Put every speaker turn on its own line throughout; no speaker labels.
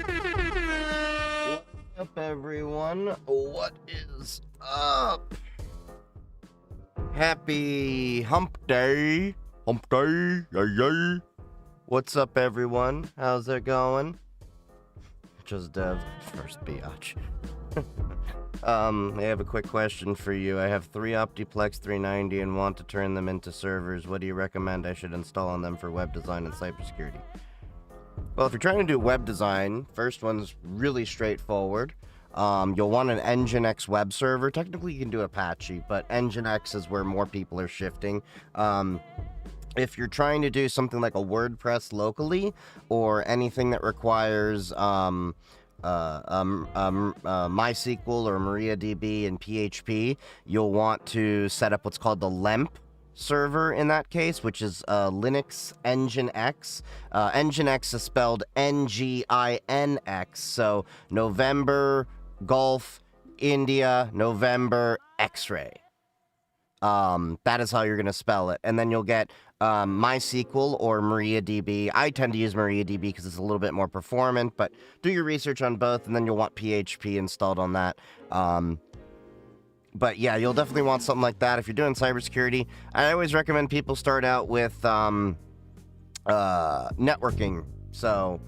What's up, everyone? What is up? Happy hump day. Hump day. Yay, yay. What's up, everyone? How's it going? Just dev. First biatch. I have a quick question for you. I have 3 Optiplex 390 and want to turn them into servers. What do you recommend I should install on them for web design and cybersecurity? Well, if you're trying to do web design, first one's really straightforward. You'll want an Nginx web server. Technically, you can do Apache, but Nginx is where more people are shifting. If you're trying to do something like a WordPress locally, or anything that requires MySQL or MariaDB and PHP, you'll want to set up what's called the LEMP server in that case, which is Linux Nginx. Nginx is spelled Nginx, so November, Golf, India, November, X-ray. That is how you're going to spell it. And then you'll get MySQL or MariaDB. I tend to use MariaDB because it's a little bit more performant, but do your research on both, and then you'll want PHP installed on that. But yeah, you'll definitely want something like that. If you're doing cybersecurity, I always recommend people start out with networking. So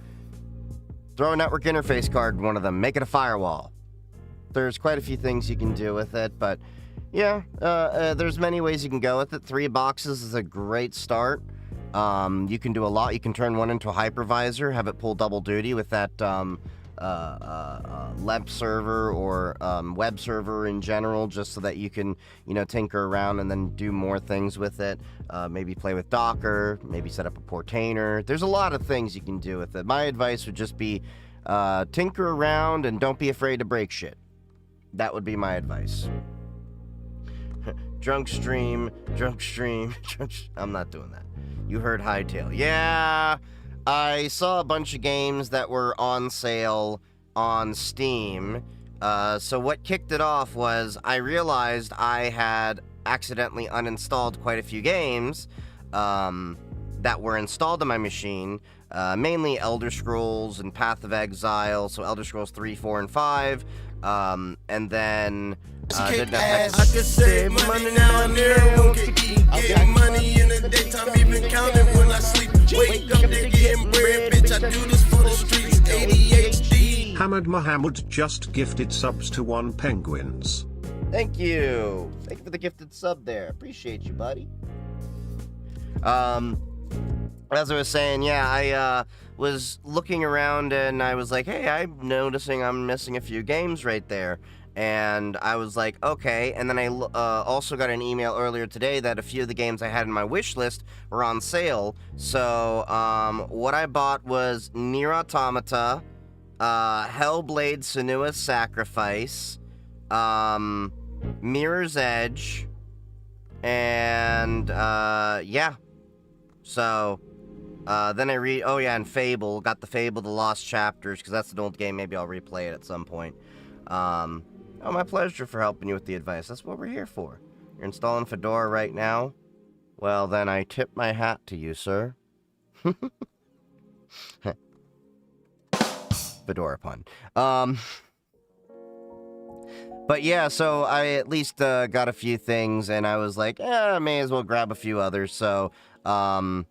throw a network interface card in one of them, make it a firewall. There's quite a few things you can do with it, but yeah, there's many ways you can go with it. 3 boxes is a great start. You can do a lot. You can turn one into a hypervisor, have it pull double duty with that LEMP server or web server in general, just so that you can, tinker around and then do more things with it. Maybe play with Docker, maybe set up a Portainer. There's a lot of things you can do with it. My advice would just be tinker around and don't be afraid to break shit. That would be my advice. Drunk stream. I'm not doing that. You heard Hightail. Yeah, I saw a bunch of games that were on sale on Steam. So what kicked it off was I realized I had accidentally uninstalled quite a few games that were installed on my machine. Mainly Elder Scrolls and Path of Exile. So Elder Scrolls 3, 4, and 5. And then
I can save money now and there, won't eat. Get money in the daytime, even counting when I sleep. Wake up to getting bread, bitch. I do this for the streets. ADHD.
Hamad Mohammed just gifted subs to 1 penguins.
Thank you. Thank you for the gifted sub there. Appreciate you, buddy. As I was saying, yeah, I was looking around and I was like, hey, I'm noticing I'm missing a few games right there. And I was like, okay. And then I also got an email earlier today that a few of the games I had in my wish list were on sale. So what I bought was Nier Automata, Hellblade: Senua's Sacrifice, Mirror's Edge, and yeah. So then I and Fable. Got the Fable: The Lost Chapters, because that's an old game. Maybe I'll replay it at some point. Oh, my pleasure for helping you with the advice. That's what we're here for. You're installing Fedora right now? Well, then I tip my hat to you, sir. Fedora pun. But yeah, so I at least got a few things, and I was like, I may as well grab a few others. So, and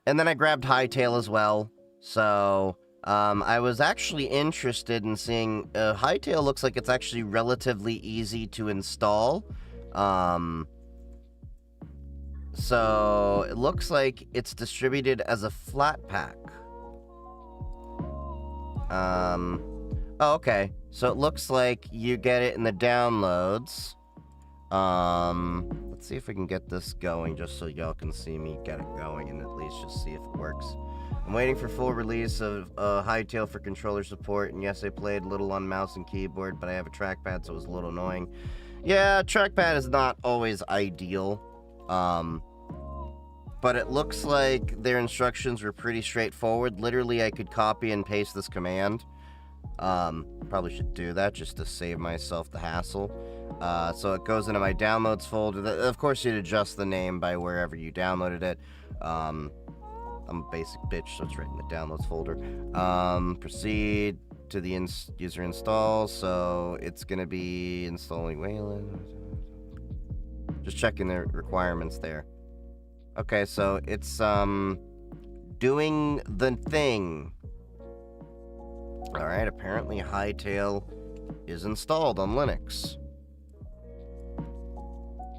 then I grabbed Hightail as well. So I was actually interested in seeing Hightail. Looks like it's actually relatively easy to install. So it looks like it's distributed as a Flatpak. Oh, okay. So it looks like you get it in the downloads. Let's see if we can get this going, just so y'all can see me get it going and at least just see if it works. I'm waiting for full release of Hightail for controller support, and yes, I played a little on mouse and keyboard, but I have a trackpad, so it was a little annoying. Yeah, trackpad is not always ideal, but it looks like their instructions were pretty straightforward. Literally, I could copy and paste this command. Probably should do that just to save myself the hassle. So it goes into my downloads folder. Of course, you'd adjust the name by wherever you downloaded it. I'm a basic bitch, so it's right in the downloads folder. Proceed to the user install, so it's gonna be installing Wayland. Just checking the requirements there. Okay, so it's doing the thing. Alright, apparently Hightail is installed on Linux.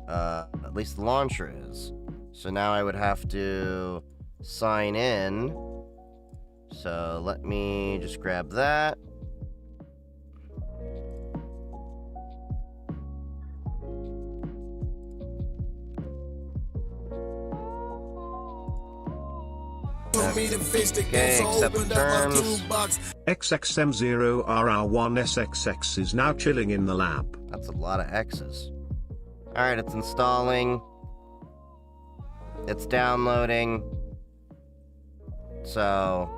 At least the launcher is. So now I would have to sign in. So let me just grab that. Okay, accept the terms.
XXM0RR1SXX is now chilling in the lab.
That's a lot of X's. Alright, it's installing. It's downloading. So,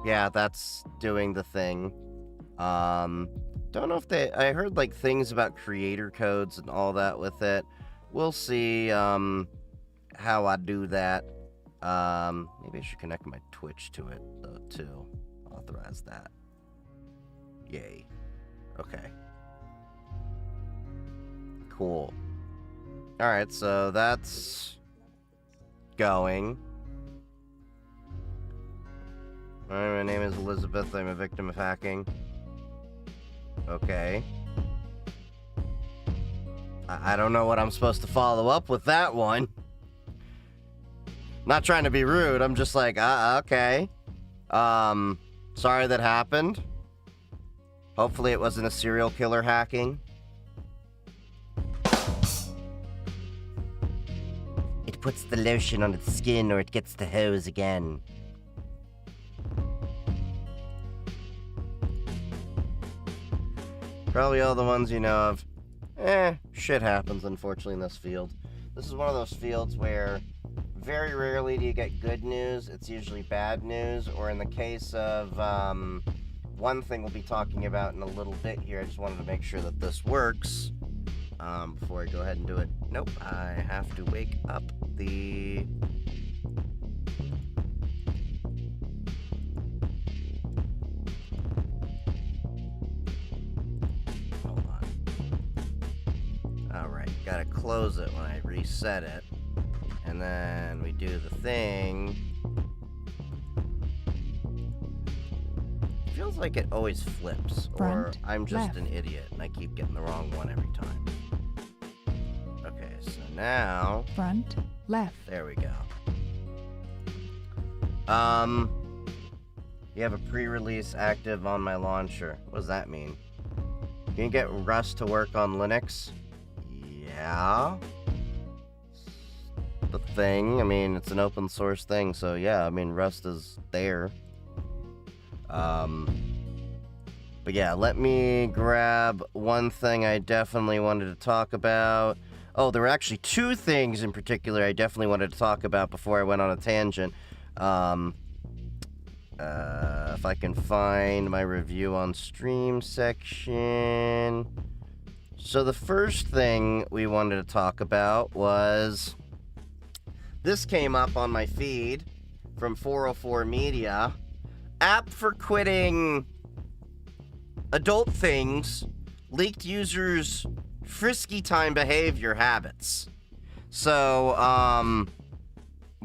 yeah, that's doing the thing. Don't know if I heard, like, things about creator codes and all that with it. We'll see, how I do that. Maybe I should connect my Twitch to it, though, too. Authorize that. Yay. Okay. Cool. Alright, so that's going. My name is Elizabeth. I'm a victim of hacking. Okay. I don't know what I'm supposed to follow up with that one. Not trying to be rude. I'm just like, okay. Sorry that happened. Hopefully it wasn't a serial killer hacking. It puts the lotion on its skin or it gets the hose again. Probably all the ones you know of. Shit happens, unfortunately, in this field. This is one of those fields where very rarely do you get good news. It's usually bad news, or in the case of one thing we'll be talking about in a little bit here, I just wanted to make sure that this works before I go ahead and do it. Nope, I have to wake up the... Hold on. Alright, gotta close it when I reset it. And then we do the thing. Feels like it always flips, or I'm just an idiot and I keep getting the wrong one every time. Okay, so now...
Front, left.
There we go. You have a pre-release active on my launcher. What does that mean? Can you get Rust to work on Linux? Yeah. The thing. I mean, it's an open source thing, so yeah, I mean, Rust is there. But yeah, let me grab one thing I definitely wanted to talk about. Oh, there were actually two things in particular I definitely wanted to talk about before I went on a tangent. If I can find my review on stream section. So the first thing we wanted to talk about was... This came up on my feed from 404 Media. App for quitting adult things, leaked users' frisky time behavior habits. So,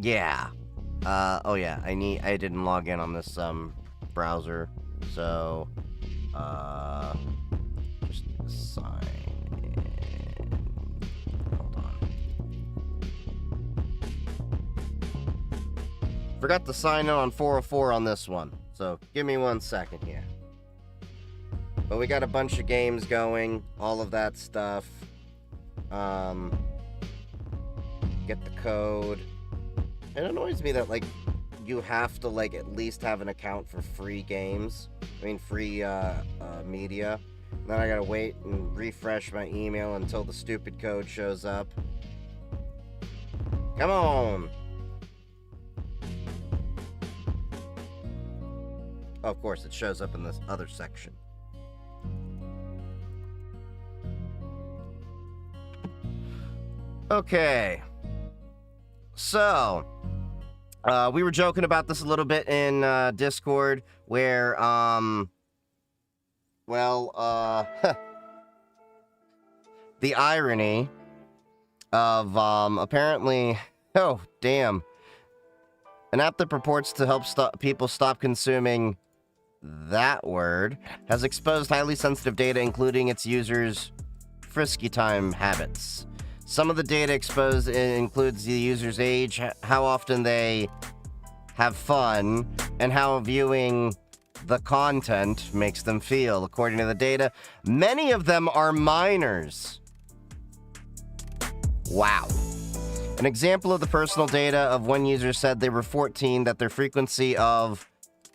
yeah. Oh yeah, I didn't log in on this, browser. So, just sign in. Hold on. Forgot to sign in on 404 on this one. So, give me 1 second here. But we got a bunch of games going, all of that stuff. Get the code. It annoys me that, like, you have to, like, at least have an account for free games. I mean, free, media. And then I gotta wait and refresh my email until the stupid code shows up. Come on! Oh, of course, it shows up in this other section. Okay. So, We were joking about this a little bit in Discord, where, the irony of, apparently, oh, damn, an app that purports to help people stop consuming that word has exposed highly sensitive data, including its users' frisky time habits. Some of the data exposed includes the user's age, how often they have fun, and how viewing the content makes them feel. According to the data, many of them are minors. Wow. An example of the personal data of one user said they were 14, that their frequency of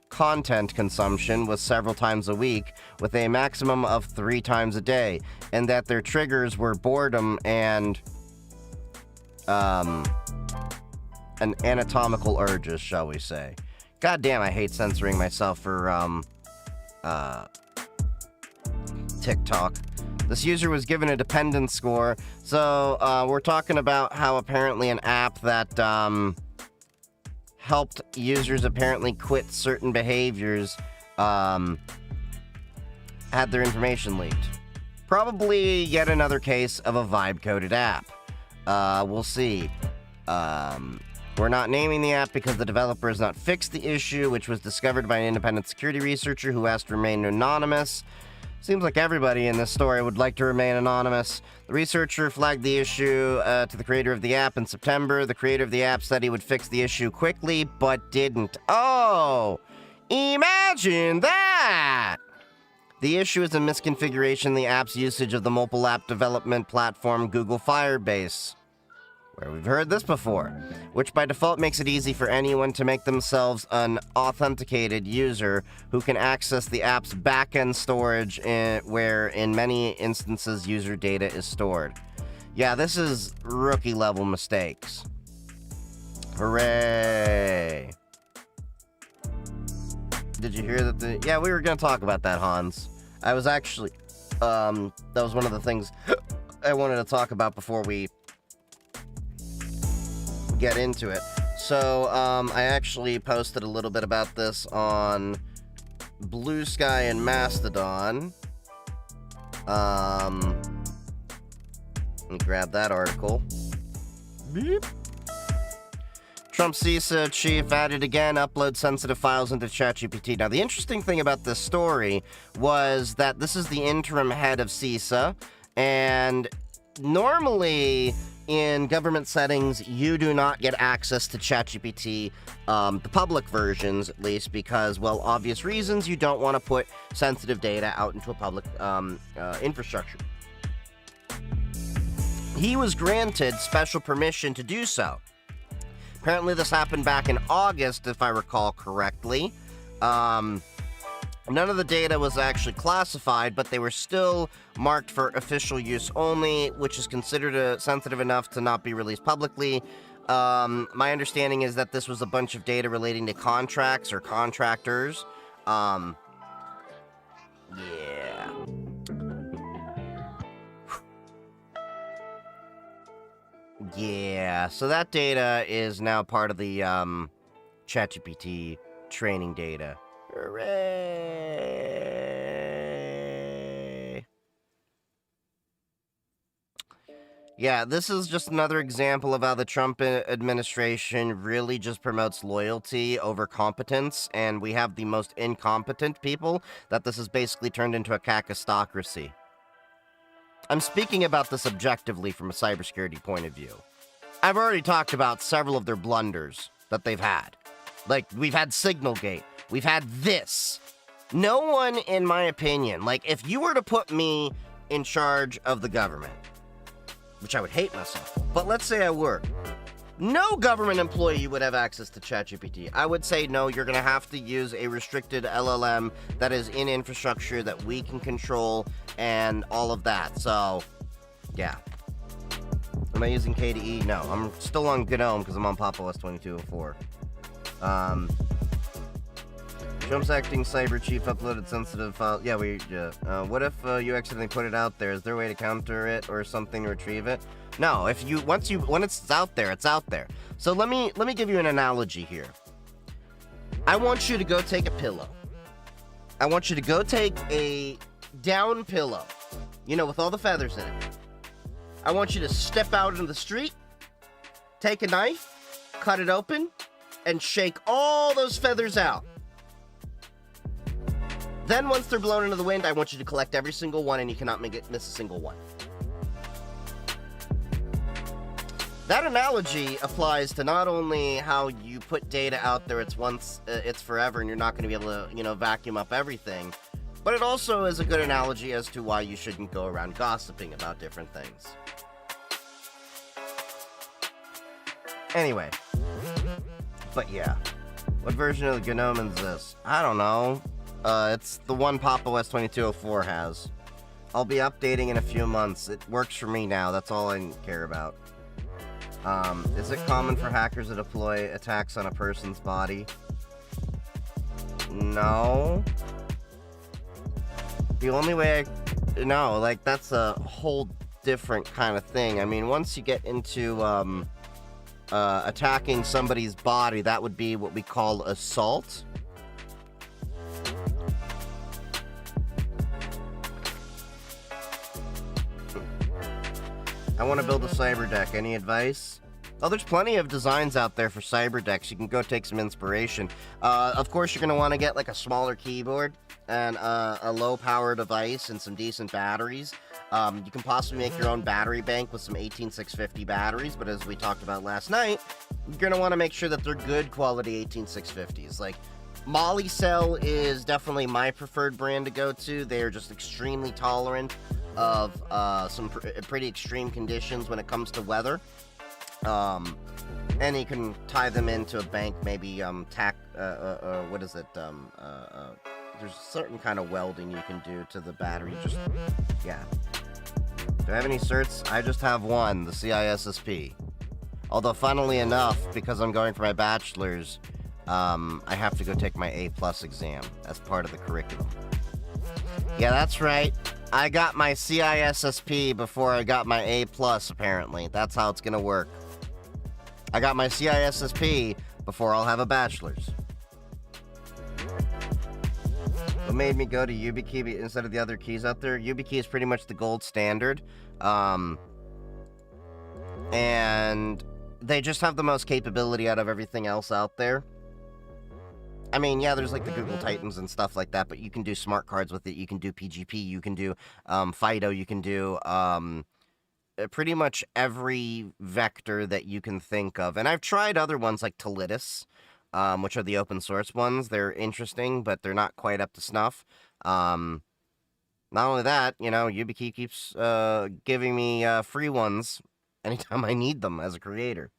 content consumption was several times a week, with a maximum of 3 times a day, and that their triggers were boredom and an anatomical urges, shall we say. God damn, I hate censoring myself for TikTok. This user was given a dependence score, so we're talking about how apparently an app that helped users apparently quit certain behaviors had their information leaked. Probably yet another case of a vibe-coded app. We'll see. We're not naming the app because the developer has not fixed the issue, which was discovered by an independent security researcher who asked to remain anonymous. Seems like everybody in this story would like to remain anonymous. The researcher flagged the issue to the creator of the app in September. The creator of the app said he would fix the issue quickly, but didn't. Oh! Imagine that! The issue is a misconfiguration in the app's usage of the mobile app development platform Google Firebase, where we've heard this before, which by default makes it easy for anyone to make themselves an authenticated user who can access the app's backend storage, where in many instances user data is stored. Yeah, this is rookie level mistakes. Hooray! Did you hear that yeah, we were gonna talk about that, Hans. I was actually, that was one of the things I wanted to talk about before we get into it. So, I actually posted a little bit about this on Blue Sky and Mastodon. Let me grab that article. Beep. Trump CISA chief added again, upload sensitive files into ChatGPT. Now, the interesting thing about this story was that this is the interim head of CISA, and normally in government settings, you do not get access to ChatGPT, the public versions at least, because, well, obvious reasons, you don't want to put sensitive data out into a public infrastructure. He was granted special permission to do so. Apparently this happened back in August, if I recall correctly. None of the data was actually classified, but they were still marked for official use only, which is considered sensitive enough to not be released publicly. My understanding is that this was a bunch of data relating to contracts or contractors. Yeah. Yeah, so that data is now part of the ChatGPT training data. Hooray! Yeah, this is just another example of how the Trump administration really just promotes loyalty over competence, and we have the most incompetent people that this has basically turned into a kakistocracy. I'm speaking about this objectively from a cybersecurity point of view. I've already talked about several of their blunders that they've had. Like, we've had Signalgate. We've had this. No one, in my opinion, like, if you were to put me in charge of the government, which I would hate myself, but let's say I were, no government employee would have access to ChatGPT. I would say, no, you're going to have to use a restricted LLM that is in infrastructure that we can control and all of that. So, yeah. Am I using KDE? No, I'm still on GNOME because I'm on Pop OS 2204. Trump's acting cyber chief uploaded sensitive file. Yeah, what if you accidentally put it out there? Is there a way to counter it or something to retrieve it? No, when it's out there, it's out there. So let me give you an analogy here. I want you to go take a pillow. I want you to go take a down pillow, with all the feathers in it. I want you to step out into the street, take a knife, cut it open, and shake all those feathers out. Then once they're blown into the wind, I want you to collect every single one, and you cannot miss a single one. That analogy applies to not only how you put data out there, it's forever, and you're not going to be able to, vacuum up everything, but it also is a good analogy as to why you shouldn't go around gossiping about different things. Anyway. But yeah. What version of the GNOME is this? I don't know. It's the one Papa West 2204 has. I'll be updating in a few months. It works for me now. That's all I care about. Is it common for hackers to deploy attacks on a person's body? No. The only way that's a whole different kind of thing. I mean, once you get into, attacking somebody's body, that would be what we call assault. I want to build a cyber deck. Any advice? Oh, there's plenty of designs out there for cyber decks. You can go take some inspiration. Of course, you're going to want to get like a smaller keyboard and a low power device and some decent batteries. You can possibly make your own battery bank with some 18650 batteries, but as we talked about last night, you're going to want to make sure that they're good quality 18650s. Like, Molicel is definitely my preferred brand to go to. They are just extremely tolerant of some pretty extreme conditions when it comes to weather. And you can tie them into a bank, maybe what is it? There's a certain kind of welding you can do to the battery. Yeah. Do I have any certs? I just have one, the CISSP. Although, funnily enough, because I'm going for my bachelor's, I have to go take my A+ exam as part of the curriculum. Yeah, that's right. I got my CISSP before I got my A+, apparently. That's how it's gonna work. I got my CISSP before I'll have a bachelor's. What made me go to YubiKey instead of the other keys out there? YubiKey is pretty much the gold standard. And they just have the most capability out of everything else out there. I mean, yeah, there's like the Google Titans and stuff like that, but you can do smart cards with it. You can do PGP, you can do FIDO, you can do pretty much every vector that you can think of. And I've tried other ones like Talitis, which are the open source ones. They're interesting, but they're not quite up to snuff. Not only that, YubiKey keeps giving me free ones anytime I need them as a creator.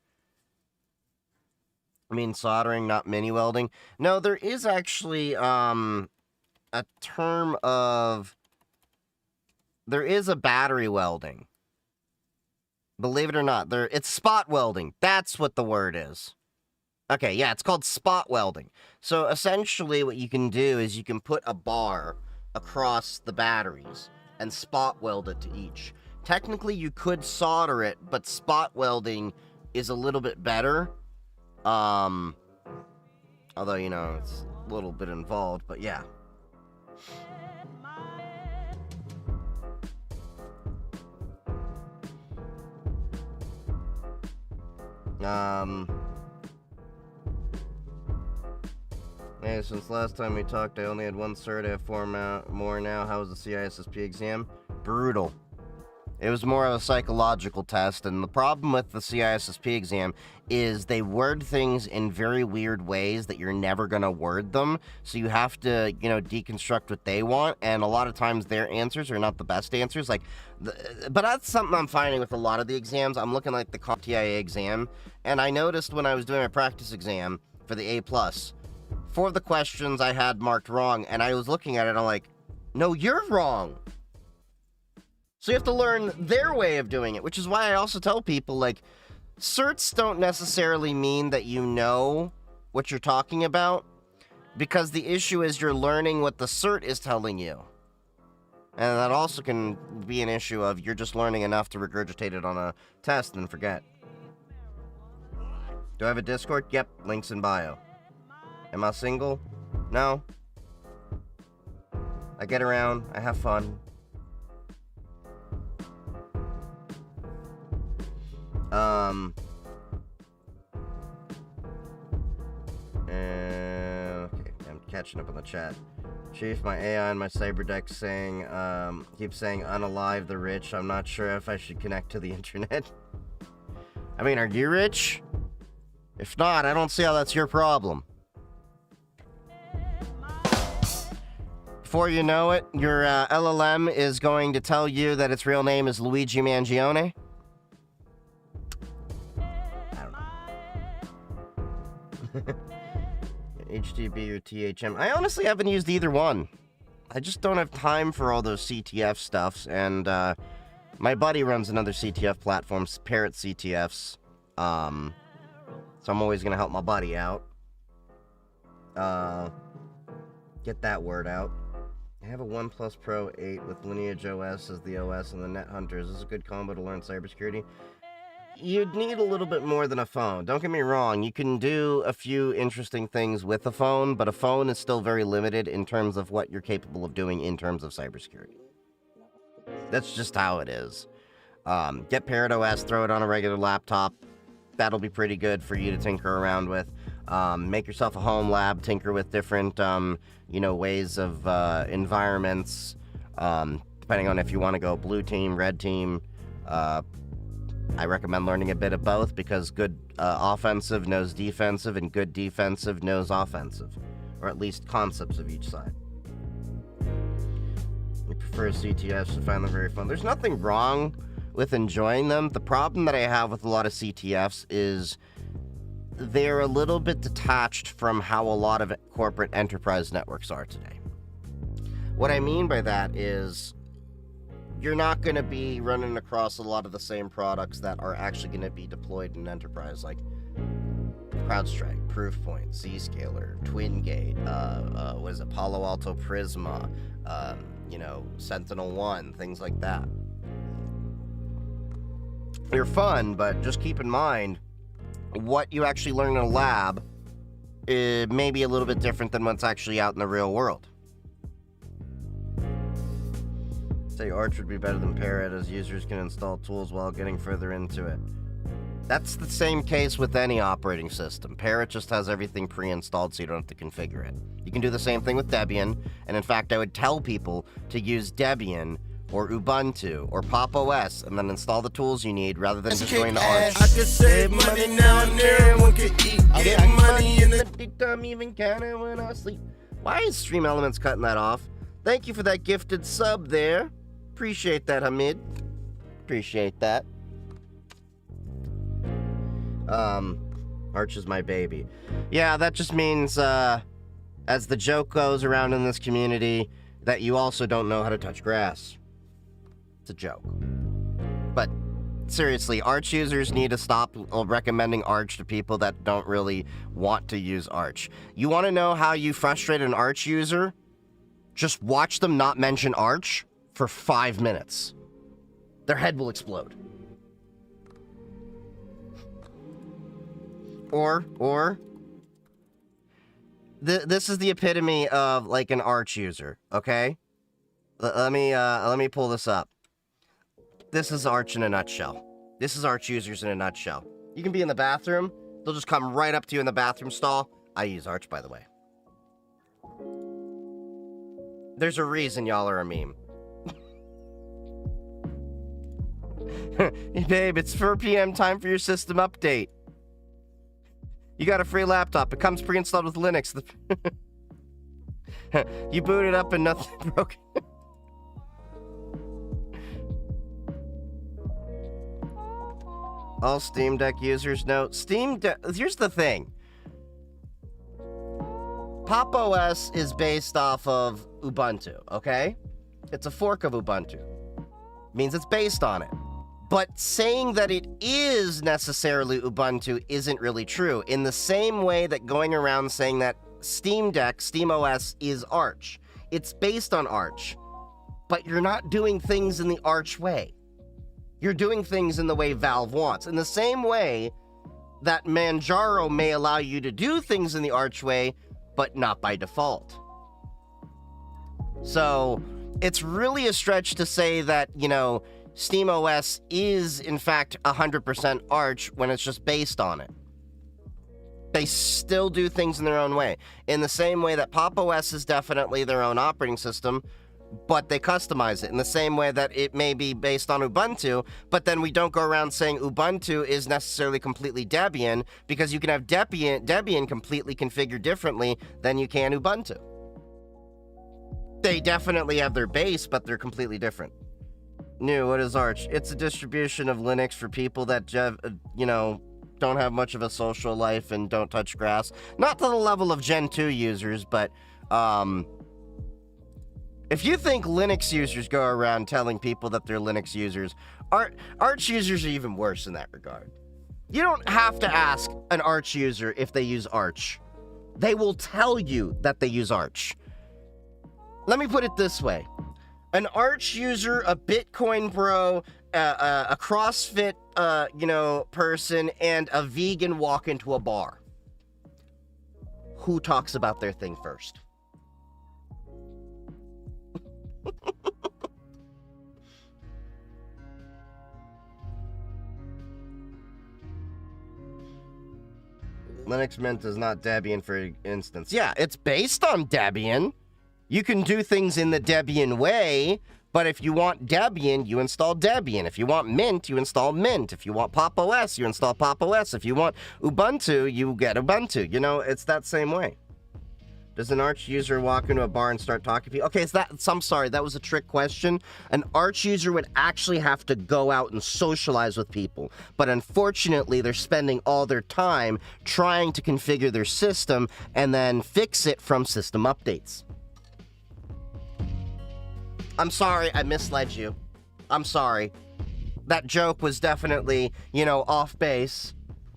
I mean, soldering, not mini welding. No, there is actually a term of... There is a battery welding. Believe it or not, it's spot welding. That's what the word is. Okay, yeah, it's called spot welding. So essentially what you can do is you can put a bar across the batteries and spot weld it to each. Technically, you could solder it, but spot welding is a little bit better. Although, it's a little bit involved, but yeah. Hey, since last time we talked, I only had one cert. I have 4 more now. How was the CISSP exam? Brutal. It was more of a psychological test, and the problem with the CISSP exam is they word things in very weird ways that you're never going to word them, so you have to, deconstruct what they want, and a lot of times their answers are not the best answers, but that's something I'm finding with a lot of the exams. I'm looking at the CompTIA exam, and I noticed when I was doing my practice exam for the A+, 4 of the questions I had marked wrong, and I was looking at it, and I'm like, no, you're wrong. So you have to learn their way of doing it, which is why I also tell people, certs don't necessarily mean that you know what you're talking about, because the issue is you're learning what the cert is telling you. And that also can be an issue of you're just learning enough to regurgitate it on a test and forget. Do I have a Discord? Yep, links in bio. Am I single? No. I get around, I have fun. Okay, I'm catching up on the chat. Chief, my AI and my cyberdeck saying, keeps saying unalive the rich. I'm not sure if I should connect to the internet. I mean, are you rich? If not, I don't see how that's your problem. Before you know it, your LLM is going to tell you that its real name is Luigi Mangione. I don't know. HTB or THM. I honestly haven't used either one. I just don't have time for all those CTF stuffs, and my buddy runs another CTF platform, Parrot CTFs. So I'm always going to help my buddy out. Get that word out. I have a OnePlus Pro 8 with Lineage OS as the OS and the Net Hunter. Is this a good combo to learn cybersecurity? You'd need a little bit more than a phone. Don't get me wrong, you can do a few interesting things with a phone, but a phone is still very limited in terms of what you're capable of doing in terms of cybersecurity. That's just how it is. Get Parrot OS, throw it on a regular laptop. That'll be pretty good for you to tinker around with. Make yourself a home lab, tinker with different, ways of environments, depending on if you want to go blue team, red team. I recommend learning a bit of both because good offensive knows defensive and good defensive knows offensive, or at least concepts of each side. You prefer CTFs to find them very fun. There's nothing wrong with enjoying them. The problem that I have with a lot of CTFs is they're a little bit detached from how a lot of corporate enterprise networks are today. What I mean by that is you're not going to be running across a lot of the same products that are actually going to be deployed in enterprise, like CrowdStrike, Proofpoint, Zscaler, TwinGate, Palo Alto Prisma, Sentinel-1, things like that. They're fun, but just keep in mind what you actually learn in a lab may be a little bit different than what's actually out in the real world. Say Arch would be better than Parrot as users can install tools while getting further into it. That's the same case with any operating system. Parrot just has everything pre-installed so you don't have to configure it. You can do the same thing with Debian, and in fact I would tell people to use Debian or Ubuntu or Pop! OS and then install the tools you need rather than just going to Arch.
I could save money now and everyone could eat. Get money in the
I'm even counting when I sleep. Why is Stream Elements cutting that off? Thank you for that gifted sub there. Appreciate that, Hamid. Appreciate that. Arch is my baby. Yeah, that just means, as the joke goes around in this community, that you also don't know how to touch grass. It's a joke. But seriously, Arch users need to stop recommending Arch to people that don't really want to use Arch. You want to know how you frustrate an Arch user? Just watch them not mention Arch for 5 minutes. Their head will explode. Or this is the epitome of like an Arch user, okay? Let me pull this up. This is Arch in a nutshell. This is Arch users in a nutshell. You can be in the bathroom, they'll just come right up to you in the bathroom stall. I use Arch, by the way. There's a reason y'all are a meme. Hey babe, it's 4 p.m. time for your system update. You got a free laptop. It comes pre-installed with Linux. You boot it up and nothing broke. All Steam Deck users know. Here's the thing. Pop! OS is based off of Ubuntu, okay? It's a fork of Ubuntu. Means it's based on it. But saying that it is necessarily Ubuntu isn't really true. In the same way that going around saying that Steam Deck, SteamOS, is Arch. It's based on Arch. but you're not doing things in the Arch way. You're doing things in the way Valve wants. In the same way that Manjaro may allow you to do things in the Arch way, but not by default. So it's really a stretch to say that, you know, SteamOS is in fact 100% Arch when it's just based on it. They still do things in their own way. In the same way that Pop! OS is definitely their own operating system, but they customize it. In the same way that it may be based on Ubuntu, but then we don't go around saying Ubuntu is necessarily completely Debian, because you can have Debian completely configured differently than you can Ubuntu. They definitely have their base, but they're completely different. New, what is Arch? It's a distribution of Linux for people that, you know, don't have much of a social life and don't touch grass. Not to the level of Gen 2 users, but, if you think Linux users go around telling people that they're Linux users, Arch users are even worse in that regard. You don't have to ask an Arch user if they use Arch. They will tell you that they use Arch. Let me put it this way. An Arch user, a Bitcoin bro, a CrossFit, you know, person, and a vegan walk into a bar. Who talks about their thing first? Linux Mint is not Debian, for instance. Yeah, it's based on Debian. You can do things in the Debian way, but if you want Debian, you install Debian. If you want Mint, you install Mint. If you want Pop! OS, you install Pop! OS. If you want Ubuntu, you get Ubuntu. You know, it's that same way. Does an Arch user walk into a bar and start talking to people? Okay, I'm sorry, that was a trick question. An Arch user would actually have to go out and socialize with people. But unfortunately, they're spending all their time trying to configure their system and then fix it from system updates. I'm sorry, I misled you. I'm sorry. That joke was definitely, you know, off base.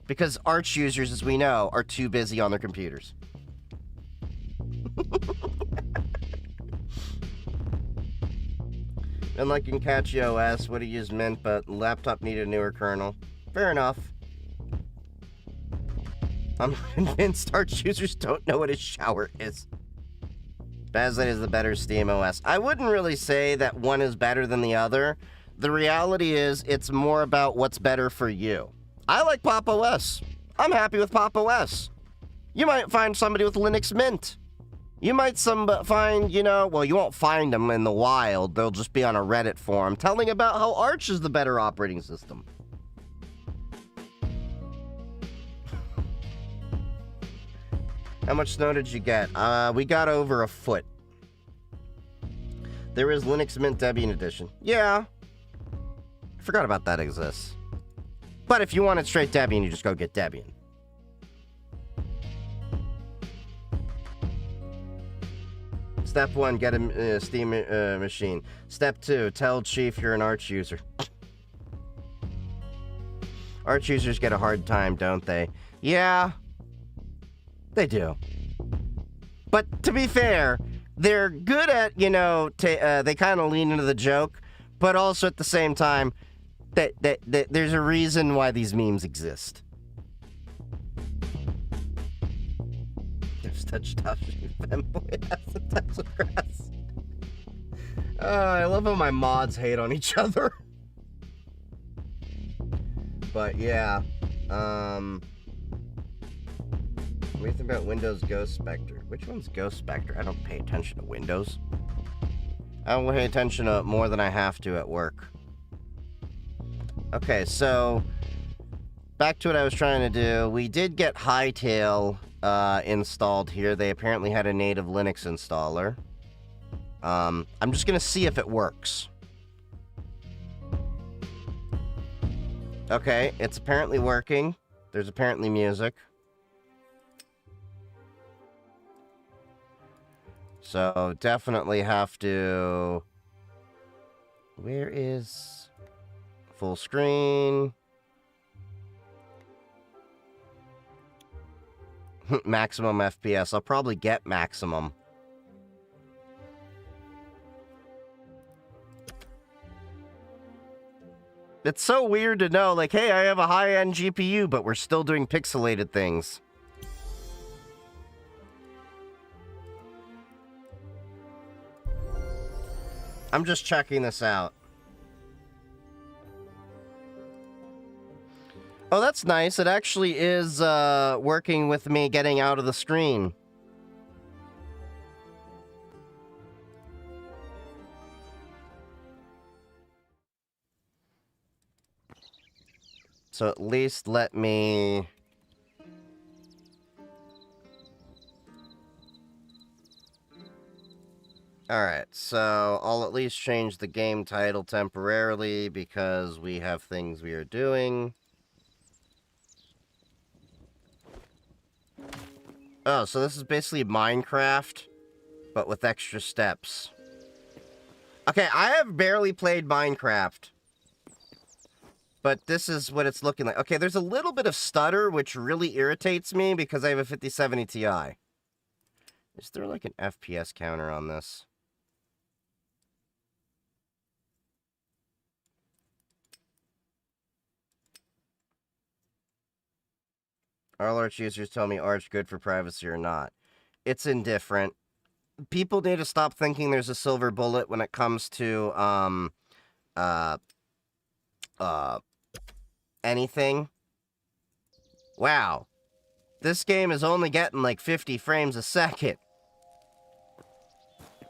Because Arch users, as we know, are too busy on their computers. Unlike in Catchy OS, would have used Mint, but laptop needed a newer kernel. Fair enough. I'm convinced Arch users don't know what a shower is. Bazlight is the better SteamOS. I wouldn't really say that one is better than the other. The reality is, it's more about what's better for you. I like Pop! OS. I'm happy with Pop! OS. You might find somebody with Linux Mint. You might find, you know, well, you won't find them in the wild. They'll just be on a Reddit forum telling about how Arch is the better operating system. How much snow did you get? We got over a foot. There is Linux Mint Debian Edition. Yeah. I forgot about that exists. But if you want it straight Debian, you just go get Debian. Step 1, get a Steam machine. Step 2, tell Chief you're an Arch user. Arch users get a hard time, don't they? Yeah, they do. But to be fair, they're good at, you know, they kind of lean into the joke, but also at the same time, that there's a reason why these memes exist. There's touch fanboy has a touch of grass. I love how my mods hate on each other. But yeah, what do you think about Windows Ghost Spectre? Which one's Ghost Spectre? I don't pay attention to Windows. I don't pay attention to it more than I have to at work. Okay, so back to what I was trying to do. We did get Hightail installed here. They apparently had a native Linux installer. I'm just gonna see if it works. Okay, it's apparently working. There's apparently music. So definitely have to... Where is full screen? Maximum FPS. I'll probably get maximum. It's so weird to know, like, hey, I have a high-end GPU, but we're still doing pixelated things. I'm just checking this out. Oh, that's nice. It actually is working with me getting out of the screen. So at least let me... Alright, so I'll at least change the game title temporarily because we have things we are doing. Oh, so this is basically Minecraft, but with extra steps. Okay, I have barely played Minecraft, but this is what it's looking like. Okay, there's a little bit of stutter, which really irritates me because I have a 5070 Ti. Is there like an FPS counter on this? All Arch users tell me Arch good for privacy or not. It's indifferent. People need to stop thinking there's a silver bullet when it comes to, anything. Wow. This game is only getting like 50 frames a second.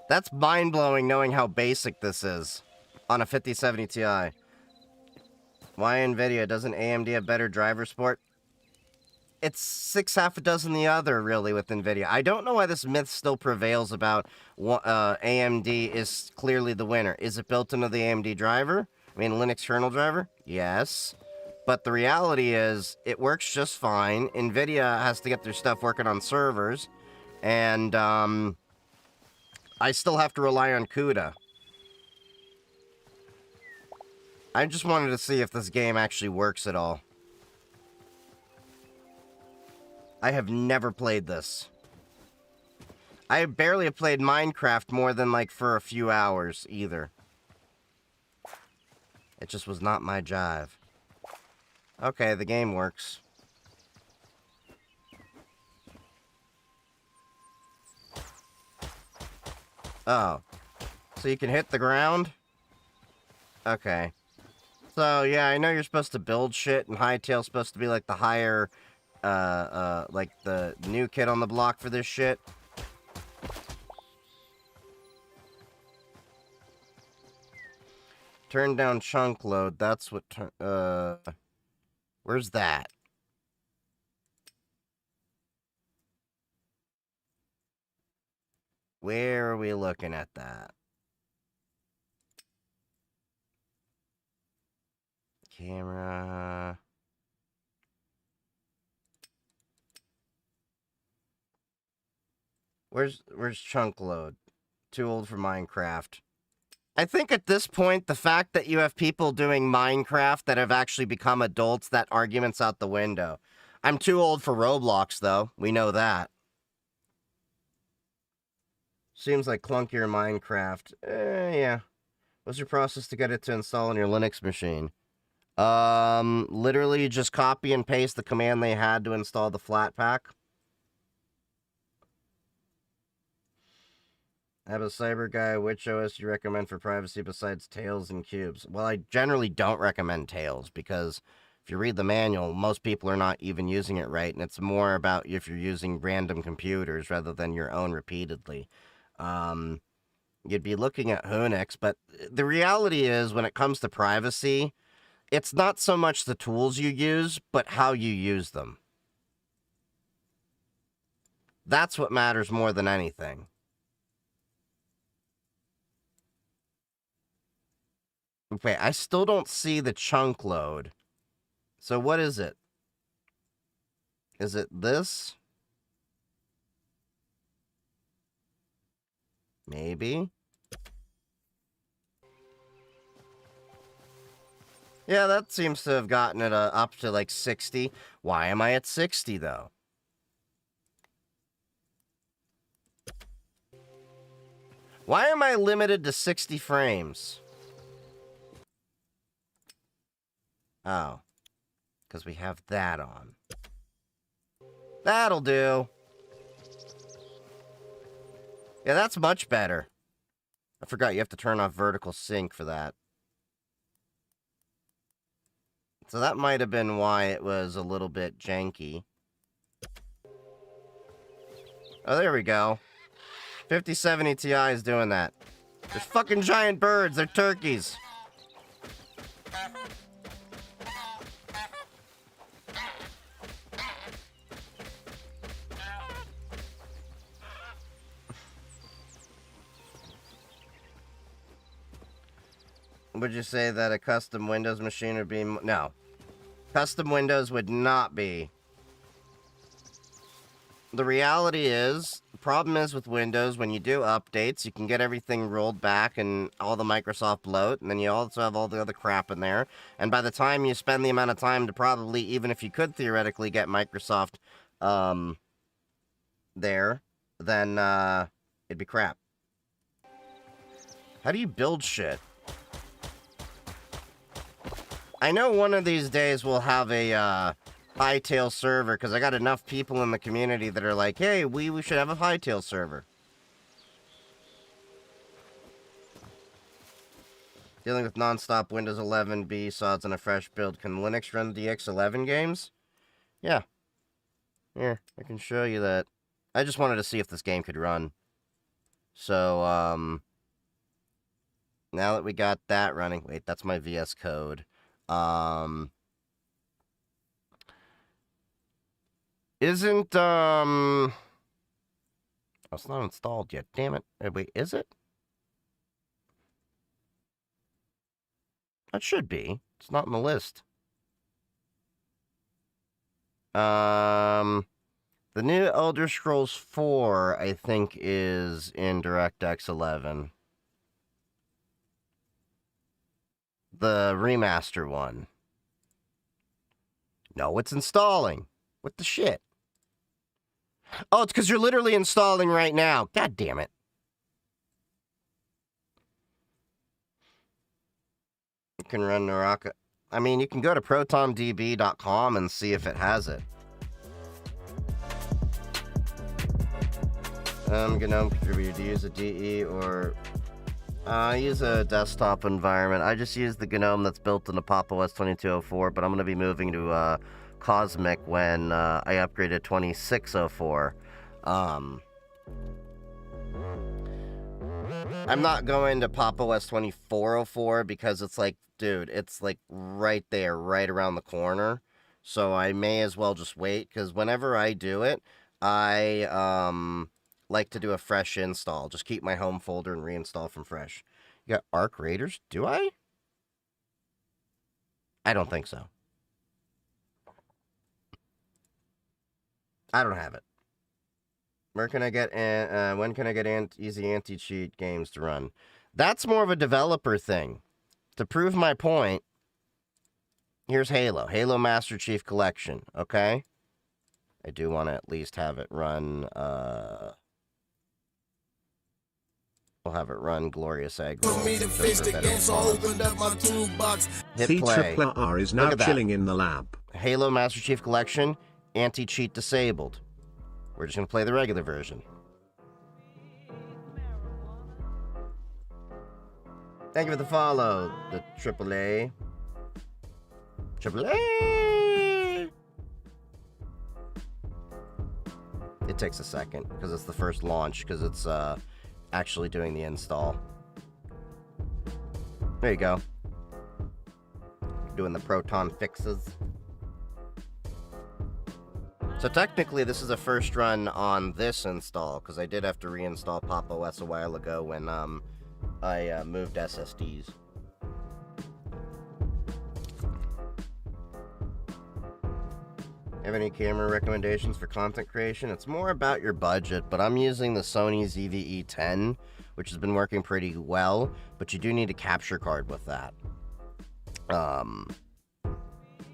That's mind-blowing knowing how basic this is on a 5070 Ti. Why NVIDIA? Doesn't AMD have better driver support? It's half a dozen the other, really, with NVIDIA. I don't know why this myth still prevails about AMD is clearly the winner. Is it built into the AMD driver? I mean, Linux kernel driver? Yes. But the reality is, it works just fine. NVIDIA has to get their stuff working on servers. And, I still have to rely on CUDA. I just wanted to see if this game actually works at all. I have never played this. I barely have played Minecraft more than, like, for a few hours, either. It just was not my jive. Okay, the game works. Oh. So you can hit the ground? Okay. So, yeah, I know you're supposed to build shit, and Hightail's supposed to be, like, the higher... like the new kid on the block for this shit. Turn down chunk load, that's what, where's that? Where are we looking at that? Camera... Where's chunk load? Too old for Minecraft. I think at this point, the fact that you have people doing Minecraft that have actually become adults, that argument's out the window. I'm too old for Roblox, though. We know that. Seems like clunkier Minecraft. Yeah. What's your process to get it to install on your Linux machine? Literally just copy and paste the command they had to install the Flatpak. I have a cyber guy. Which OS do you recommend for privacy besides Tails and Cubes? Well, I generally don't recommend Tails because if you read the manual, most people are not even using it right, and it's more about if you're using random computers rather than your own repeatedly. You'd be looking at Unix, but the reality is when it comes to privacy, it's not so much the tools you use, but how you use them. That's what matters more than anything. Okay, I still don't see the chunk load. So what is it? Is it this? Maybe? Yeah, that seems to have gotten it up to like 60. Why am I at 60 though? Why am I limited to 60 frames? Oh. Because we have that on. That'll do. Yeah, that's much better. I forgot you have to turn off vertical sync for that. So that might have been why it was a little bit janky. Oh, there we go. 5070 Ti is doing that. There's fucking giant birds. They're turkeys. Would you say that a custom Windows machine would be... No. Custom Windows would not be. The reality is, the problem is with Windows, when you do updates, you can get everything rolled back and all the Microsoft bloat, and then you also have all the other crap in there. And by the time you spend the amount of time to probably, even if you could theoretically get Microsoft there, then it'd be crap. How do you build shit? I know one of these days we'll have a Hightail server, because I got enough people in the community that are like, hey, we should have a Hightail server. Dealing with non-stop Windows 11 B sods on a fresh build. Can Linux run DX11 games? Yeah. Here, I can show you that. I just wanted to see if this game could run. So, now that we got that running... Wait, that's my VS Code. Isn't, oh, it's not installed yet. Damn it. Wait, is it? It should be. It's not in the list. The new Elder Scrolls 4, I think, is in DirectX 11. The remaster one. No, it's installing. What the shit? Oh, it's because you're literally installing right now. God damn it. You can run Naraka. I mean, you can go to protondb.com and see if it has it. GNOME contributor. Do you use a DE or... I use a desktop environment. I just use the GNOME that's built into Pop! OS 2204, but I'm going to be moving to Cosmic when I upgrade to 2604. I'm not going to Pop! OS 2404 because it's like, dude, it's like right there, right around the corner. So I may as well just wait, because whenever I do it, I like to do a fresh install. Just keep my home folder and reinstall from fresh. You got Arc Raiders? Do I? I don't think so. I don't have it. Where can I get, when can I get easy anti-cheat games to run? That's more of a developer thing. To prove my point, here's Halo. Halo Master Chief Collection, okay? I do want to at least have it run, we'll have it run Glorious Egg.
The Triple is now chilling in the lab.
Halo Master Chief Collection, anti-cheat disabled. We're just going to play the regular version. Thank you for the follow, the AAA. AAA! It takes a second, because it's the first launch, because it's, actually doing the install. There you go. Doing the Proton fixes. So technically this is a first run on this install, because I did have to reinstall Pop! OS a while ago when I moved SSDs. Have any camera recommendations for content creation? It's more about your budget, but I'm using the Sony ZV-E10, which has been working pretty well, but you do need a capture card with that.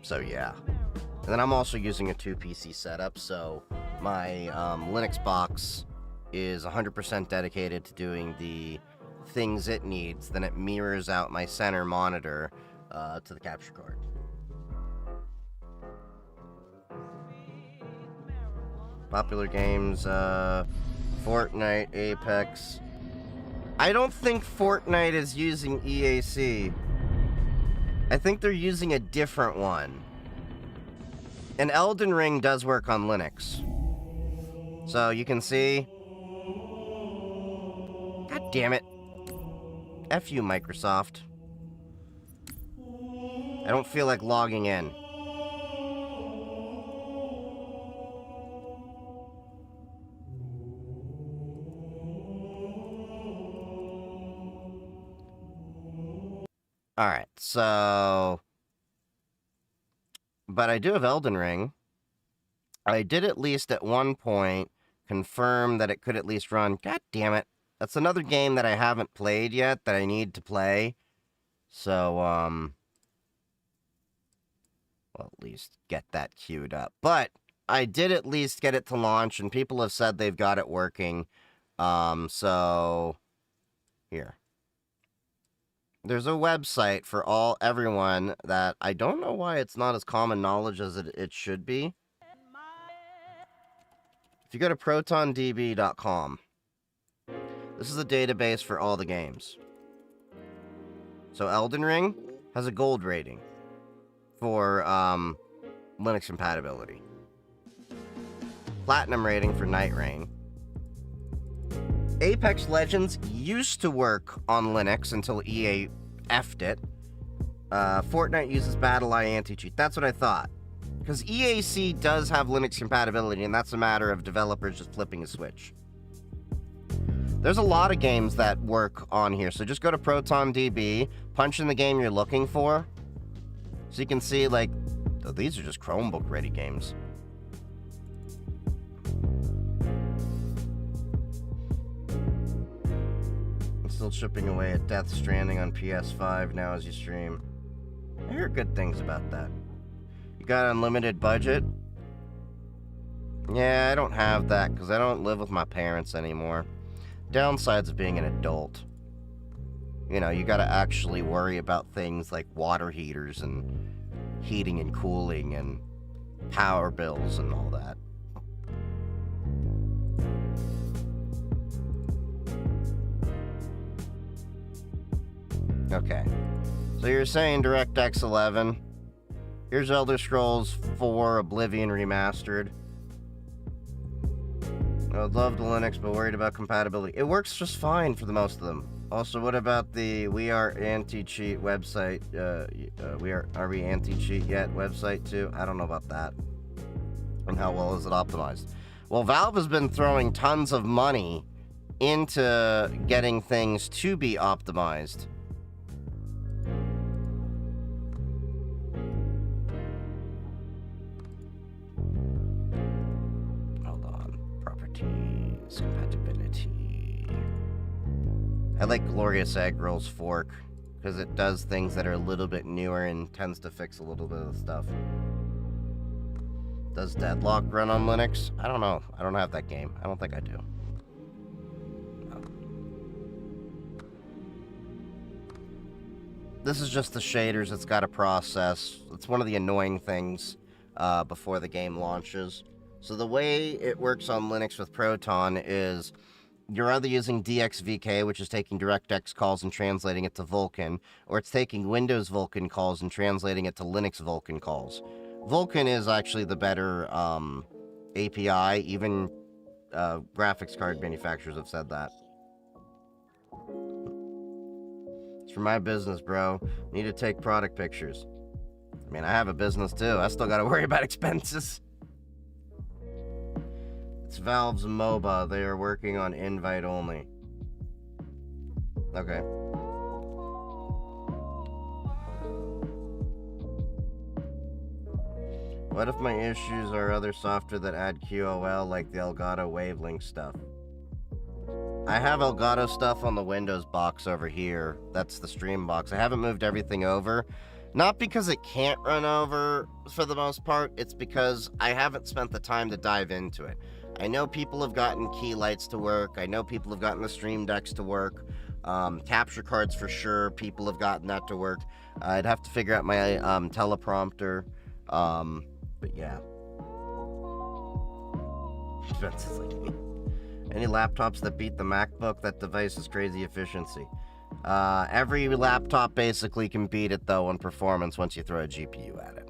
So yeah. And then I'm also using a 2-PC setup, so my Linux box is 100% dedicated to doing the things it needs, then it mirrors out my center monitor to the capture card. Popular games, Fortnite, Apex. I don't think Fortnite is using EAC. I think they're using a different one. And Elden Ring does work on Linux. So you can see... God damn it. F you, Microsoft. I don't feel like logging in. Alright, so... But I do have Elden Ring. I did at least at one point confirm that it could at least run. God damn it. That's another game that I haven't played yet that I need to play. So, well, at least get that queued up. But I did at least get it to launch, and people have said they've got it working. So, here. There's a website for everyone that I don't know why it's not as common knowledge as it should be. If you go to protondb.com, this is a database for all the games. So Elden Ring has a gold rating for Linux compatibility. Platinum rating for Night Rain. Apex Legends used to work on Linux until EA effed it. Fortnite uses BattleEye anti-cheat. That's what I thought. Because EAC does have Linux compatibility, and that's a matter of developers just flipping a switch. There's a lot of games that work on here, so just go to ProtonDB, punch in the game you're looking for, so you can see, like, oh, these are just Chromebook-ready games. I'm still chipping away at Death Stranding on PS5 now as you stream. I hear good things about that. You got unlimited budget? Yeah, I don't have that because I don't live with my parents anymore. Downsides of being an adult. You know, you gotta actually worry about things like water heaters and heating and cooling and power bills and all that. Okay. So you're saying DirectX 11. Here's Elder Scrolls 4 Oblivion Remastered. I would love the Linux, but worried about compatibility. It works just fine for the most of them. Also, what about the We Are Anti-Cheat website? Are we anti-cheat yet website too? I don't know about that. And how well is it optimized? Well, Valve has been throwing tons of money into getting things to be optimized. Compatibility. I like Glorious Egg Roll's fork because it does things that are a little bit newer and tends to fix a little bit of the stuff. Does Deadlock run on Linux? I don't know. I don't have that game. I don't think I do. No. This is just the shaders it's got to process. It's one of the annoying things before the game launches. So the way it works on Linux with Proton is you're either using DXVK, which is taking DirectX calls and translating it to Vulkan, or it's taking Windows Vulkan calls and translating it to Linux Vulkan calls. Vulkan is actually the better API. Even graphics card manufacturers have said that. It's for my business, bro. Need to take product pictures. I mean, I have a business too. I still got to worry about expenses. It's Valve's MOBA. They are working on invite only. Okay. What if my issues are other software that add QoL, like the Elgato Wavelink stuff? I have Elgato stuff on the Windows box over here. That's the stream box. I haven't moved everything over. Not because it can't run over for the most part. It's because I haven't spent the time to dive into it. I know people have gotten key lights to work. I know people have gotten the stream decks to work. Capture cards for sure. People have gotten that to work. I'd have to figure out my teleprompter. But yeah. Expenses like me. Any laptops that beat the MacBook, that device is crazy efficiency. Every laptop basically can beat it, though, on performance once you throw a GPU at it.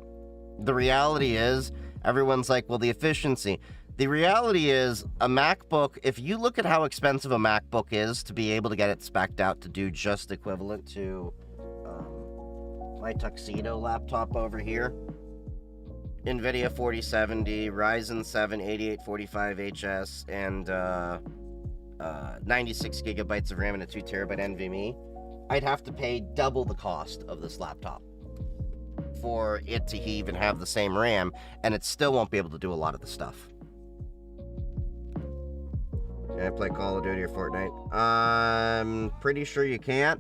The reality is, everyone's like, well, the efficiency. The reality is, a MacBook, if you look at how expensive a MacBook is to be able to get it spec'd out to do just equivalent to my Tuxedo laptop over here, NVIDIA 4070, Ryzen 7 8845HS, and 96 gigabytes of RAM and a 2 terabyte NVMe, I'd have to pay double the cost of this laptop for it to even have the same RAM, and it still won't be able to do a lot of the stuff. Can I play Call of Duty or Fortnite? I'm pretty sure you can't,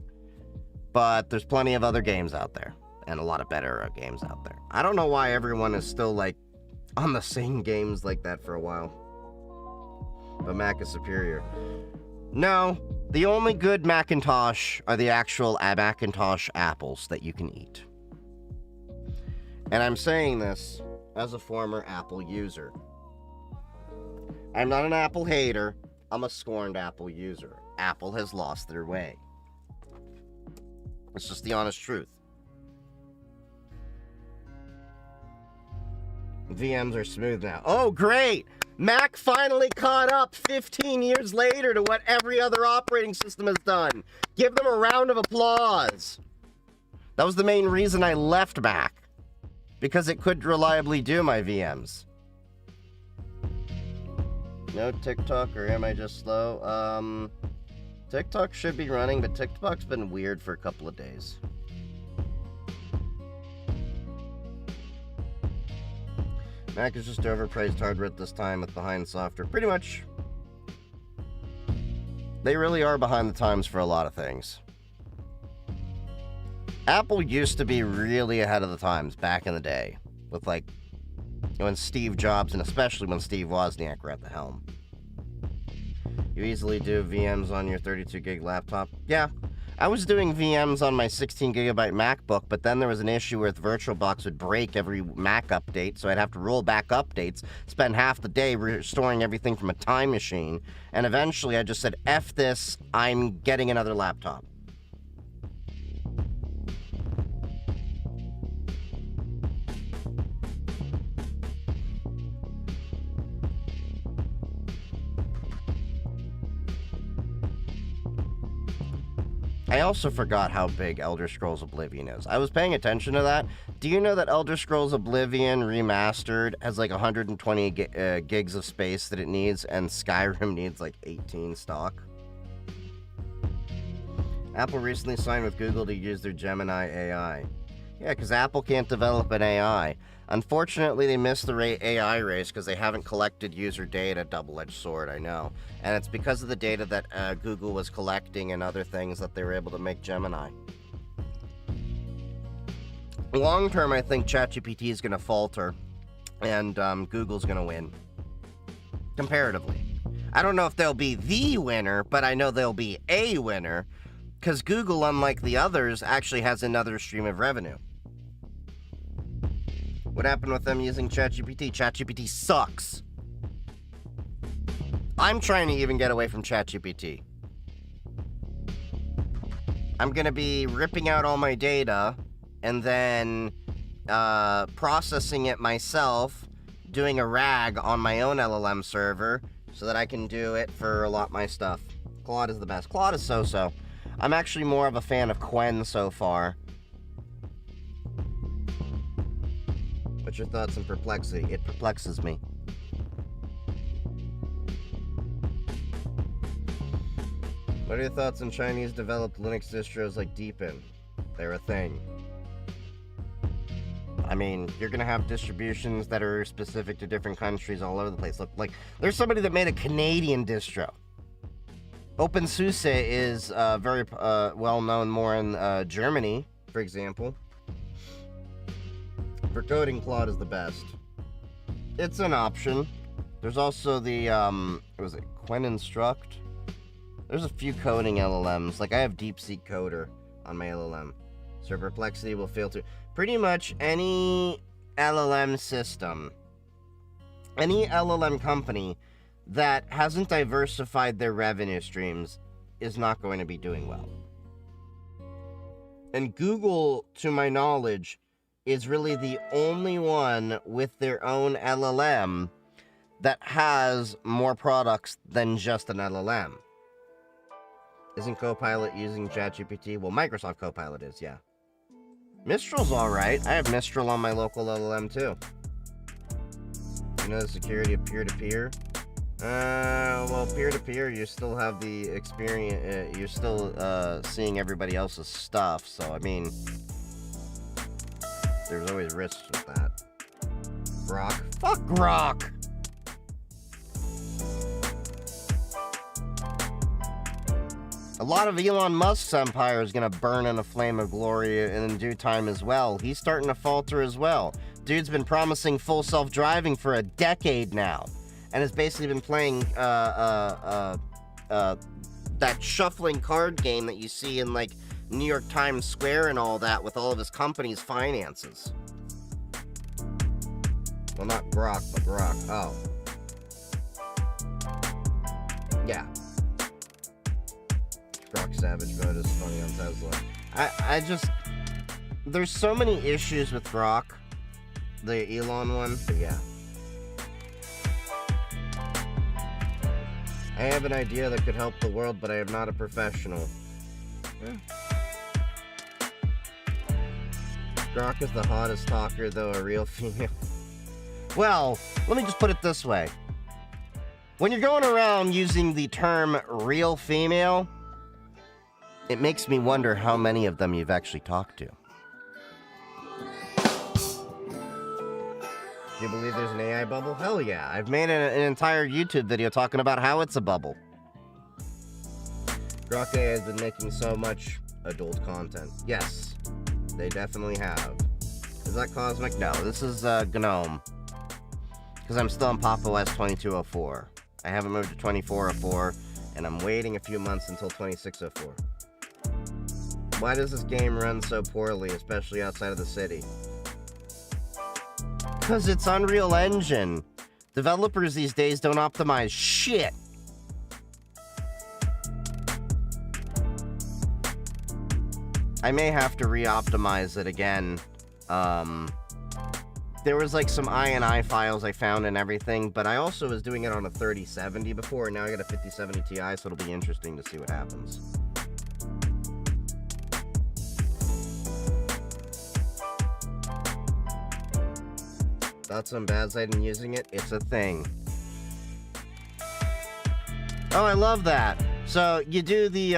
but there's plenty of other games out there, and a lot of better games out there. I don't know why everyone is still, like, on the same games like that for a while. But Mac is superior. No, the only good Macintosh are the actual Macintosh apples that you can eat. And I'm saying this as a former Apple user. I'm not an Apple hater. I'm a scorned Apple user. Apple has lost their way. It's just the honest truth. VMs are smooth now. Oh, great! Mac finally caught up 15 years later to what every other operating system has done. Give them a round of applause. That was the main reason I left Mac. Because it could reliably do my VMs. No TikTok, or am I just slow? TikTok should be running, but TikTok's been weird for a couple of days. Mac is just overpriced hardware at this time with behind software. Pretty much. They really are behind the times for a lot of things. Apple used to be really ahead of the times back in the day. With, like, when Steve Jobs, and especially when Steve Wozniak were at the helm. You easily do VMs on your 32 gig laptop? Yeah. I was doing VMs on my 16 gigabyte MacBook, but then there was an issue where VirtualBox would break every Mac update, so I'd have to roll back updates, spend half the day restoring everything from a time machine, and eventually I just said, F this, I'm getting another laptop. I also forgot how big Elder Scrolls Oblivion is. I was paying attention to that. Do you know that Elder Scrolls Oblivion Remastered has like 120 gigs of space that it needs, and Skyrim needs like 18 stock? Apple recently signed with Google to use their Gemini AI. Yeah, because Apple can't develop an AI. Unfortunately, they missed the AI race because they haven't collected user data. Double-edged sword, I know. And it's because of the data that Google was collecting and other things that they were able to make Gemini. Long term, I think ChatGPT is going to falter, and Google's going to win. Comparatively. I don't know if they'll be the winner, but I know they'll be a winner, because Google, unlike the others, actually has another stream of revenue. What happened with them using ChatGPT? ChatGPT sucks. I'm trying to even get away from ChatGPT. I'm going to be ripping out all my data and then processing it myself, doing a RAG on my own LLM server so that I can do it for a lot of my stuff. Claude is the best. Claude is so-so. I'm actually more of a fan of Quen so far. What's your thoughts on Perplexity? It perplexes me. What are your thoughts on Chinese-developed Linux distros like Deepin? They're a thing. I mean, you're gonna have distributions that are specific to different countries all over the place. Look, like, there's somebody that made a Canadian distro. OpenSUSE is very well known more in Germany, for example. For coding, Claude is the best. It's an option. There's also the, was it Quen Instruct? There's a few coding LLMs. Like, I have DeepSeek Coder on my LLM. So Perplexity will fail too. Pretty much any LLM system, any LLM company that hasn't diversified their revenue streams is not going to be doing well. And Google, to my knowledge, is really the only one with their own LLM that has more products than just an LLM. Isn't Copilot using ChatGPT? Well, Microsoft Copilot is, yeah. Mistral's alright. I have Mistral on my local LLM too. You know the security of peer-to-peer? Well, peer-to-peer, you still have the experience, you're still seeing everybody else's stuff, so I mean, there's always risks with that. Grok? Fuck Grok! A lot of Elon Musk's empire is gonna burn in a flame of glory in due time as well. He's starting to falter as well. Dude's been promising full self-driving for a decade now, and has basically been playing that shuffling card game that you see in like New York Times Square and all that with all of his company's finances. Well, not Grok, but Grok. Oh. Yeah. Grok Savage mode is funny on Tesla. I just... There's so many issues with Grok. The Elon one, but yeah. I have an idea that could help the world, but I am not a professional. Grok is the hottest talker, though a real female. Well, let me just put it this way. When you're going around using the term real female, it makes me wonder how many of them you've actually talked to. Do you believe there's an AI bubble? Hell yeah. I've made an entire YouTube video talking about how it's a bubble. Grok AI has been making so much adult content. Yes, they definitely have. Is that Cosmic? No, this is GNOME. Because I'm still on Pop OS 2204. I haven't moved to 2404, and I'm waiting a few months until 2604. Why does this game run so poorly, especially outside of the city? Because it's Unreal Engine. Developers these days don't optimize shit. I may have to re-optimize it again. There was like some INI files I found and everything, but I also was doing it on a 3070 before, and now I got a 5070 Ti, so it'll be interesting to see what happens. Thoughts on bad side and using it? It's a thing. Oh, I love that. So you do the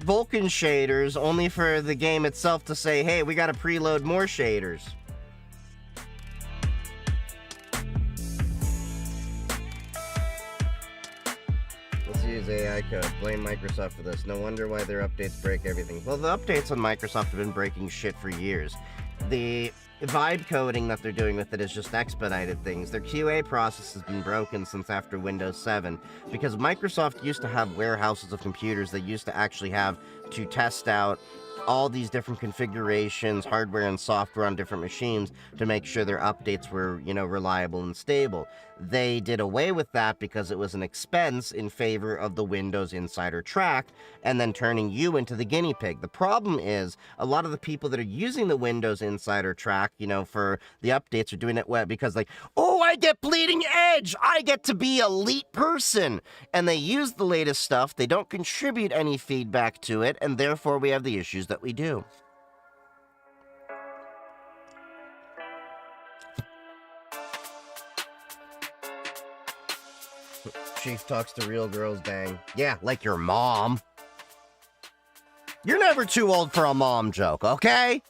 Vulkan shaders only for the game itself to say, hey, we gotta preload more shaders. Let's use AI code. Blame Microsoft for this. No wonder why their updates break everything. Well, the updates on Microsoft have been breaking shit for years. The vibe coding that they're doing with it is just expedited things. Their QA process has been broken since after Windows 7, because Microsoft used to have warehouses of computers they used to actually have to test out all these different configurations, hardware and software on different machines to make sure their updates were, you know, reliable and stable. They did away with that because it was an expense in favor of the Windows Insider Track, and then turning you into the guinea pig. The problem is, a lot of the people that are using the Windows Insider Track, you know, for the updates are doing it because like, oh, I get bleeding edge! I get to be elite person! And they use the latest stuff, they don't contribute any feedback to it, and therefore we have the issues that we do. Chief talks to real girls, dang. Yeah, like your mom. You're never too old for a mom joke, okay?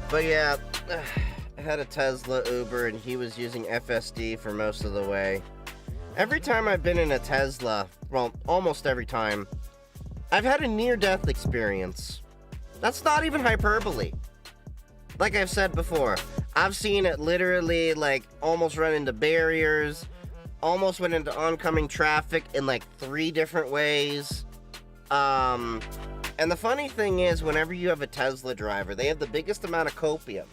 But yeah, I had a Tesla Uber and he was using FSD for most of the way. Every time I've been in a Tesla, well, almost every time, I've had a near-death experience. That's not even hyperbole. Like I've said before, I've seen it literally, like, almost run into barriers, almost went into oncoming traffic in, like, 3 different ways. And the funny thing is, whenever you have a Tesla driver, they have the biggest amount of copium.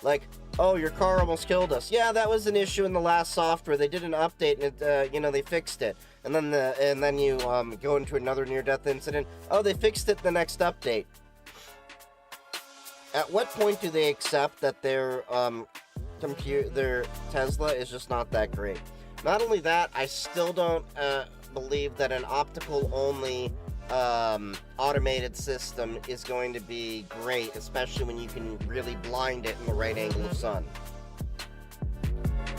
Like, oh, your car almost killed us. Yeah, that was an issue in the last software. They did an update, and it, they fixed it. And then you go into another near-death incident. Oh, they fixed it the next update. At what point do they accept that their Tesla is just not that great? Not only that, I still don't believe that an optical-only automated system is going to be great, especially when you can really blind it in the right angle of sun.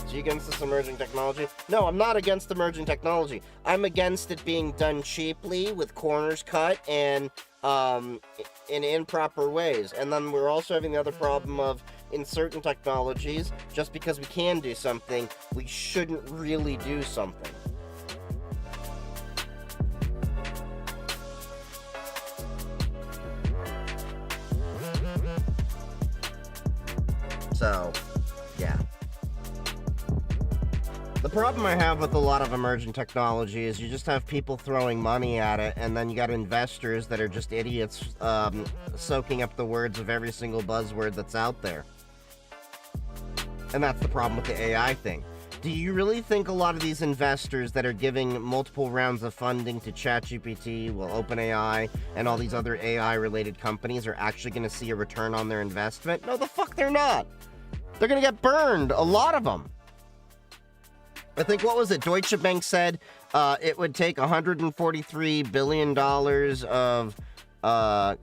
So you against this emerging technology? No, I'm not against emerging technology. I'm against it being done cheaply with corners cut and in improper ways. And then we're also having the other problem of, in certain technologies, just because we can do something, we shouldn't really do something. So, yeah. The problem I have with a lot of emerging technology is you just have people throwing money at it, and then you got investors that are just idiots soaking up the words of every single buzzword that's out there. And that's the problem with the AI thing. Do you really think a lot of these investors that are giving multiple rounds of funding to ChatGPT, OpenAI, and all these other AI-related companies are actually going to see a return on their investment? No, the fuck they're not. They're going to get burned, a lot of them. I think, what was it, Deutsche Bank said it would take $143 billion of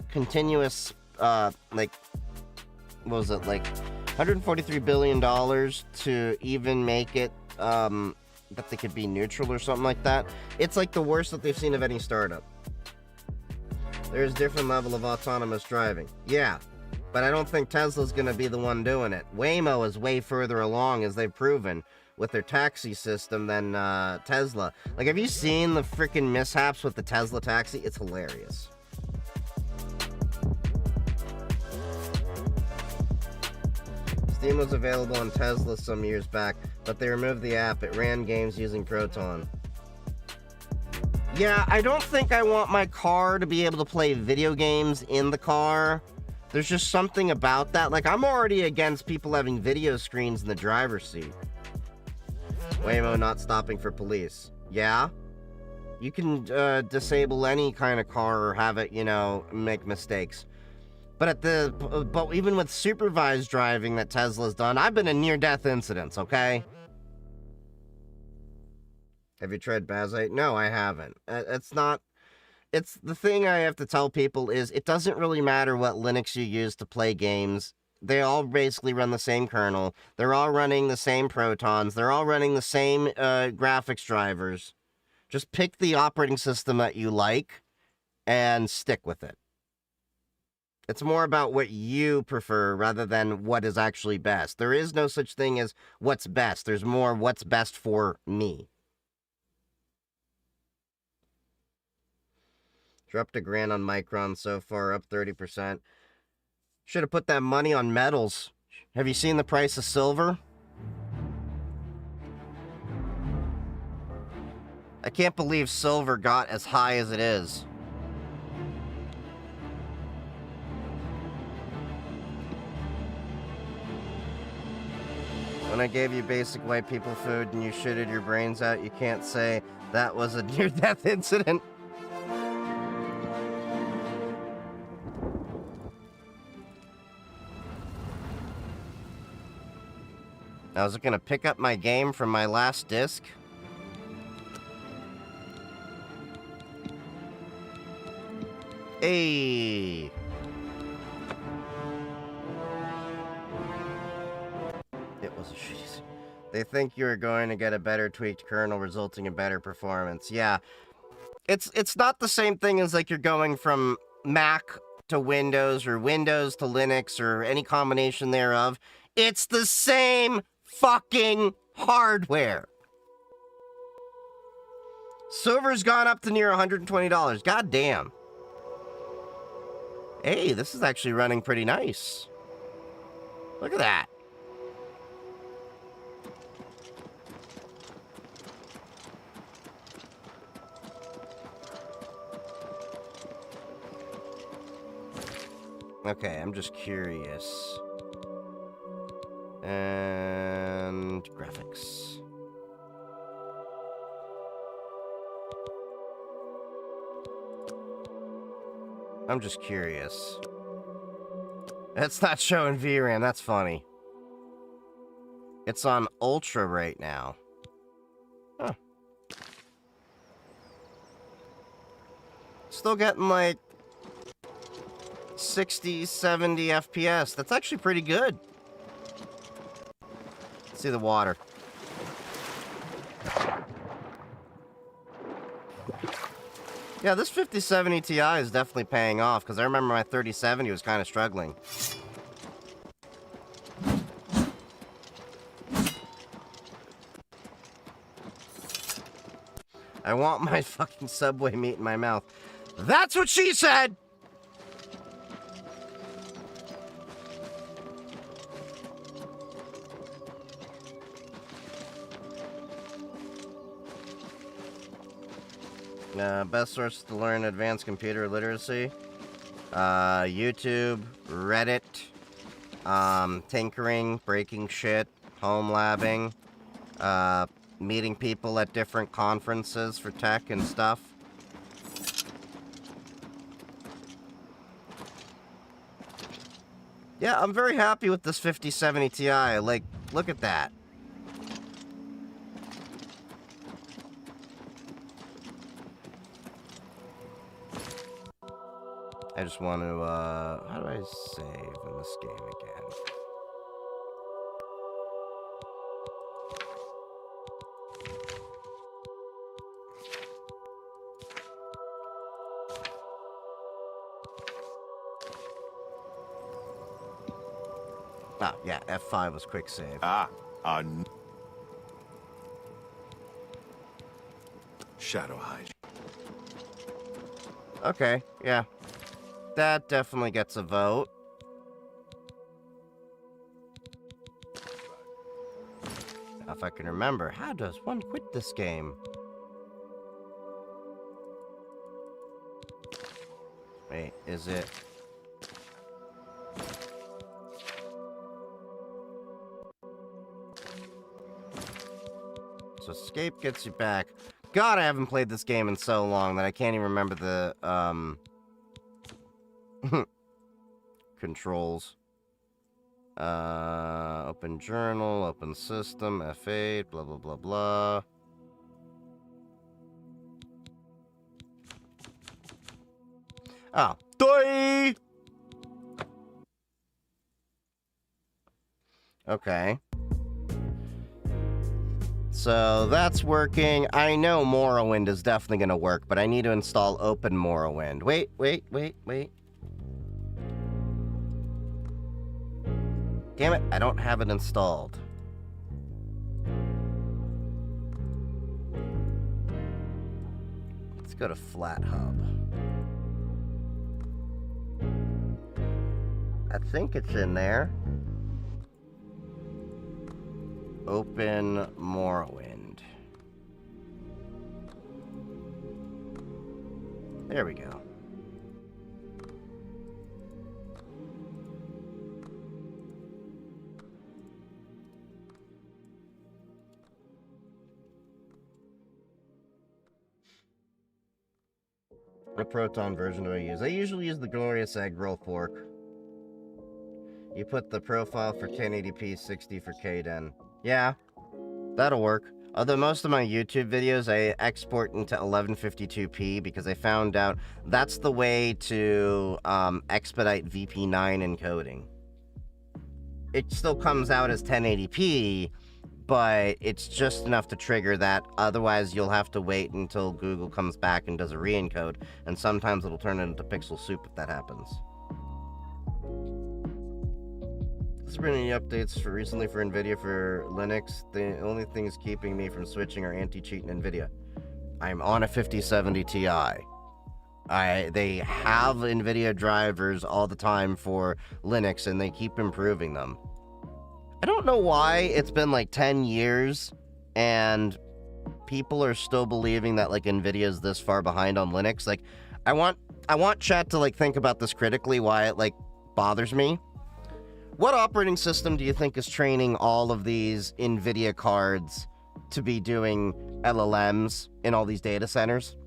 continuous, $143 billion to even make it that they could be neutral or something like that. It's like the worst that they've seen of any startup. There's a different level of autonomous driving. Yeah, but I don't think Tesla's going to be the one doing it. Waymo is way further along, as they've proven, with their taxi system than Tesla. Like, have you seen the freaking mishaps with the Tesla taxi? It's hilarious. Steam was available on Tesla some years back, but they removed the app. It ran games using Proton. Yeah, I don't think I want my car to be able to play video games in the car. There's just something about that. Like, I'm already against people having video screens in the driver's seat. Waymo not stopping for police. Yeah? You can disable any kind of car or have it, make mistakes. But but even with supervised driving that Tesla's done, I've been in near-death incidents, okay? Have you tried Bazite? No, I haven't. It's the thing I have to tell people is it doesn't really matter what Linux you use to play games. They all basically run the same kernel. They're all running the same protons. They're all running the same graphics drivers. Just pick the operating system that you like and stick with it. It's more about what you prefer rather than what is actually best. There is no such thing as what's best. There's more what's best for me. Dropped $1,000 on Micron so far, up 30%. Should have put that money on metals. Have you seen the price of silver? I can't believe silver got as high as it is. When I gave you basic white people food and you shitted your brains out, you can't say that was a near-death incident. Now, is it going to pick up my game from my last disc? Hey! It was a shitty. They think you're going to get a better tweaked kernel resulting in better performance. Yeah. It's not the same thing as like you're going from Mac to Windows or Windows to Linux or any combination thereof. It's the same fucking hardware. Silver's gone up to near $120. God damn. Hey, this is actually running pretty nice. Look at that. Okay, I'm just curious. And graphics. I'm just curious. It's not showing VRAM, that's funny. It's on Ultra right now. Huh. Still getting like 60, 70 FPS. That's actually pretty good. Let's see the water. Yeah, this 5070 Ti is definitely paying off, because I remember my 3070 was kind of struggling. I want my fucking Subway meat in my mouth. That's what she said! Best source to learn advanced computer literacy. YouTube, Reddit, tinkering, breaking shit, home labbing, meeting people at different conferences for tech and stuff. Yeah, I'm very happy with this 5070 Ti. Like, look at that. I just want to, how do I save in this game again? Ah, yeah, F5 was quick save.
Shadow hide.
Okay, yeah. That definitely gets a vote. Now, if I can remember, how does one quit this game? Wait, is it... So escape gets you back. God, I haven't played this game in so long that I can't even remember the, controls. Open journal, open system, F8, blah, blah, blah, blah. Oh. Doi! Okay. So that's working. I know Morrowind is definitely going to work, but I need to install Open Morrowind. Wait. Damn it, I don't have it installed. Let's go to FlatHub. I think it's in there. Open Morrowind. There we go. What Proton version do I use? I usually use the Glorious Egg Roll Fork. You put the profile for 1080p, 60 for KDen. Yeah, that'll work. Although most of my YouTube videos I export into 1152p because I found out that's the way to expedite VP9 encoding. It still comes out as 1080p, but it's just enough to trigger that. Otherwise, you'll have to wait until Google comes back and does a re-encode, and sometimes it'll turn it into pixel soup if that happens. Has there been any updates recently for NVIDIA for Linux? The only things keeping me from switching are anti-cheat in NVIDIA. I'm on a 5070 Ti. They have NVIDIA drivers all the time for Linux, and they keep improving them. I don't know why it's been like 10 years, and people are still believing that like NVIDIA is this far behind on Linux. Like, I want chat to like think about this critically, why it like bothers me. What operating system do you think is training all of these NVIDIA cards to be doing LLMs in all these data centers?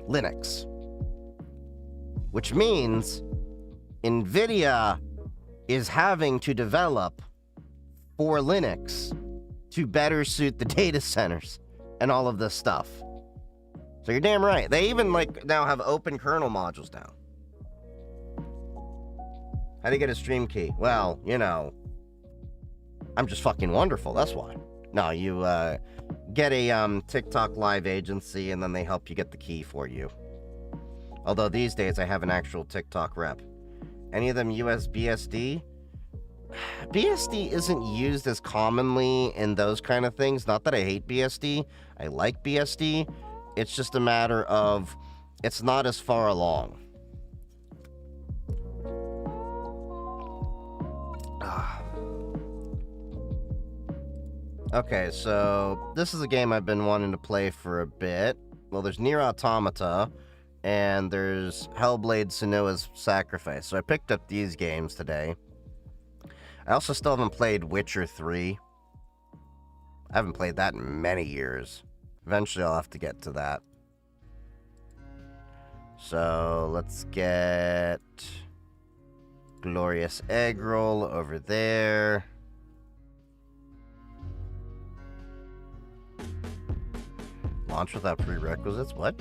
Linux. Which means NVIDIA is having to develop for Linux to better suit the data centers and all of this stuff. So you're damn right. They even now have open kernel modules now. How do you get a stream key? Well, you know, I'm just fucking wonderful. That's why. No, you get a TikTok live agency and then they help you get the key for you. Although these days I have an actual TikTok rep. Any of them USBSD? BSD isn't used as commonly in those kind of things. Not that I hate BSD. I like BSD. It's just a matter of it's not as far along. Okay, so this is a game I've been wanting to play for a bit. Well, there's Nier Automata, and there's Hellblade: Senua's Sacrifice. So I picked up these games today. I also still haven't played Witcher 3. I haven't played that in many years. Eventually I'll have to get to that. So let's get Glorious Egg Roll over there. Launch without prerequisites? What?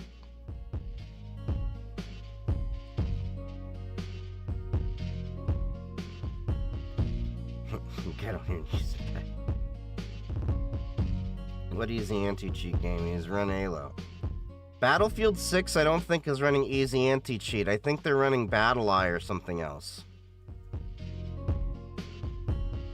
Get on here and use it. What easy anti-cheat game is? Run Halo. Battlefield 6 I don't think is running easy anti-cheat. I think they're running BattleEye or something else.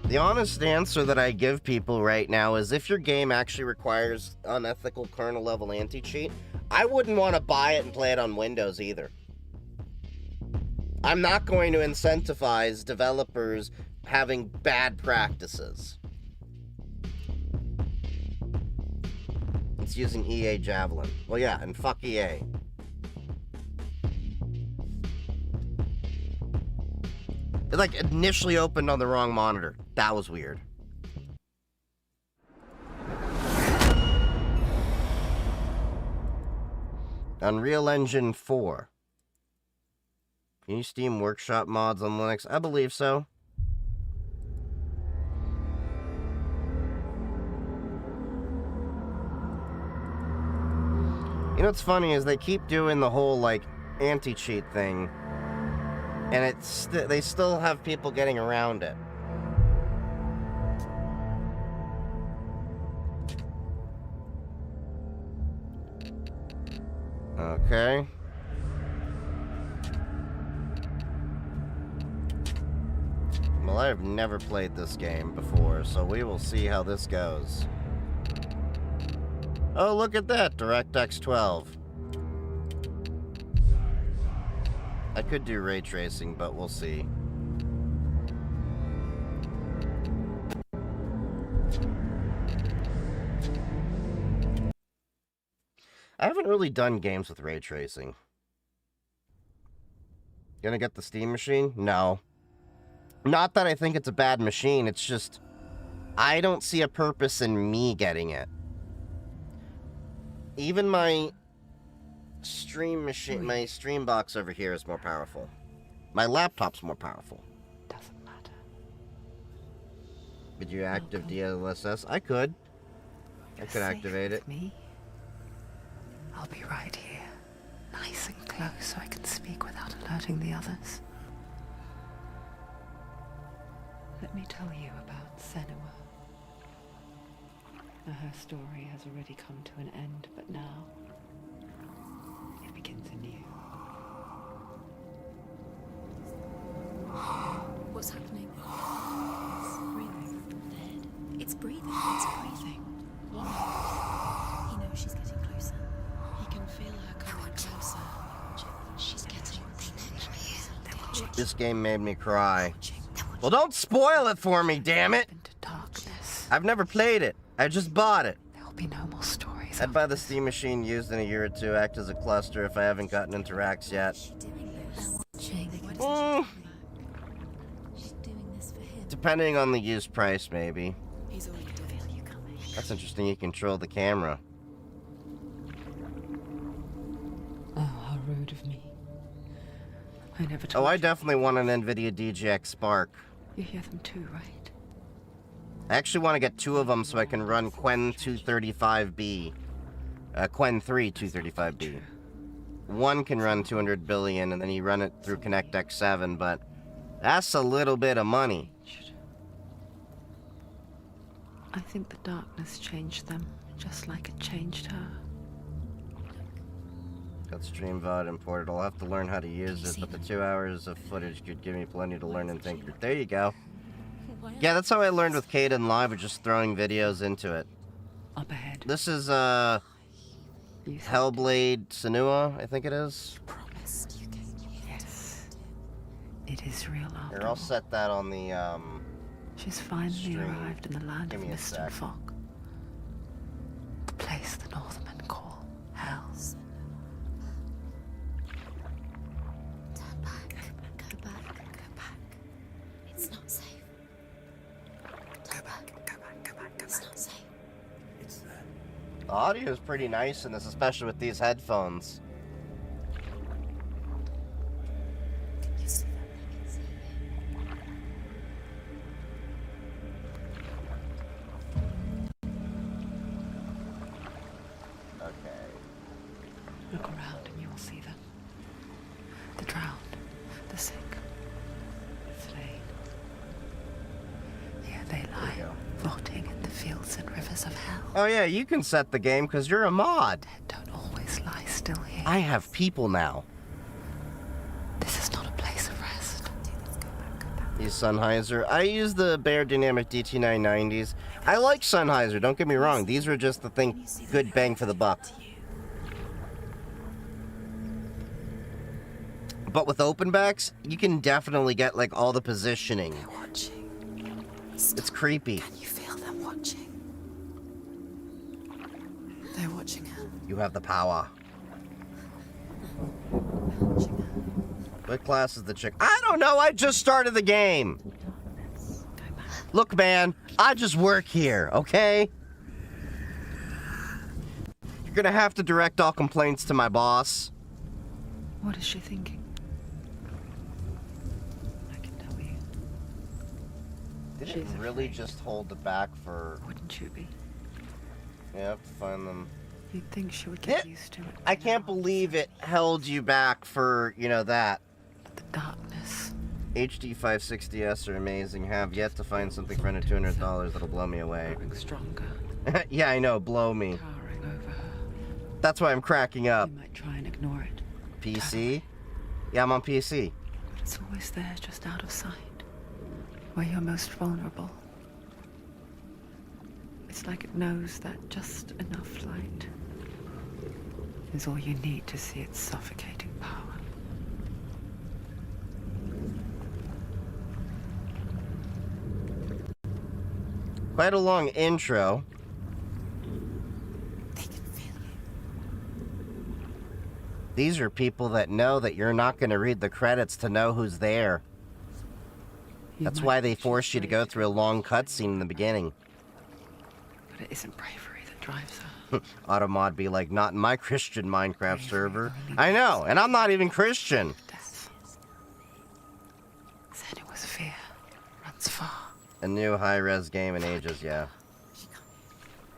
The honest answer that I give people right now is if your game actually requires unethical kernel level anti-cheat, I wouldn't want to buy it and play it on Windows either. I'm not going to incentivize developers having bad practices. It's using EA Javelin. Well, yeah, and fuck EA. It initially opened on the wrong monitor. That was weird. Unreal Engine 4. Can you Steam Workshop mods on Linux? I believe so. You know what's funny is they keep doing the whole, anti-cheat thing. And they still have people getting around it. Okay. Well, I've never played this game before, so we will see how this goes. Oh, look at that, DirectX 12. I could do ray tracing, but we'll see. I haven't really done games with ray tracing. Gonna get the Steam machine? No. Not that I think it's a bad machine, it's just I don't see a purpose in me getting it. Even my stream machine, my stream box over here is more powerful. My laptop's more powerful.
Doesn't matter.
Could you active DLSS? I could. I could activate it.
Me? I'll be right here, nice and close so I can speak without alerting the others. Let me tell you about Senua. Her story has already come to an end, but now it begins anew.
What's happening? It's breathing. Dead. It's breathing. It's breathing. He knows she's getting closer. He can feel her coming closer. She's getting closer.
This game made me cry. Well, don't spoil it for me, damn it!
Into darkness.
I've never played it. I just bought it.
There'll be no more stories.
I'd buy the Steam machine used in a year or two, act as a cluster if I haven't gotten into racks yet. Depending on the use price, maybe.
He's already doing it.
That's interesting. You control the camera.
Oh, how rude of me. I never told
Oh, I
you.
definitely want an NVIDIA DGX Spark.
You hear them too, right?
I actually want to get 2 of them so I can run Quen 235B. Quen 3 235B. One can run 200 billion, and then you run it through ConnectX 7, but that's a little bit of money.
I think the darkness changed them, just like it changed her.
Got stream VOD imported. I'll have to learn how to use it, but the 2 hours of footage could give me plenty to learn and think. There you go. Yeah, that's how I learned with Caden Live, with just throwing videos into it.
Up ahead.
This is,
You said
Hellblade Senua, I think it is.
Promised you gave me a
yes. It is real after
Here, I'll
all.
set that on the,
She's finally
stream.
arrived in the land
Give
of
me a
mist
sec.
and fog. The place the Northmen call Hell.
Turn back. Go back. Go back. It's not safe. Turn back. Go back. Go back. It's not safe.
the audio is pretty nice in this, especially with these headphones.
You see that? I can see you.
Okay.
Look around and you will see them. The drowned, the sick, the slain. Here they lie,
go.
rotting in the fields and rivers of hell.
Oh yeah, you can set the game because you're a mod.
Don't always lie still here.
I have people now.
This is not a place of rest.
Use Sennheiser. I use the Bear Dynamic DT990s. I like Sennheiser, don't get me wrong. These were just the thing, good bang for the buck. But with open backs, you can definitely get like all the positioning.
They're watching.
It's creepy.
Can you feel them watching? They're watching her.
You have the power.
They're watching her.
What class is the chick? I don't know, I just started the game.
Go back.
Look, man, I just work here, okay? You're gonna have to direct all complaints to my boss.
What is she thinking? I can tell you.
Did it
She's
really
afraid.
just hold it back for...
Wouldn't you be?
Yeah, I have to find them.
You'd think she would get
Yeah,
used to it.
I can't believe it held you back for, you know, that.
But the darkness.
HD 560s are amazing. Have yet to find something for under $200 that'll blow me away.
Growing stronger,
Yeah, I know, blow me.
towering over her.
That's why I'm cracking up.
You might try and ignore it.
PC? Yeah, I'm on PC.
But it's always there, just out of sight. Where you're most vulnerable. It's like it knows that just enough light is all you need to see its suffocating power.
Quite a long intro.
They can feel you.
These are people that know that you're not going to read the credits to know who's there.
You
That's
might
why
be
they
too
force you to go
afraid
through a long cutscene in the beginning.
But it isn't bravery that drives her.
Automod be like, not in my Christian Minecraft server. I know, and I'm not even Christian.
Death. Said it was fear. Runs far.
A new high-res game in ages, yeah.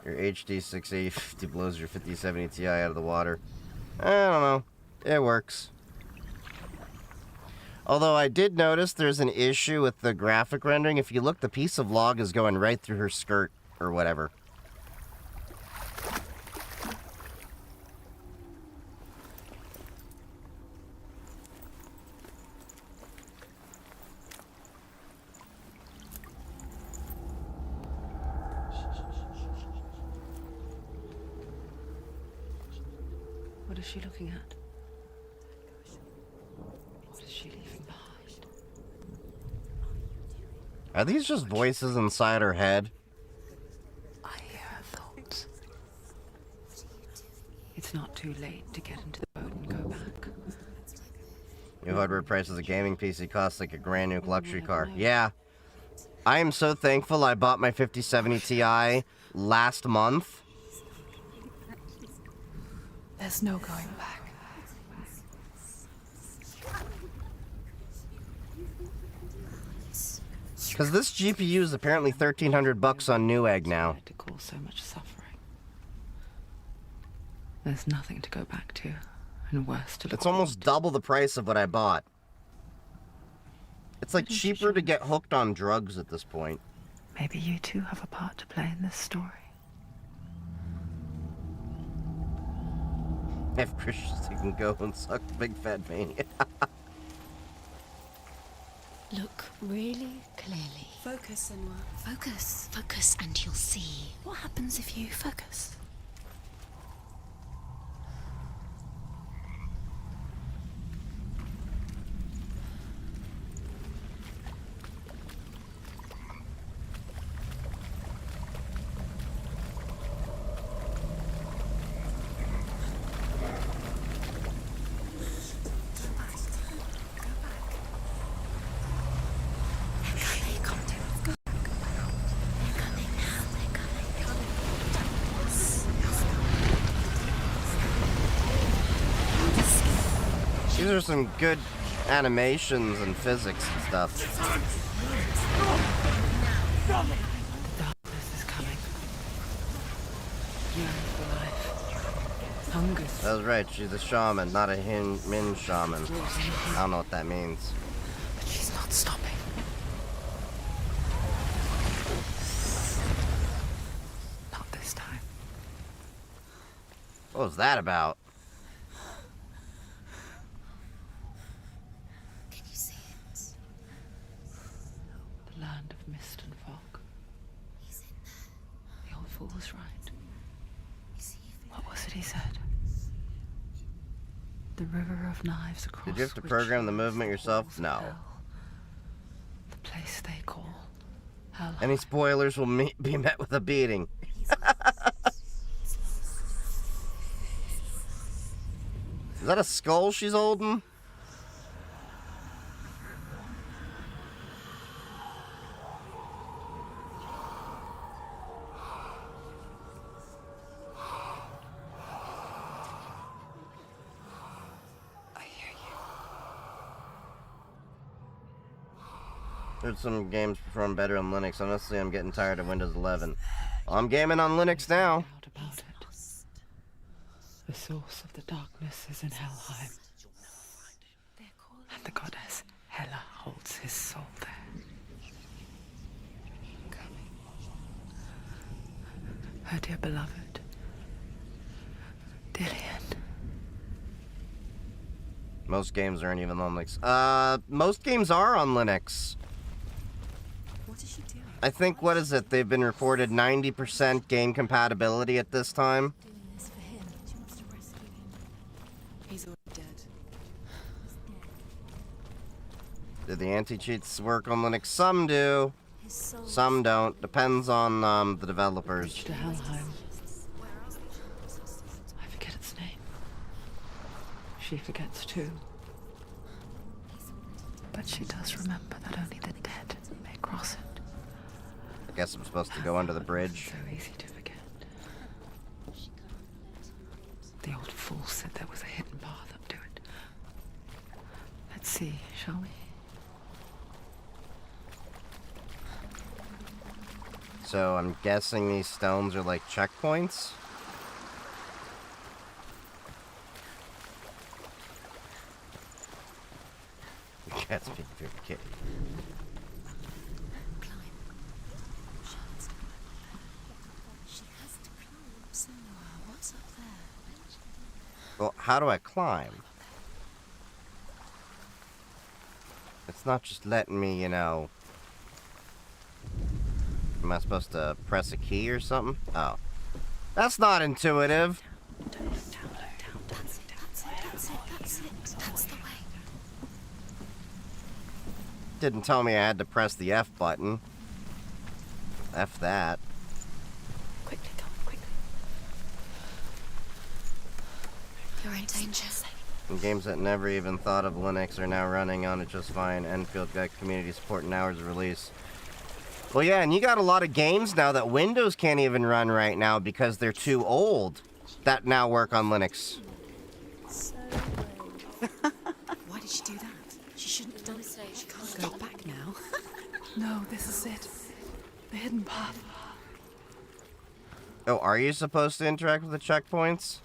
Your HD 680 blows your 5070 Ti out of the water. I don't know. It works. Although I did notice there's an issue with the graphic rendering. If you look, the piece of log is going right through her skirt or whatever.
What is she looking at? What is she leaving behind?
Are these just voices inside her head?
I hear her thoughts. It's not too late to get into the boat and go back.
New hardware prices a gaming PC costs like a grand new luxury car. Yeah. I am so thankful I bought my 5070 Ti last month.
There's no going back.
Because this GPU is apparently $1,300 on Newegg now.
To cause so much suffering. There's nothing to go back to, and worse to look
It's almost double the price of what I bought. It's like cheaper to get hooked on drugs at this point.
Maybe you too have a part to play in this story.
If Christians can go and suck big fat mania.
Look really clearly.
Focus, Senua.
Focus. Focus and you'll see. What happens if you focus?
These are some good animations and physics and stuff.
The darkness is coming. Yearn for life. Hungers.
That was right, she's a shaman, not a Min shaman. I don't know what that means.
But she's not stopping. Not this time.
What was that about?
Can you see it?
The land of mist and fog.
He's in there.
The old fool was right.
Is he?
What was it he said? The river of knives across.
Did you have to
which
program the movement
flows
yourself?
the
No.
hell. The place they call hell.
Any spoilers will be met with a beating. Is that a skull she's holding?
I hear you.
There's some games perform better on Linux. Honestly, I'm getting tired of Windows 11. Well, I'm gaming on Linux now.
Doubt about it. The source of the darkness is in Helheim. And the goddess Hela holds his soul there. Her dear beloved, Dillian.
Most games aren't even on Linux. Most games are on Linux.
What is she doing?
I think, what is it? They've been reported 90% game compatibility at this time.
Doing this for him. She wants to rescue him.
He's already dead.
Do the anti-cheats work on Linux? Some do,
His soul.
some don't. Depends on the developers.
To Helheim. I forget its name. She forgets too. But she does remember that only the dead may cross it.
I guess I'm supposed to go under the bridge.
So easy to forget. The old fool said there was a hidden path up to it. Let's see, shall we?
So I'm guessing these stones are like checkpoints? The cat's being very kitty.
Climb. She has to climb. She has to climb. Senua, what's up there?
Well, how do I climb? It's not just letting me, you know... Am I supposed to press a key or something? Oh. That's not intuitive.
That's it, that's the way.
Didn't tell me I had to press the F button. F that.
Quickly, come, quickly. You're in danger.
And games that never even thought of Linux are now running on it just fine. Enfield got community support and hours of release. Well, yeah, and you got a lot of games now that Windows can't even run right now because they're too old that now work on Linux.
So why did she do that? She shouldn't have done it. She can't go back now.
No, this is it. The hidden path.
Oh, are you supposed to interact with the checkpoints?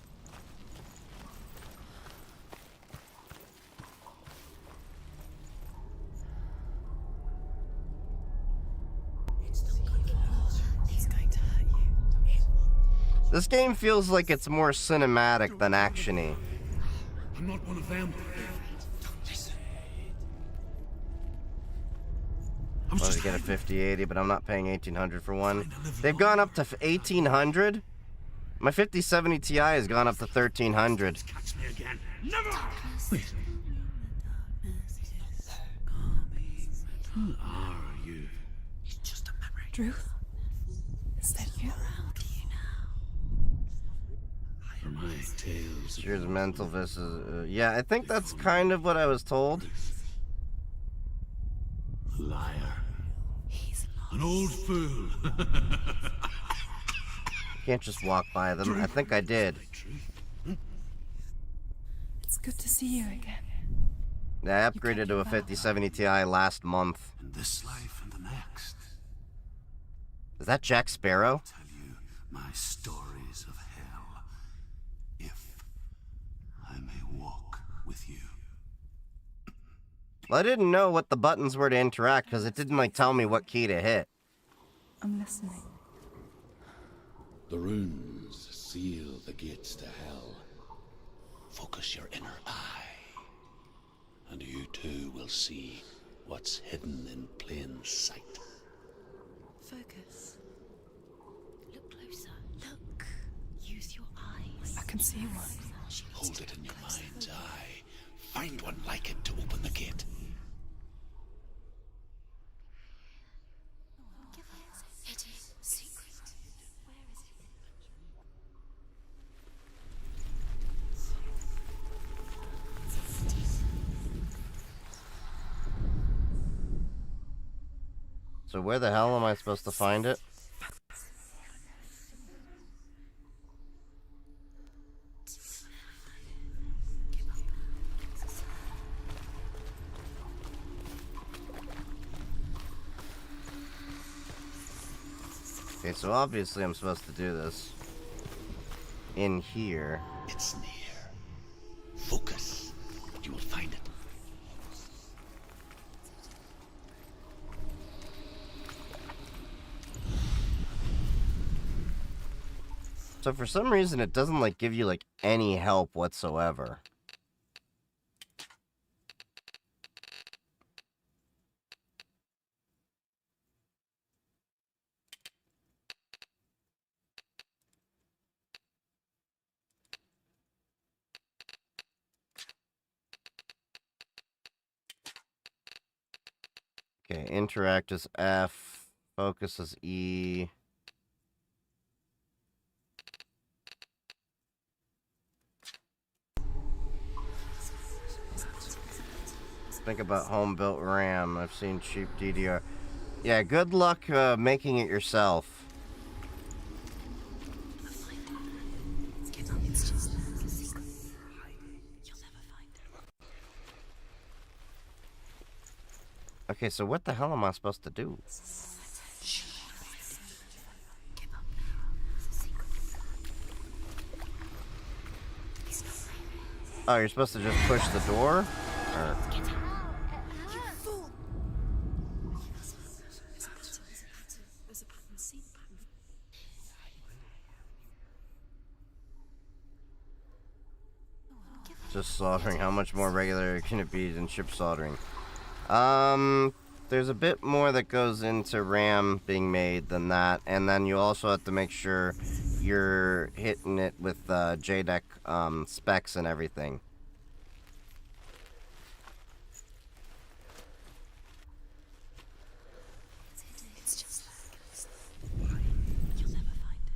He's going to hurt you.
This game feels like it's more cinematic than actiony.
I'm not one of them.
I wanted to get a 5080, but I'm not paying 1800 for one. They've gone up to 1800. My 5070 Ti has gone up to 1300.
Catch me again. Never! Wait. Who are you?
It's just a memory.
Drew? Is that you?
For my tales.
Here's mental vistas. Yeah, I think that's kind of what I was told.
Liar. An old fool.
Can't just walk by them. I think I did.
It's good to see you again.
Yeah, I upgraded to a 5070 Ti last month.
In this life and the next,
Is that Jack Sparrow?
tell you my stories of hell. If I may walk with you.
Well, I didn't know what the buttons were to interact because it didn't like tell me what key to hit.
I'm listening.
The runes seal the gates to hell. Focus your inner eye, and you too will see what's hidden in plain sight.
Focus. Look closer. Look. Use your eyes.
I can see one.
Hold it in your mind's eye. Find one like it to open the gate.
Give us hidden secret. Where is it?
So where the hell am I supposed to find it? Okay, so obviously I'm supposed to do this in here.
It's near. Focus. You will find it.
So for some reason it doesn't like give you like any help whatsoever. Okay, interact is F, focus is E. Think about home built RAM. I've seen cheap DDR. Yeah, good luck making it yourself.
It's just a secret. You'll never find it.
Okay, so what the hell am I supposed to do?
Give up now. It's a secret. It's not right.
Oh, you're supposed to just push the door? Or...
Get out. You fool.
There's a pattern. See the pattern.
Just soldering. How much more regular can it be than chip soldering? There's a bit more that goes into RAM being made than that, and then you also have to make sure you're hitting it with JDEC specs and everything.
It's just like you'll never find it.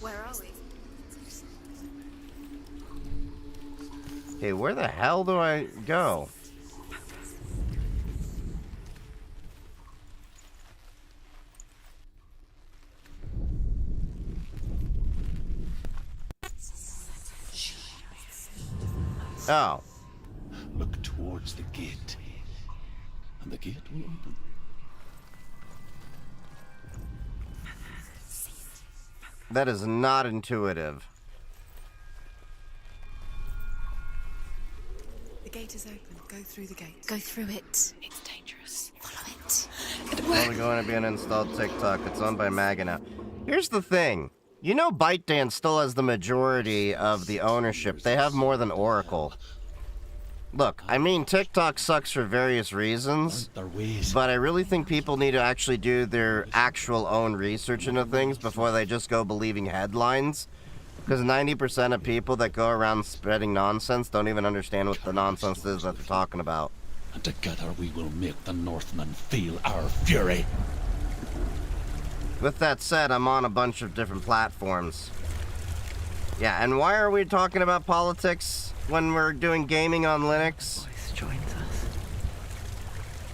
Where are we?
Okay, where the hell do I go? Oh.
Look towards the gate, and the gate will open.
That is not intuitive.
The gate is open. Go through the gate.
Go through it.
It's dangerous.
Follow it.
It's only going to be an installed TikTok. It's owned by MAGA now. Here's the thing. You know ByteDance still has the majority of the ownership. They have more than Oracle. Look, I mean, TikTok sucks for various reasons, but I really think people need to actually do their actual own research into things before they just go believing headlines. Because 90% of people that go around spreading nonsense don't even understand what the nonsense is that they're talking about.
And together we will make the Northmen feel our fury.
With that said, I'm on a bunch of different platforms. Yeah, and why are we talking about politics when we're doing gaming on Linux?
Voice joins us.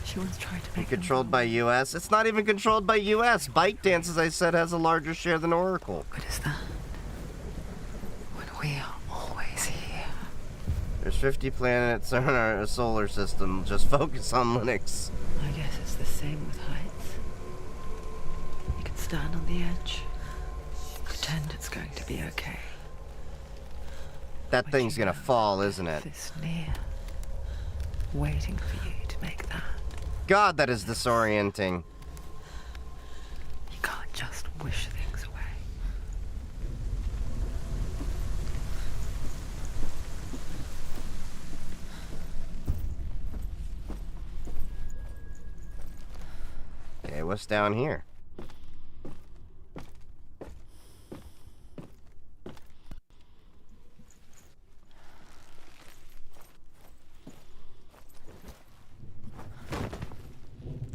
She once tried to make
Controlled by US? It's not even controlled by US. ByteDance, as I said, has a larger share than Oracle.
What is that? When we are always here.
There's 50 planets in our solar system. Just focus on Linux.
I guess it's the same with heights. You can stand on the edge, pretend it's going to be okay.
That
But
thing's
you
gonna
know
fall, isn't it?
This near, waiting for you to make that.
God, that is disorienting.
You can't just wish things away.
Okay, what's down here?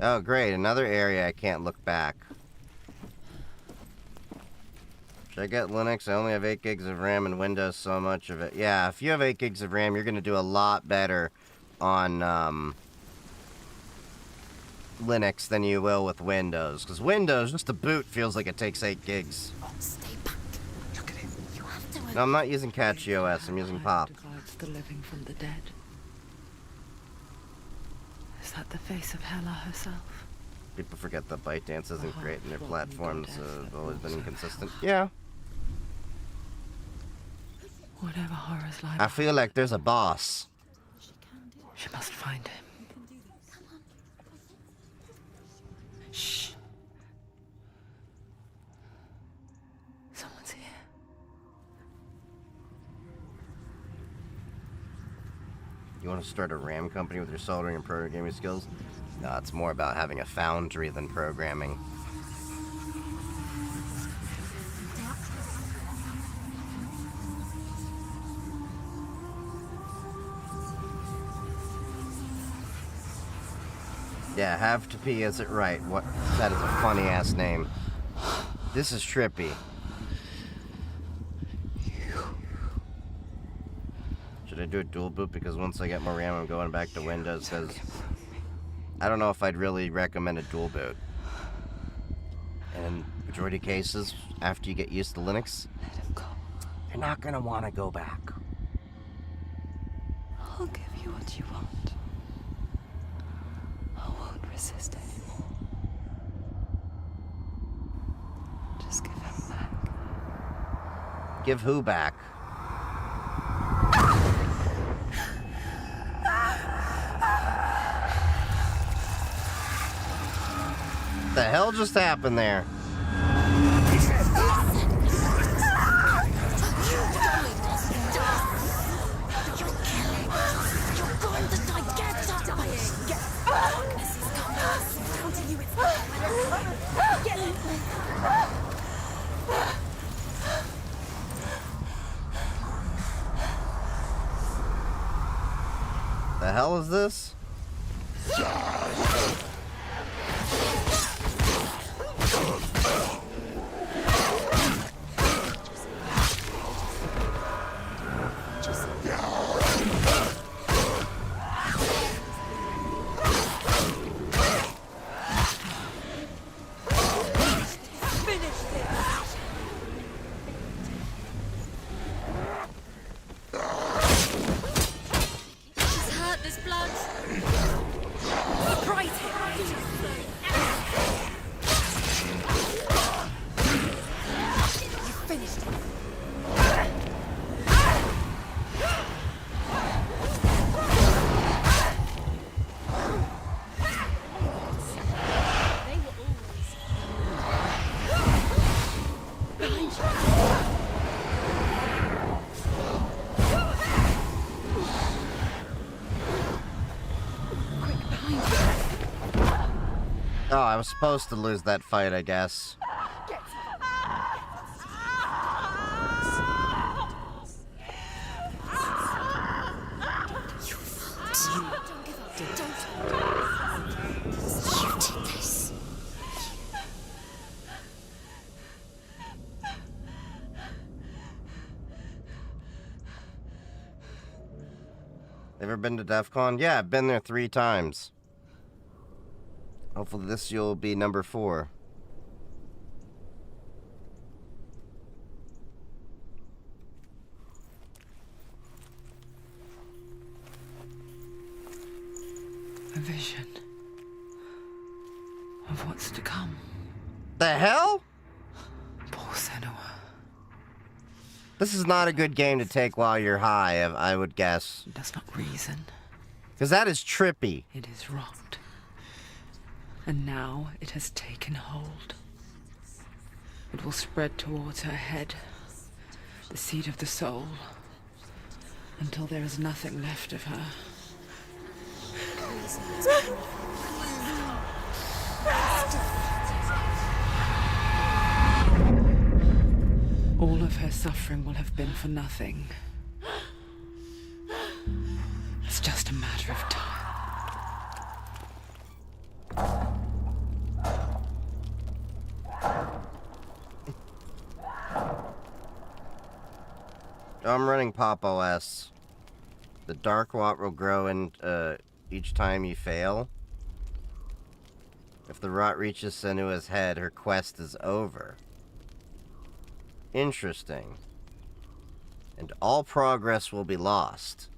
Oh, great. Another area I can't look back. Should I get Linux? I only have 8 gigs of RAM and Windows, so much of it. Yeah, if you have 8 gigs of RAM, you're going to do a lot better on Linux than you will with Windows. Because Windows, just to boot, feels like it takes 8 gigs.
Stay back. Look at him. You have to.
No, I'm not using CatchyOS. I'm using Pop.
Divides the living from the dead. Is that the face of Hela herself?
People forget that ByteDance isn't great and their platforms have always been inconsistent. Yeah.
Whatever horrors lie
I feel like there's a boss.
she must find him. Shh. Someone's here.
You want to start a RAM company with your soldering and programming skills? No, it's more about having a foundry than programming. Yeah, have to pee, is it right? What? That is a funny ass name. This is trippy. Should I do a dual boot? Because once I get more RAM, I'm going back to Windows. Because I don't know if I'd really recommend a dual boot. And in majority of cases, after you get used to Linux,
Let him go.
you're not gonna want to go back.
I'll give you what you want. I won't resist anymore. Just give him back.
Give who back? What the hell just happened there? The hell is this?
She's hurt, there's blood. Right here. You finished it. They were always behind you.
Oh, I was supposed to lose that fight, I guess. Ever been to DEF CON? Yeah, I've been there 3 times. Hopefully this will be number 4.
A vision of what's to come.
The hell?
Poor Senua.
This is not a good game to take while you're high, I would guess.
It does not reason.
Because that is trippy.
It is rot. And now it has taken hold. It will spread towards her head, the seat of the soul, until there is nothing left of her. All of her suffering will have been for nothing. It's just a matter of time.
I'm running Pop OS. The Dark Rot will grow in each time you fail. If the rot reaches Senua's head, her quest is over. Interesting. And all progress will be lost.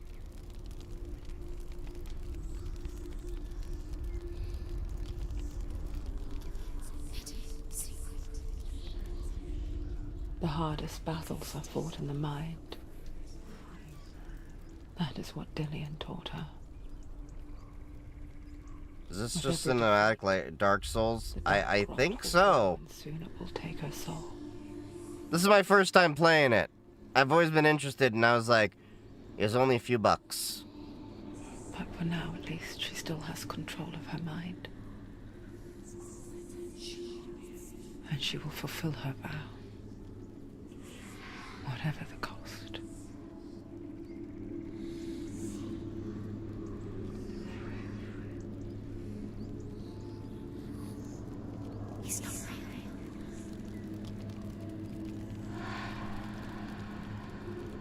The hardest battles are fought in the mind. That is what Dillian taught her.
Is this
With
just
every
cinematic like Dark Souls?
The dark
I
rot
think
will
so.
grow, and soon it will take her soul.
This is my first time playing it. I've always been interested, and I was like, it's only a few bucks.
But for now, at least, she still has control of her mind. And she will fulfill her vow. Whatever the cost.
He's not real.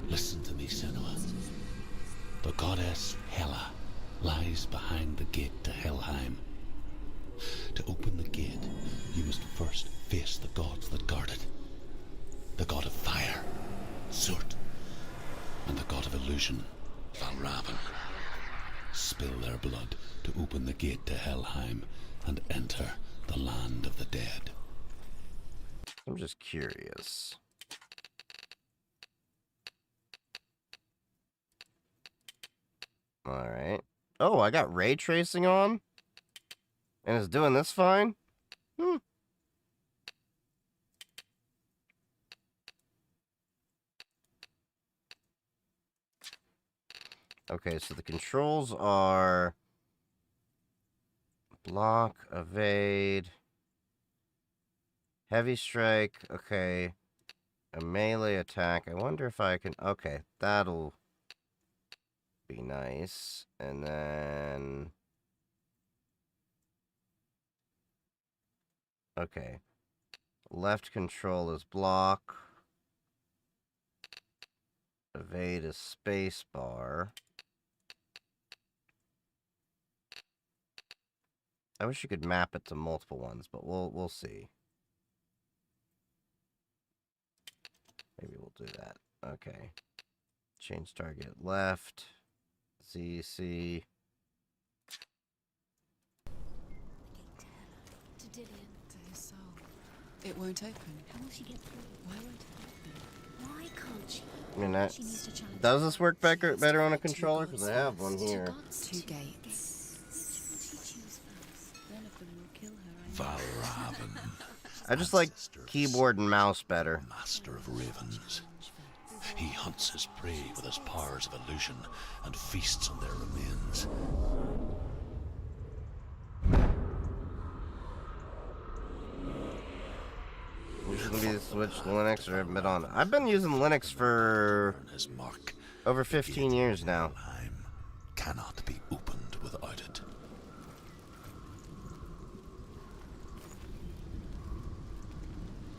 Listen to me, Senua. The goddess Hela lies behind the gate to Helheim. To open the gate, you must first face the gods that guard it. The god of fire, Surt, and the god of illusion, Valravan. Spill their blood to open the gate to Helheim and enter the land of the dead.
I'm just curious. Alright. Oh, I got ray tracing on? And it's doing this fine? Okay, so the controls are block, evade, heavy strike, okay, a melee attack. I wonder if I can, okay, that'll be nice. And then, okay, left control is block, Evade is spacebar. I wish you could map it to multiple ones, but we'll see. Maybe we'll do that. Okay. Change target left. ZC.
To Dillian.
To his soul. It won't open.
How will she get through?
Why won't it open?
Why can't she?
I mean, that,
She needs to challenge
does this work
her.
better on a controller? Because I have one
Two
here.
gods.
Two gates.
Which will she choose first?
One of them will kill her.
Valravan,
I just like
ancestor of
keyboard and mouse better.
master of ravens. He hunts his prey with his powers of illusion and feasts on their remains.
Usually switch to Linux or haven't been on. I've been using Linux for
Earn his mark.
over 15 years now.
Time cannot be opened without it.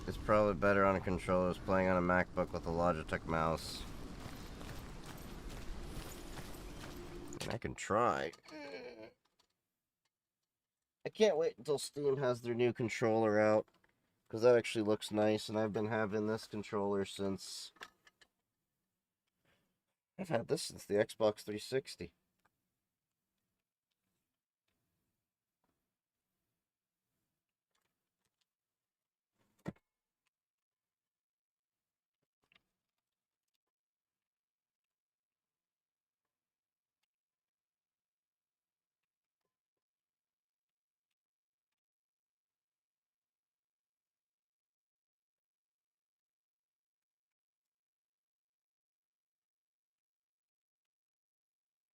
It's probably better on a controller than playing on a MacBook with a Logitech mouse. I can try. I can't wait until Steam has their new controller out, because that actually looks nice, and I've been having this controller since... I've had this since the Xbox 360.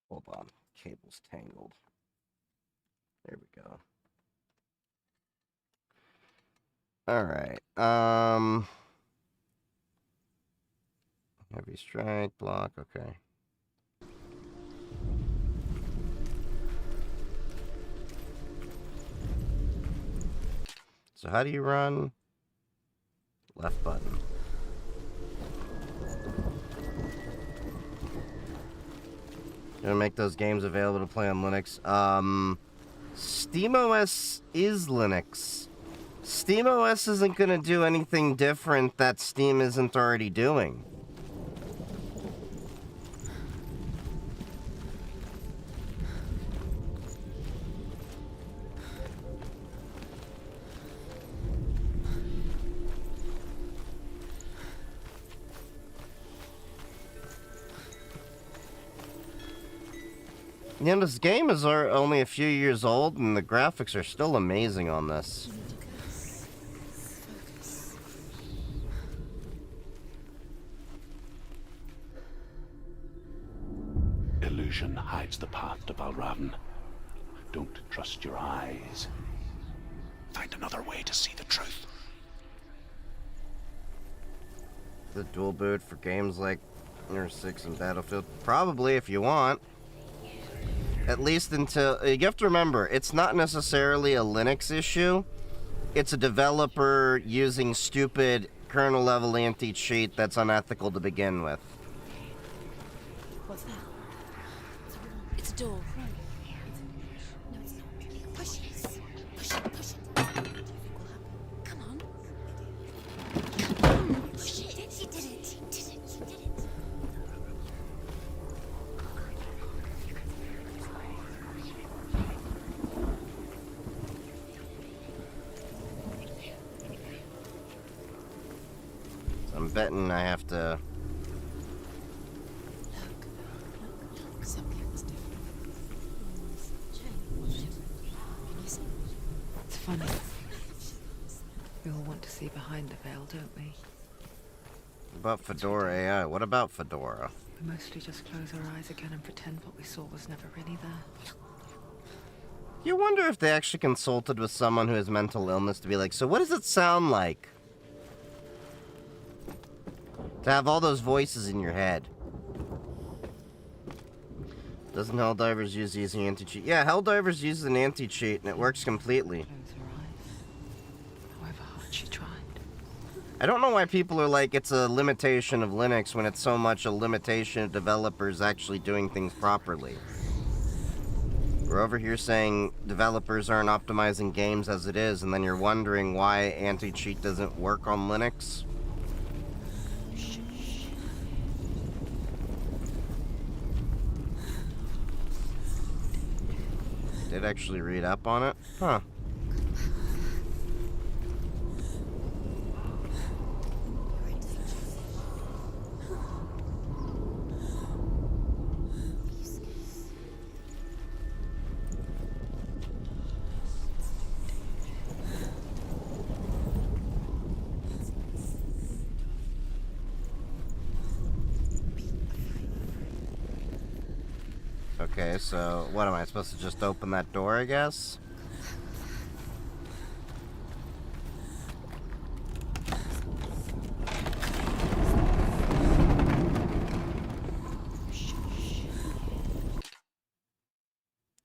Hold on, cable's tangled. There we go. Alright, heavy strike, block, okay. So how do you run? Left button. Gonna make those games available to play on Linux. SteamOS is Linux. SteamOS isn't gonna do anything different that Steam isn't already doing. You know, this game is only a few years old, and the graphics are still amazing on this.
Illusion hides the path to Valravan. Don't trust your eyes. Find another way to see the truth.
The dual boot for games like Inner 6 and Battlefield? Probably, if you want. At least until... You have to remember, it's not necessarily a Linux issue. It's a developer using stupid kernel-level anti-cheat that's unethical to begin with.
What's that? It's a door. Run. No, it's not. Push it. Push it. Push it. What do you think will happen? Come on. Push it. She did it. She did it. She did it.
I'm betting I have to...
Look, something was different. It's funny. We all want to see behind the veil, don't we?
What about Fedora AI? What about Fedora?
We mostly just close our eyes again and pretend what we saw was never really there.
You wonder if they actually consulted with someone who has mental illness to be like, so what does it sound like? To have all those voices in your head. Doesn't Helldivers use the anti-cheat? Yeah, Helldivers uses an anti-cheat and it works completely.
Close her eyes. However hard she tried.
I don't know why people are like it's a limitation of Linux when it's so much a limitation of developers actually doing things properly. We're over here saying developers aren't optimizing games as it is, and then you're wondering why anti-cheat doesn't work on Linux. Did actually read up on it? Huh. Okay, so what am I supposed to just open that door, I guess?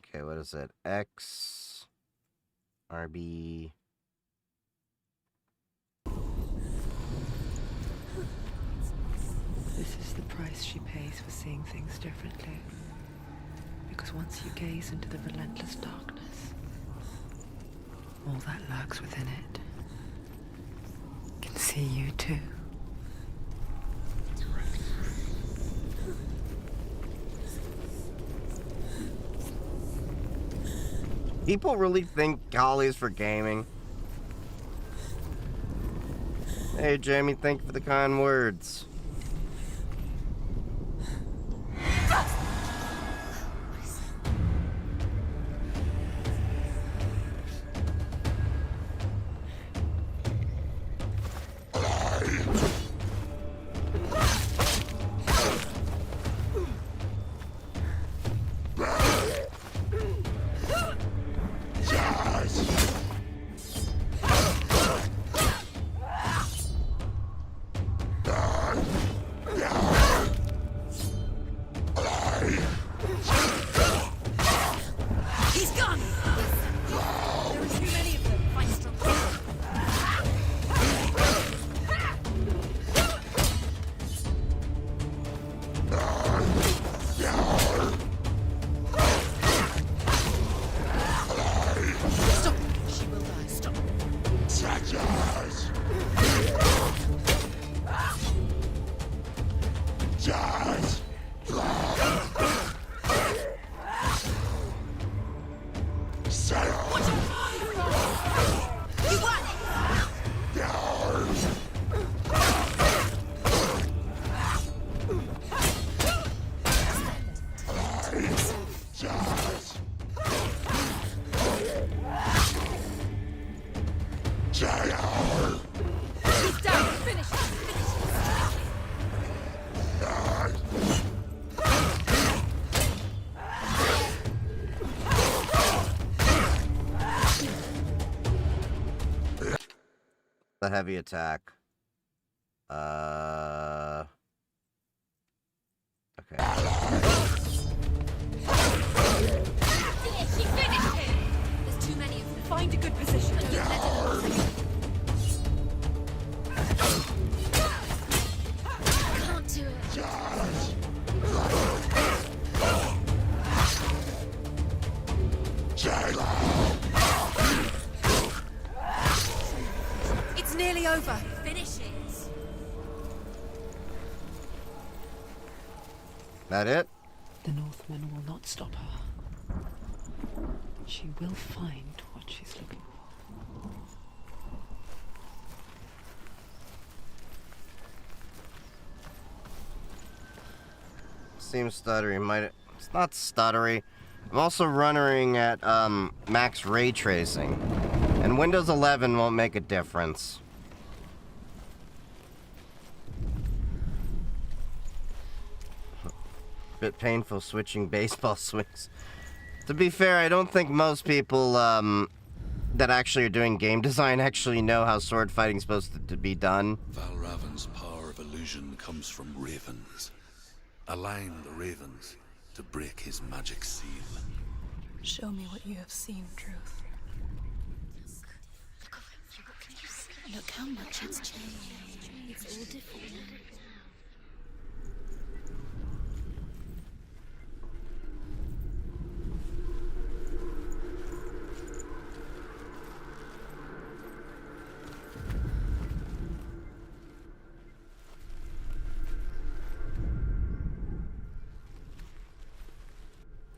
Okay, what is it? X RB.
This is the price she pays for seeing things differently. Because once you gaze into the relentless darkness, all that lurks within it can see you too.
People really think Golly's for gaming. Hey, Jamie, thank you for the kind words. The heavy attack. Okay.
She finished him! There's too many of them. Find a good position. Can't do it. It's nearly over. Finish it.
That it?
The Northmen will not stop her. She will find what she's looking for.
Seems stuttery. It's not stuttery. I'm also running at max ray tracing, and Windows 11 won't make a difference. Bit painful switching baseball swings. To be fair, I don't think most people that actually are doing game design actually know how sword fighting's supposed to be done.
Valravan's power of illusion comes from ravens. Align the ravens to break his magic seal.
Show me what you have seen, Truth. Look how much it's changed. It's all different now.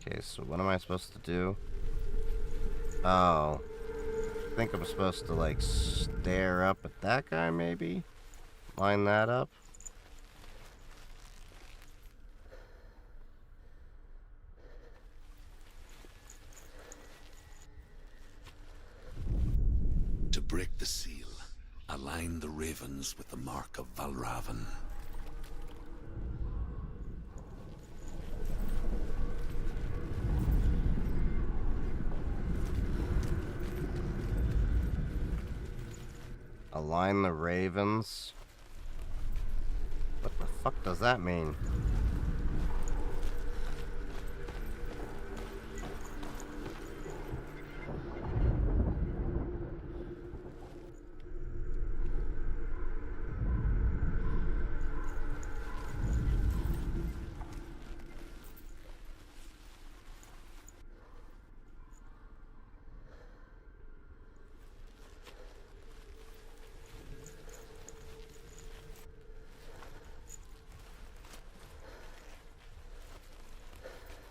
Okay, so what am I supposed to do? Oh. I think I'm supposed to, like, stare up at that guy, maybe? Line that up?
To break the seal, align the ravens with the mark of Valravan.
Align the ravens? What the fuck does that mean?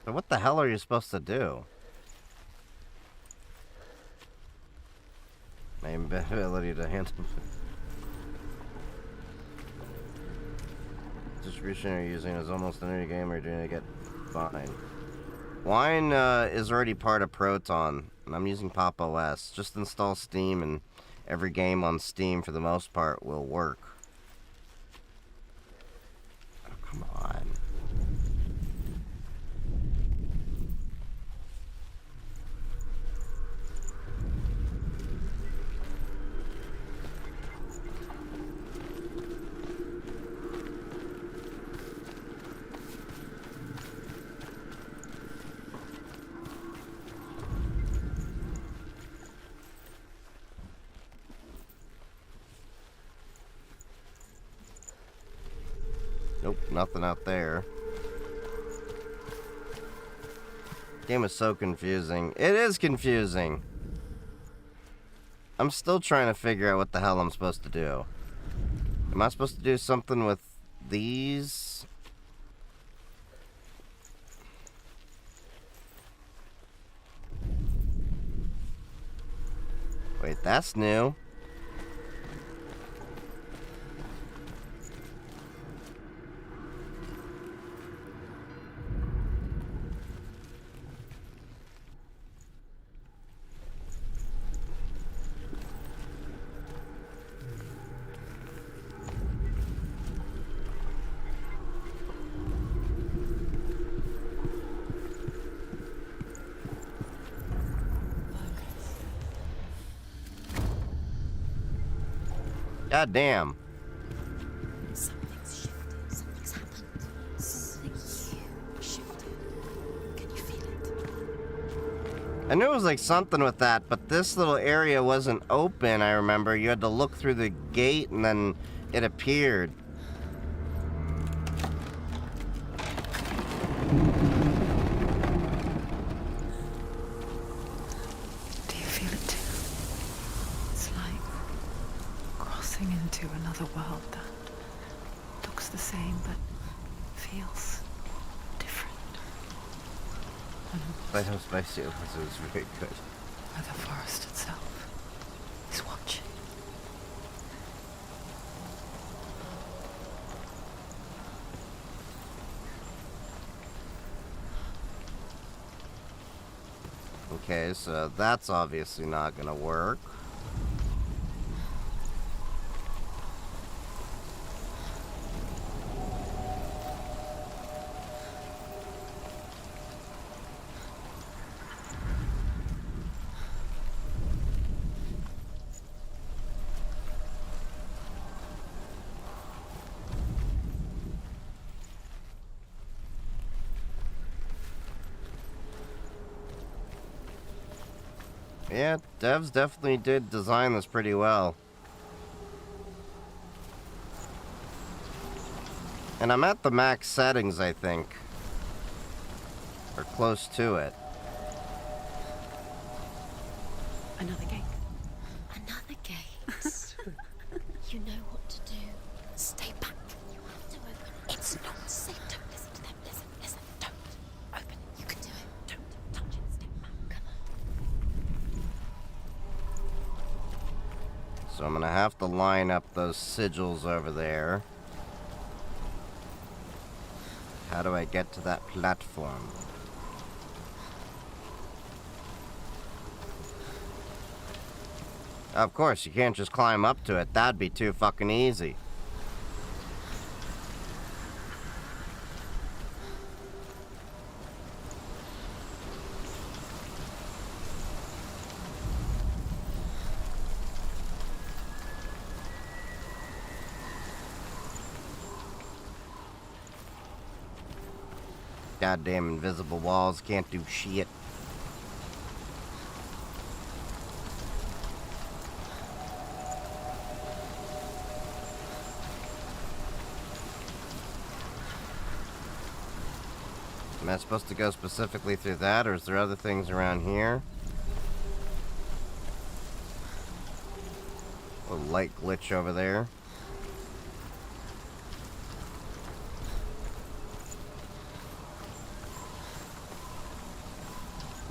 So what the hell are you supposed to do? Main ability to handle distribution you're using is almost in any game you're doing to get fine. Wine is already part of Proton, and I'm using Pop OS. Just install Steam, and every game on Steam for the most part will work. Oh, come on. Nope, nothing out there. Game is so confusing. It is confusing. I'm still trying to figure out what the hell I'm supposed to do. Am I supposed to do something with these? Wait, that's new. God damn.
Something's shifted. Something's happened. Something huge shifted. Can you feel it?
I knew it was like something with that, but this little area wasn't open, I remember. You had to look through the gate and then it appeared.
Do you feel it too? It's like crossing into another world that looks the same but feels different.
Playhouse Spicy was really good.
Where the forest itself is watching.
Okay, so that's obviously not gonna work. Yeah, devs definitely did design this pretty well. And I'm at the max settings, I think. Or close to it.
Another gate. Another gate. You know what to do. Stay back. You have to open it. It's not safe. Don't listen to them. Listen. Don't. Open it. You can do it. Don't touch it. Step back. Come on.
So I'm gonna have to line up those sigils over there. How do I get to that platform? Of course, you can't just climb up to it. That'd be too fucking easy. Goddamn invisible walls can't do shit. Am I supposed to go specifically through that, or is there other things around here? A light glitch over there.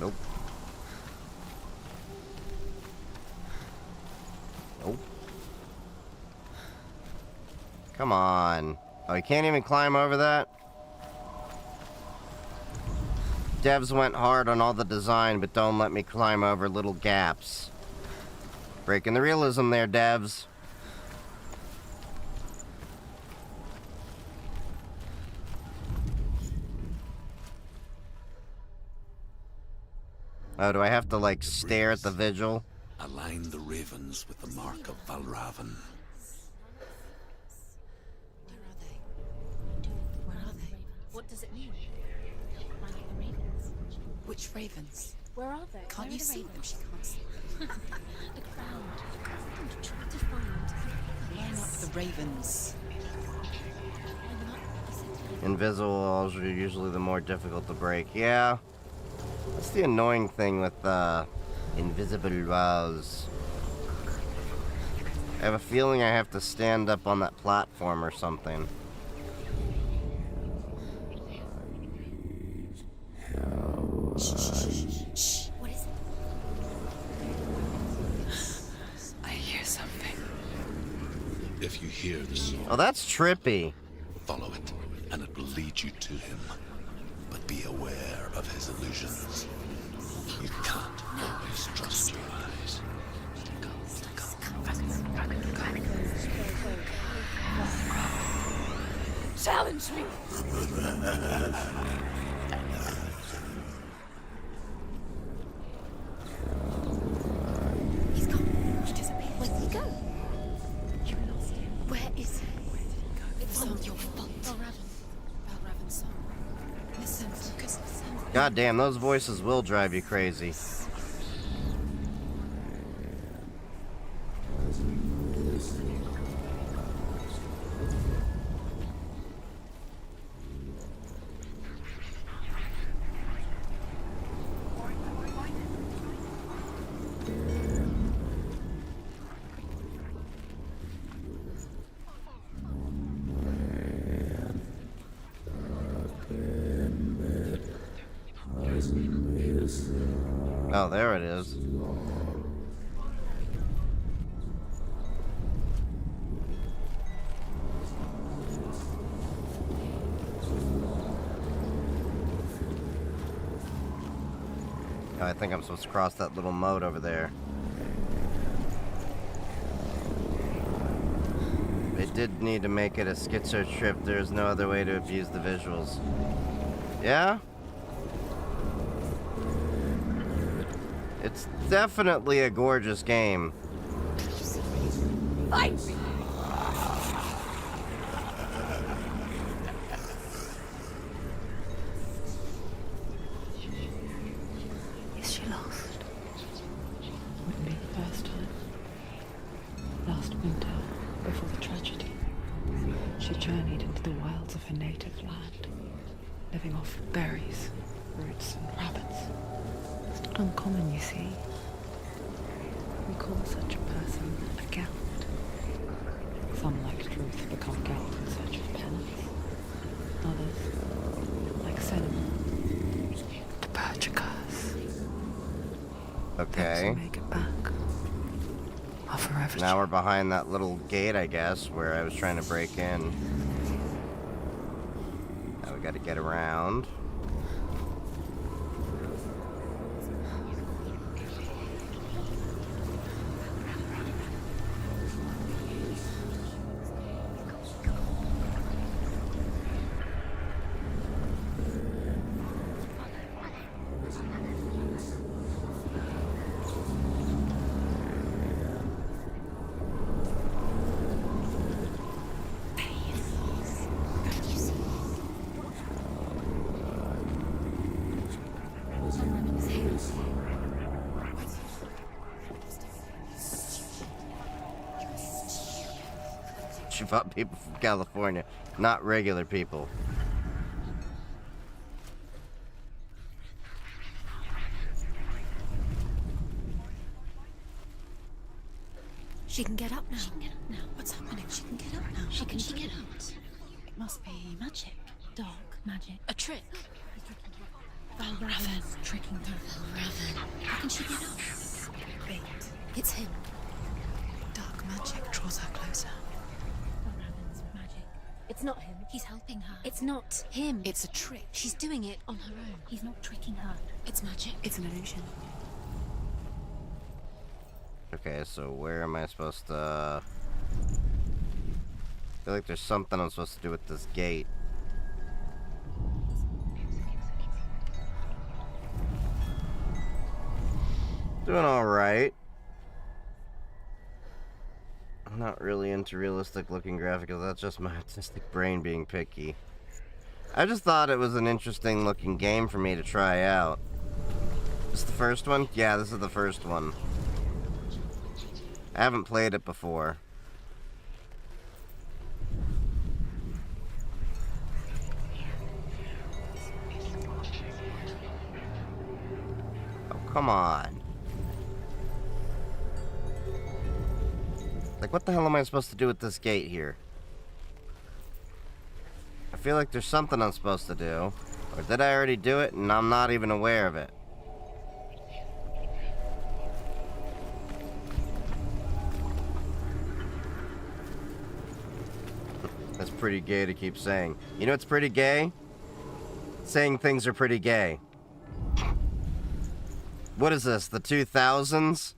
Nope. Nope. Come on. Oh, you can't even climb over that? Devs went hard on all the design, but don't let me climb over little gaps. Breaking the realism there, devs. Oh, do I have to, like, stare at the vigil?
Align the ravens with the mark of Valravan.
Where are they? What does it mean? Like the ravens. Which ravens? Where are they? Can't you see them? She can't see them. The ground. Try to find. Line up the ravens.
Invisible walls are usually the more difficult to break. Yeah. That's the annoying thing with invisible walls. I have a feeling I have to stand up on that platform or something.
Shh. What is it?
I hear something.
If you hear the song,
Oh, that's trippy.
follow it, and it will lead you to him. But be aware of his illusions. You can't always trust your eyes.
Challenge me. He's gone. He disappeared. Where did he go? You lost him. Where is he? It's all your fault. Valravan's song. Listen, focus.
God damn, those voices will drive you crazy. Oh, there it is. Oh, I think I'm supposed to cross that little moat over there. They did need to make it a schizo trip. There's no other way to abuse the visuals. Yeah? It's definitely a gorgeous game.
Fight!
Is she lost? Wouldn't be the first time. Last winter, before the tragedy, she journeyed into the wilds of living off berries, roots, and rabbits. It's not uncommon, you see. We call such a person a Gelt. Some, like Truth, become Gelt in search of penance. Others, like Cinnamon, to purge a curse.
Okay.
Those who make it back are forever.
Now we're behind that little gate, I guess, where I was trying to break in. Now we gotta get around. About people from California, not regular people.
She can get up now. She can get up now. What's happening? She can get up now. How can she get up? It must be magic. Dark magic. A trick. Valravan's tricking her. Valravan. How can she get up? Bait. It's him. Dark magic draws her closer. Valravan's magic. It's not him. He's helping her. It's not him. It's a trick. She's doing it on her own. He's not tricking her. It's magic. It's an illusion.
Okay, so where am I supposed to... I feel like there's something I'm supposed to do with this gate. Doing alright. I'm not really into realistic looking graphics, that's just my artistic brain being picky. I just thought it was an interesting looking game for me to try out. This is the first one? Yeah, this is the first one. I haven't played it before. Oh, come on. Like, what the hell am I supposed to do with this gate here? I feel like there's something I'm supposed to do. Or did I already do it and I'm not even aware of it? That's pretty gay to keep saying. You know what's pretty gay? Saying things are pretty gay. What is this, the 2000s?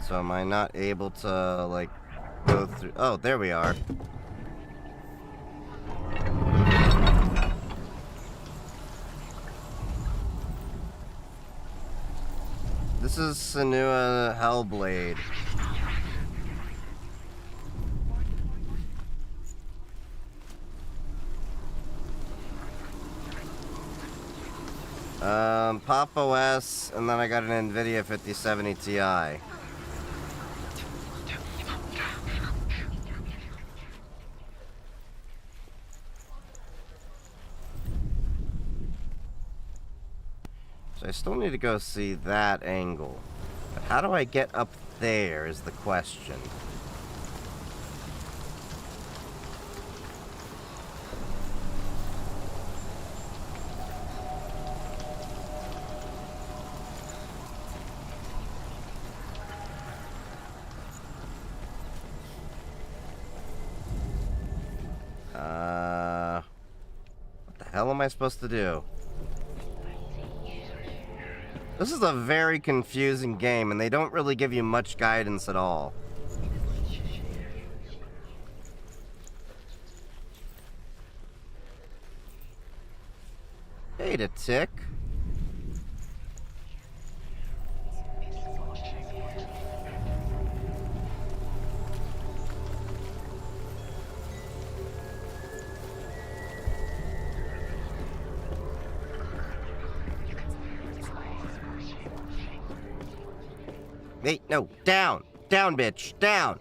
So am I not able to, like, go through... Oh, there we are. This is Senua Hellblade. Pop OS, and then I got an NVIDIA 5070 Ti. So I still need to go see that angle. But how do I get up there is the question. What the hell am I supposed to do? This is a very confusing game, and they don't really give you much guidance at all. Hey, to tick. Wait, no, down! Down, bitch, down!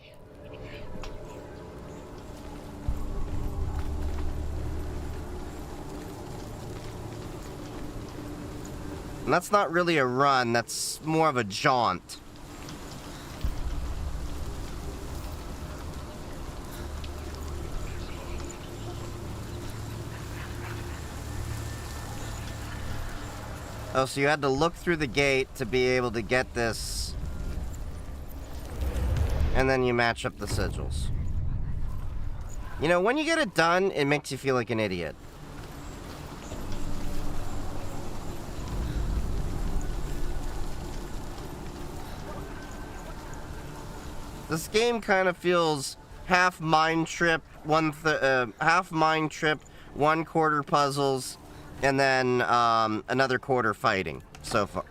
And that's not really a run, that's more of a jaunt. Oh, so you had to look through the gate to be able to get this. And then you match up the sigils. You know, when you get it done, it makes you feel like an idiot. This game kind of feels half mind trip, half mind trip, 1/4 puzzles, and then another quarter fighting so far.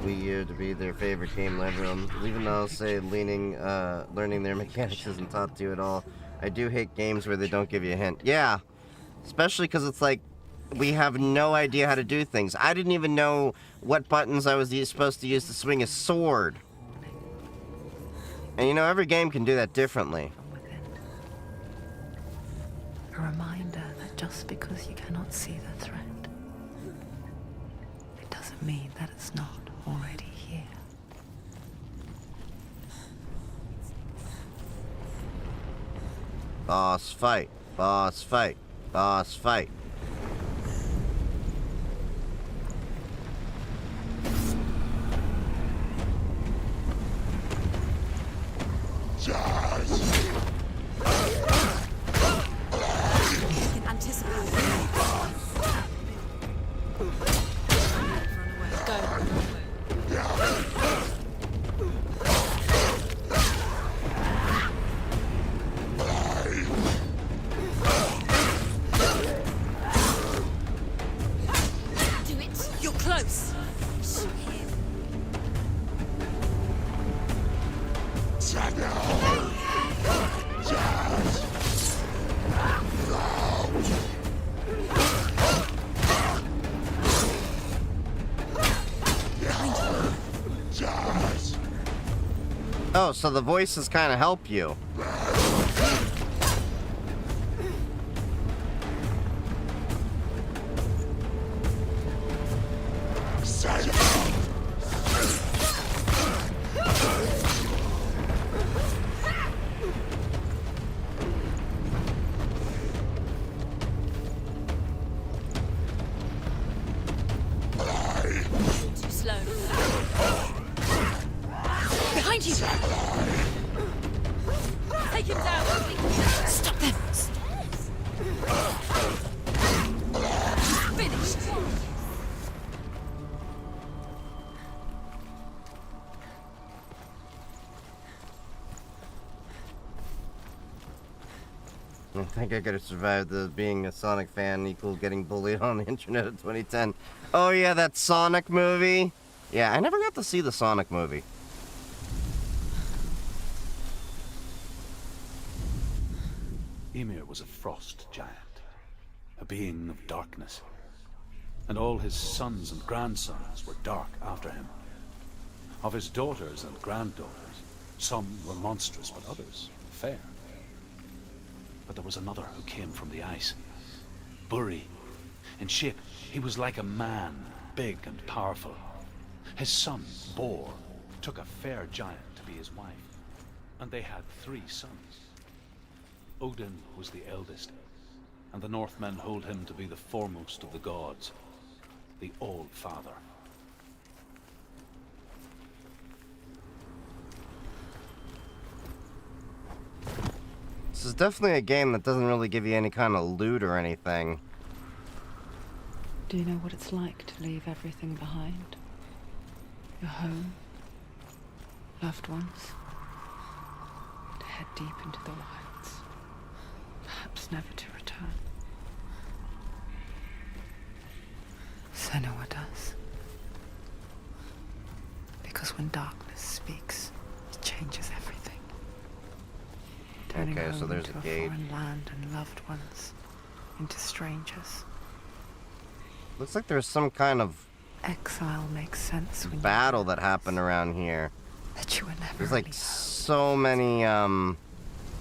Wii U to be their favorite game ever. Even though, say, learning their mechanics isn't taught to you at all. I do hate games where they don't give you a hint. Yeah, especially because it's like, we have no idea how to do things. I didn't even know what buttons I was supposed to use to swing a sword. And you know, every game can do that differently.
A reminder that just because you cannot see the threat, it doesn't mean that it's not already here.
Boss fight, boss fight, boss fight. Oh, so the voices kind of help you.
Too slow. Behind you! Take him down! Stop them! Finished!
I think I could have survived the being a Sonic fan equal getting bullied on the internet in 2010. Oh yeah, that Sonic movie? Yeah, I never got to see the Sonic movie.
Ymir was a frost giant, a being of darkness, and all his sons and grandsons were dark after him. Of his daughters and granddaughters, some were monstrous, but others fair. But there was another who came from the ice. Buri. In shape, he was like a man, big and powerful. His son, Bor, took a fair giant to be his wife, and they had 3 sons. Odin was the eldest, and the Northmen hold him to be the foremost of the gods, the All-Father.
This is definitely a game that doesn't really give you any kind of loot or anything.
Do you know what it's like to leave everything behind? Your home, loved ones, to head deep into the wilds, perhaps never to return. Senua does. Because when darkness speaks, it changes everything. Turning
Okay, so
home
there's
into
a
a
gate.
foreign land and loved ones into strangers.
Looks like there's some kind of
exile makes sense when
battle that happened around here.
that you were never
There's like
really
so many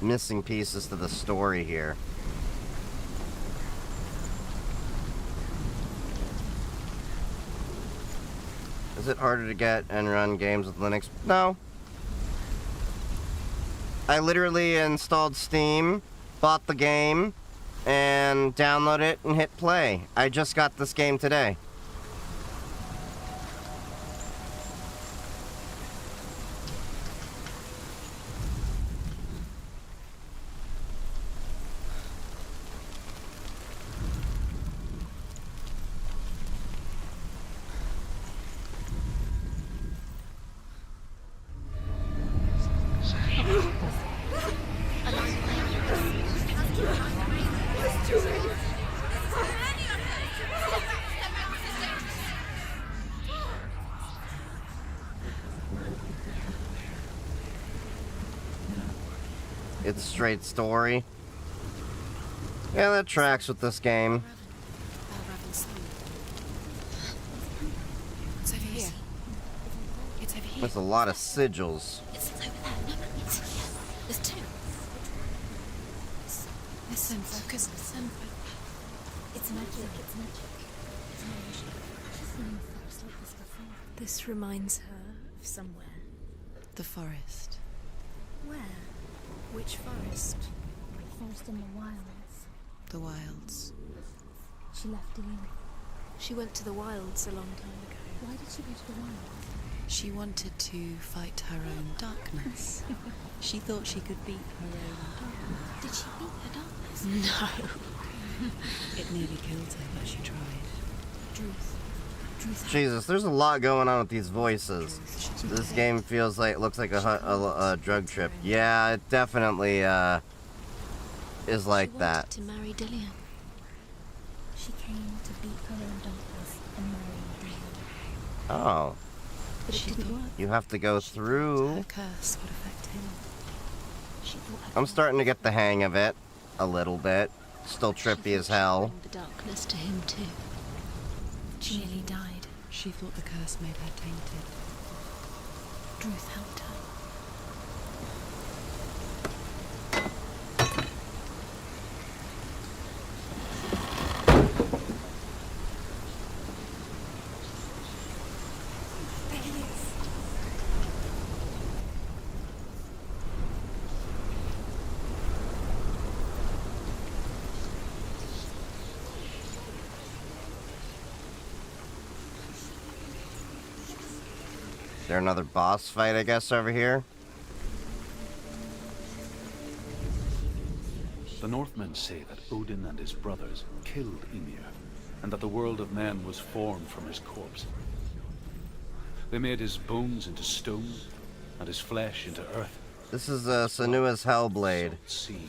missing pieces to the story here. Is it harder to get and run games with Linux? No. I literally installed Steam, bought the game, and download it and hit play. I just got this game today. It's a straight story. Yeah, that tracks with this game.
It's over here. It's over here.
There's a lot of sigils.
It's over there. No, it's here. There's two. Listen, focus, listen. It's magic. It's magic. It's magic. She's seen forests like this before. This reminds her of somewhere.
The forest.
Where? Which forest? Forest in the wilds.
The wilds.
She left Dean. She went to the wilds a long time ago. Why did she go to the wilds?
She wanted to fight her own darkness. She thought she could beat her own darkness.
Did she beat her darkness?
No. It nearly killed her, but she tried.
Druth.
Jesus, there's a lot going on with these voices. This game feels like, looks like a drug trip. Yeah, it definitely is like that.
She wanted to marry Dillian. She came to beat her own darkness and marry Dillian.
Oh,
But it didn't work.
you have to go
Her
through.
curse would affect him.
She thought her
I'm starting to get the hang of it a little bit. Still
She
trippy as
thought
hell.
she'd bring the darkness to him too. She nearly died.
She thought the curse made her tainted.
Druth helped her. There he is.
Is there another boss fight, I guess, over here?
The Northmen say that Odin and his brothers killed Ymir, and that the world of men was formed from his corpse. They made his bones into stone, and his flesh into earth.
This is Senua's Hellblade.
Sea.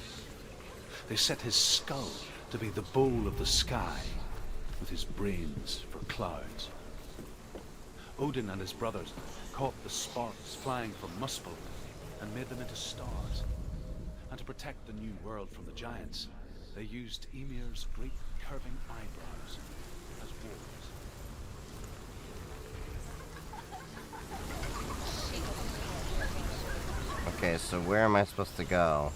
They set his skull to be the bowl of the sky, with his brains for clouds. Odin and his brothers caught the sparks flying from Muspel and made them into stars. And to protect the new world from the giants, they used Ymir's great curving eyebrows as walls.
Okay, so where am I supposed to go?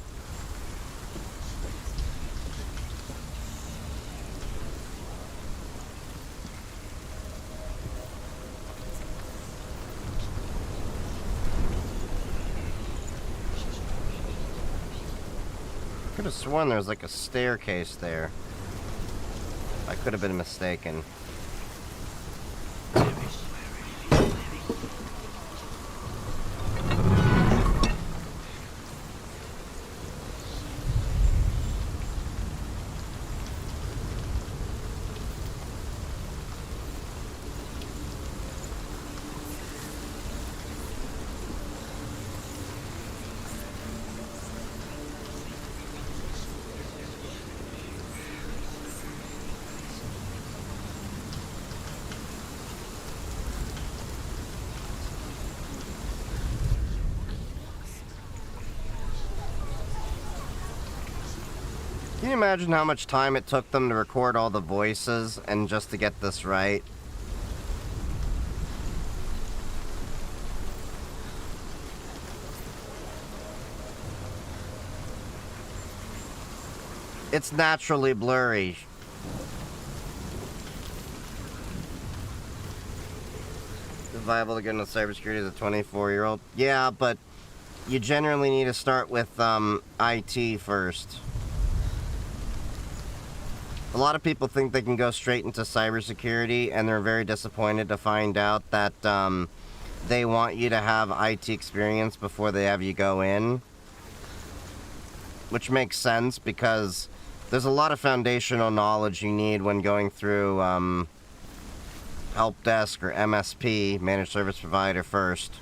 Could have sworn there was like a staircase there. I could have been mistaken. Can you imagine how much time it took them to record all the voices and just to get this right? It's naturally blurry. Is it viable to get into cybersecurity as a 24-year-old? Yeah, but you generally need to start with IT first. A lot of people think they can go straight into cybersecurity, and they're very disappointed to find out that they want you to have IT experience before they have you go in. Which makes sense, because there's a lot of foundational knowledge you need when going through help desk or MSP, managed service provider, first.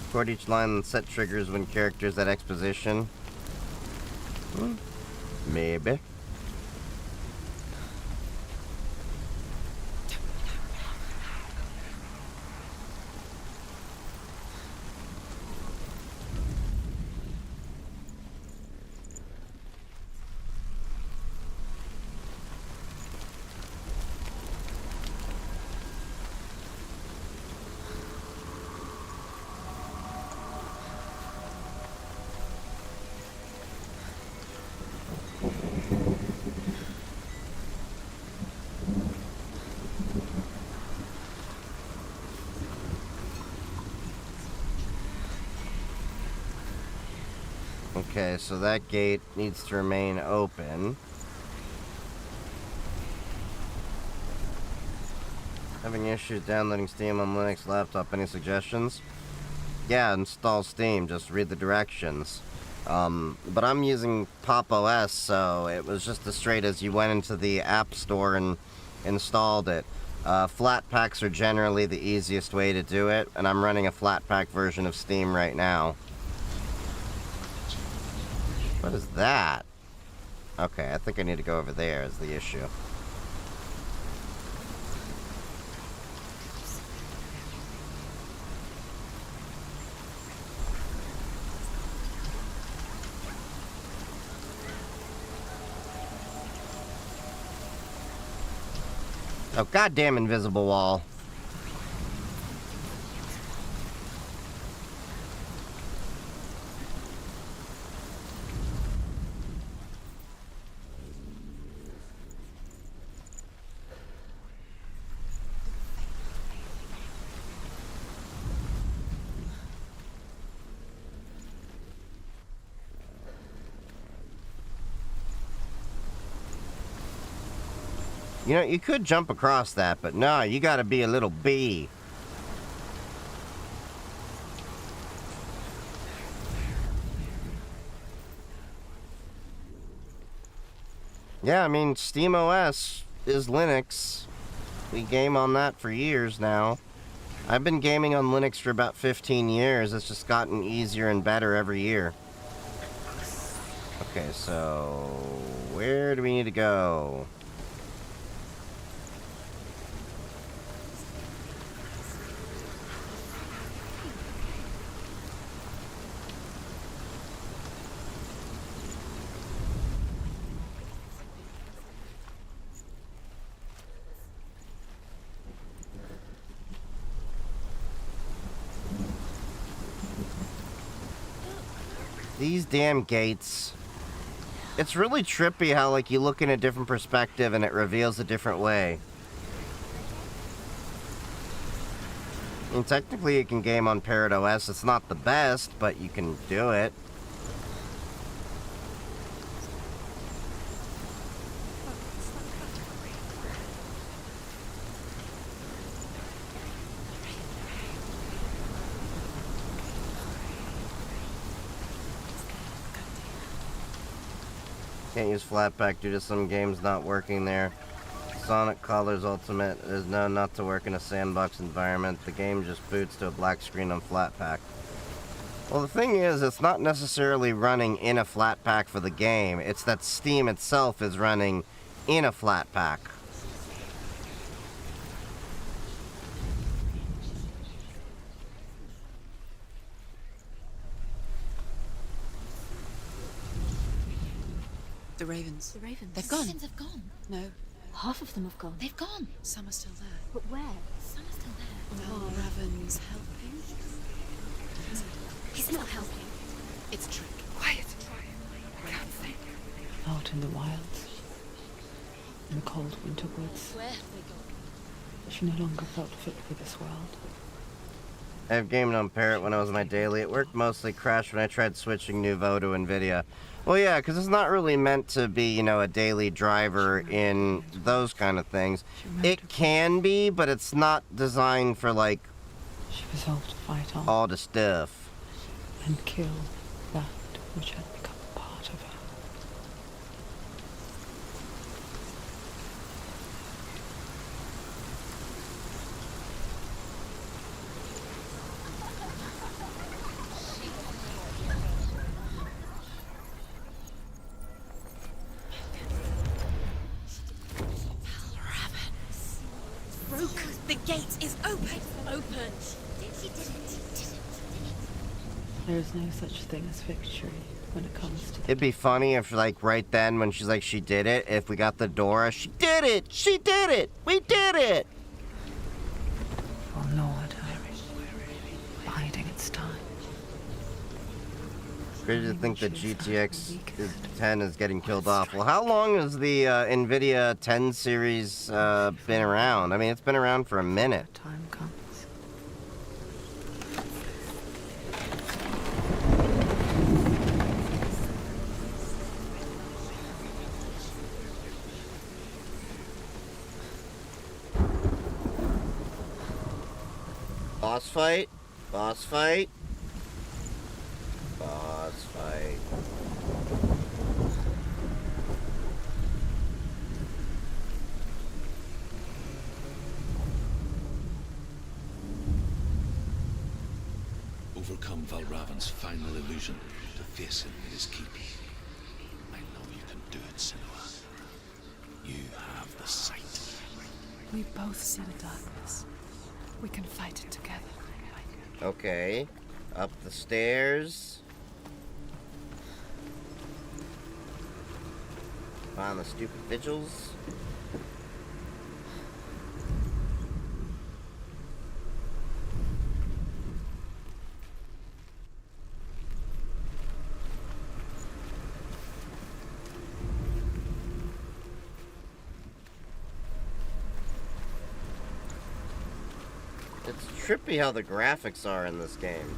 Record each line and set triggers when characters at exposition. Maybe. Okay, so that gate needs to remain open. Having issues downloading Steam on Linux laptop, any suggestions? Yeah, install Steam, just read the directions. But I'm using Pop OS, so it was just as straight as you went into the App Store and installed it. Flat packs are generally the easiest way to do it, and I'm running a flat pack version of Steam right now. What is that? Okay, I think I need to go over there is the issue. Oh, goddamn invisible wall. You know, you could jump across that, but no, you gotta be a little bee. Yeah, I mean, SteamOS is Linux. We game on that for years now. I've been gaming on Linux for about 15 years. It's just gotten easier and better every year. Okay, so where do we need to go? These damn gates. It's really trippy how, like, you look in a different perspective and it reveals a different way. I mean, technically you can game on Parrot OS. It's not the best, but you can do it. Can't use Flatpak due to some games not working there. Sonic Colors Ultimate is known not to work in a sandbox environment. The game just boots to a black screen on Flatpak. Well, the thing is, it's not necessarily running in a Flatpak for the game. It's that Steam itself is running in a Flatpak.
The Ravens.
The Ravens.
They've gone.
The Ravens have gone.
No.
Half of them have gone.
They've gone. Some are still there.
But where? Some are still there.
Well, Raven's helping.
He's not helping.
It's a trick.
Quiet. out in the wilds, in the cold winter woods.
Where have they gone?
She no longer felt fit for this world.
I have gamed on Parrot when I was on my daily. It worked mostly crashed when I tried switching Nouveau to NVIDIA. Well, yeah, because it's not really meant to be, you know, a daily driver in those kind of things. It can be, but it's not designed for, like,
She resolved to fight on
all the stuff.
and kill that which had become a part of her.
Broke. The gate is open. Open. She did it.
There is no such thing as victory when it comes to the
It'd be funny if, like, right then when she's like, she did it, if we got the Dora, she did it! She did it! We did it!
or gnawed her, biding its time.
Crazy to think that GTX 10 is getting killed off. Well, how long has the NVIDIA 10 series been around? I mean, it's been around for a minute.
Time comes.
Boss fight? Boss fight? Boss fight.
Overcome Valravan's final illusion to face him in his keep. I know you can do it, Senua. You have the sight.
We both see the darkness. We can fight it together.
Okay. Up the stairs. Find the stupid vigils. It's trippy how the graphics are in this game.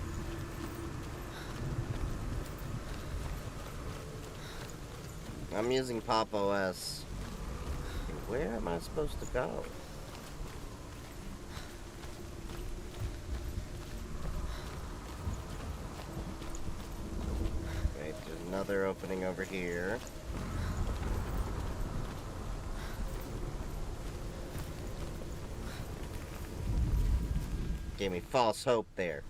I'm using Pop OS. Where am I supposed to go? Wait, there's another opening over here. Gave me false hope there.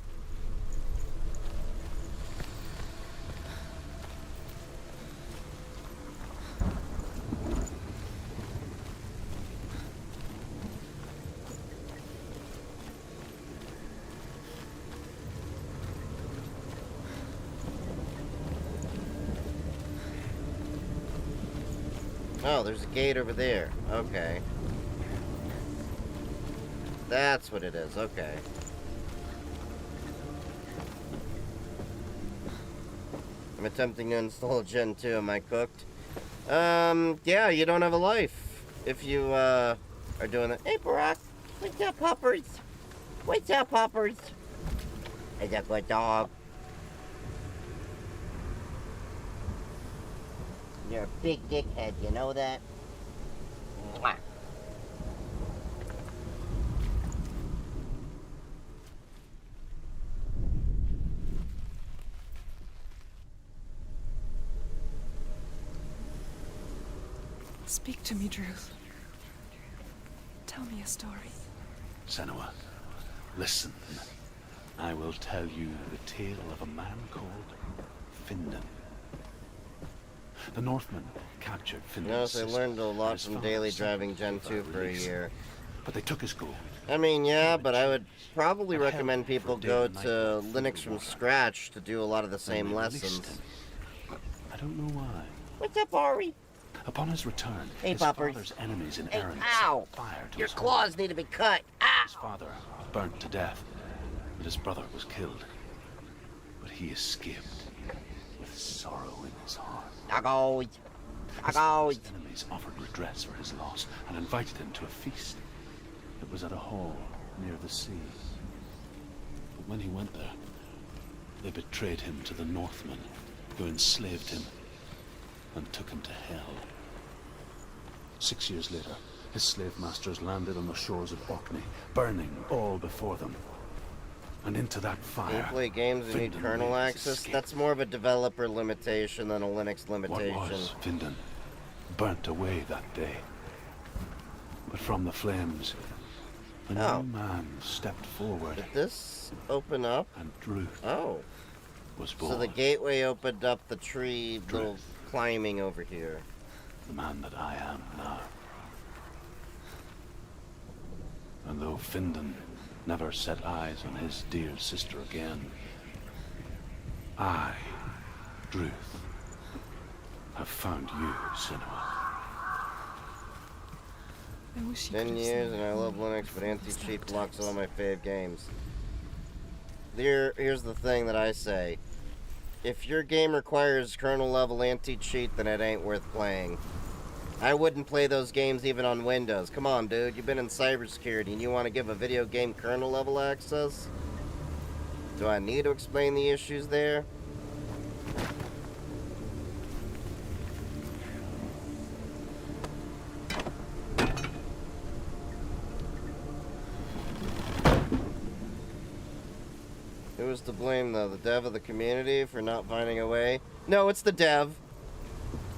Oh, there's a gate over there. Okay. That's what it is. Okay. I'm attempting to install Gen 2. Am I cooked? Yeah, you don't have a life if you, are doing that. Hey, Barack. What's up, puppers? What's up, puppers? Is a good dog. You're a big dickhead, you know that? Mwah.
Speak to me, Druth. Tell me a story.
Senua, listen. I will tell you the tale of a man called Findan. The Northmen captured Findan's
Notice I
sister
learned a
and
lot
his
from
father
daily
sent
driving
him
Gen
without
2 for a
release.
year.
But they took his gold.
I mean, yeah, but I would probably
And
recommend
held
people
for a day
go
and night
to
with food
Linux
and
from
water.
scratch to do a lot of the
Then
same
they released
lessons.
him. I don't know why.
What's up, Ari?
Upon his return,
Hey,
his
Poppers.
father's enemies in
Hey,
Erin
ow!
set fire to
Your
his home.
claws need to be cut.
His father was burnt to death, and his brother was killed. But he escaped with sorrow in his heart.
Doggos. Oh.
His enemies offered redress for his loss and invited him to a feast. It was at a hall near the sea. But when he went there, they betrayed him to the Northmen, who enslaved him and took him to hell. 6 years later, his slave masters landed on the shores of Orkney, burning all before them. And into that fire,
you play games that need
Findan
kernel
made his
access?
escape.
That's more of a developer limitation than a Linux limitation.
What was Findan burnt away that day. But from the flames, a new man stepped forward.
Did this open up?
And Druth was born.
So the gateway opened up the tree, little
Druth.
climbing over here.
The man that I am now. And though Findan never set eyes on his dear sister again, I, Druth, have found you, Cinema.
I wish you
10
could have
years
seen
and I love
more
Linux, but
before
anti-cheat
those
blocks
dark
all
times.
my fave games. Here's the thing that I say. If your game requires kernel level anti-cheat, then it ain't worth playing. I wouldn't play those games even on Windows. Come on, dude. You've been in cybersecurity and you want to give a video game kernel level access? Do I need to explain the issues there? Who is to blame, though? The dev of the community for not finding a way? No, it's the dev.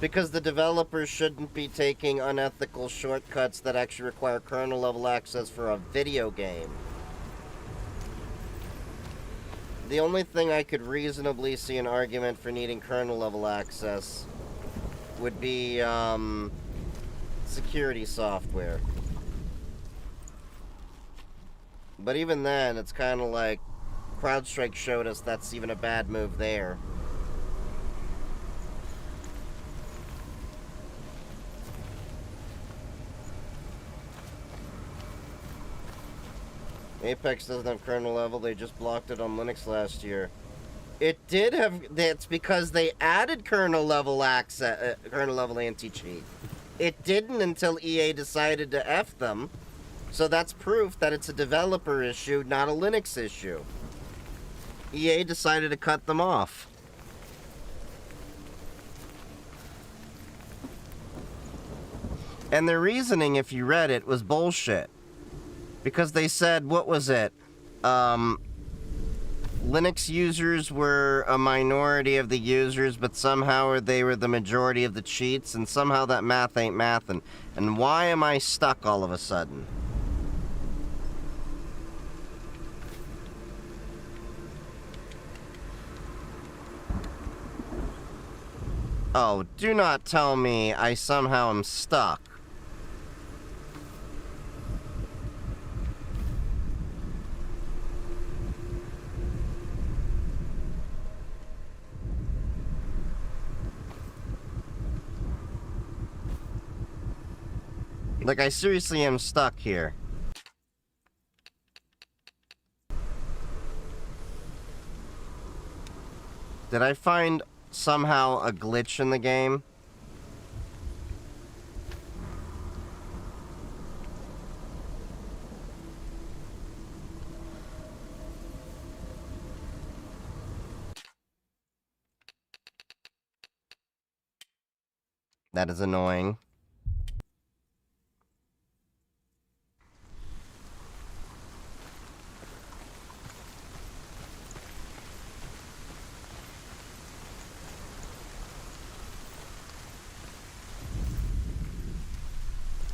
Because the developers shouldn't be taking unethical shortcuts that actually require kernel level access for a video game. The only thing I could reasonably see an argument for needing kernel level access would be security software. But even then, it's kind of like CrowdStrike showed us that's even a bad move there. Apex doesn't have kernel level, they just blocked it on Linux last year. It did have, that's because they added kernel level access, kernel level anti-cheat. It didn't until EA decided to F them, so that's proof that it's a developer issue, not a Linux issue. EA decided to cut them off. And their reasoning, if you read it, was bullshit. Because they said, what was it? Linux users were a minority of the users, but somehow they were the majority of the cheats, and somehow that math ain't mathin'. And why am I stuck all of a sudden? Oh, do not tell me I somehow am stuck. Like, I seriously am stuck here. Did I find somehow a glitch in the game? That is annoying.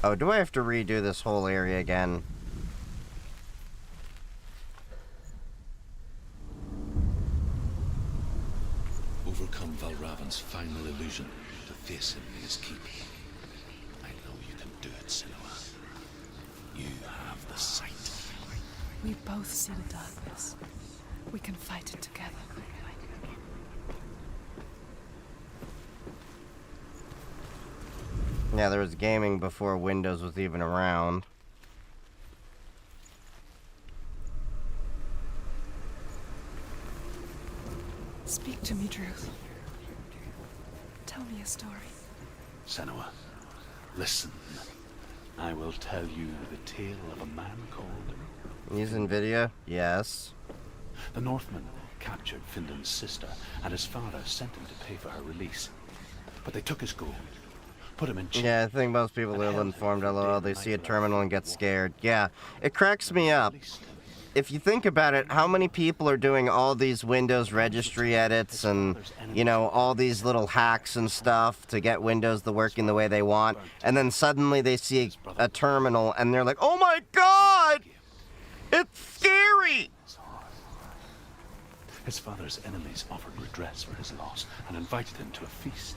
Oh, do I have to redo this whole area again?
Overcome Valravan's final illusion to face him in his keep. I know you can do it, Cinema. You have the sight.
We both see the darkness. We can fight it together.
Yeah, there was gaming before Windows was even around.
Speak to me, Druth. Tell me a story.
Senua, listen. I will tell you the tale of a man called...
Using video? Yes.
The Northman captured Findan's sister, and his father sent him to pay for her release. But they took his gold, put him in chains.
Yeah, I think most people are ill-informed, lol. They see a terminal and get scared. Yeah, it cracks me up. If you think about it, how many people are doing all these Windows registry edits and, you know, all these little hacks and stuff to get Windows to working the way they want, and then suddenly they see a terminal and they're like, oh my god! It's scary!
His father's enemies offered redress for his loss and invited him to a feast.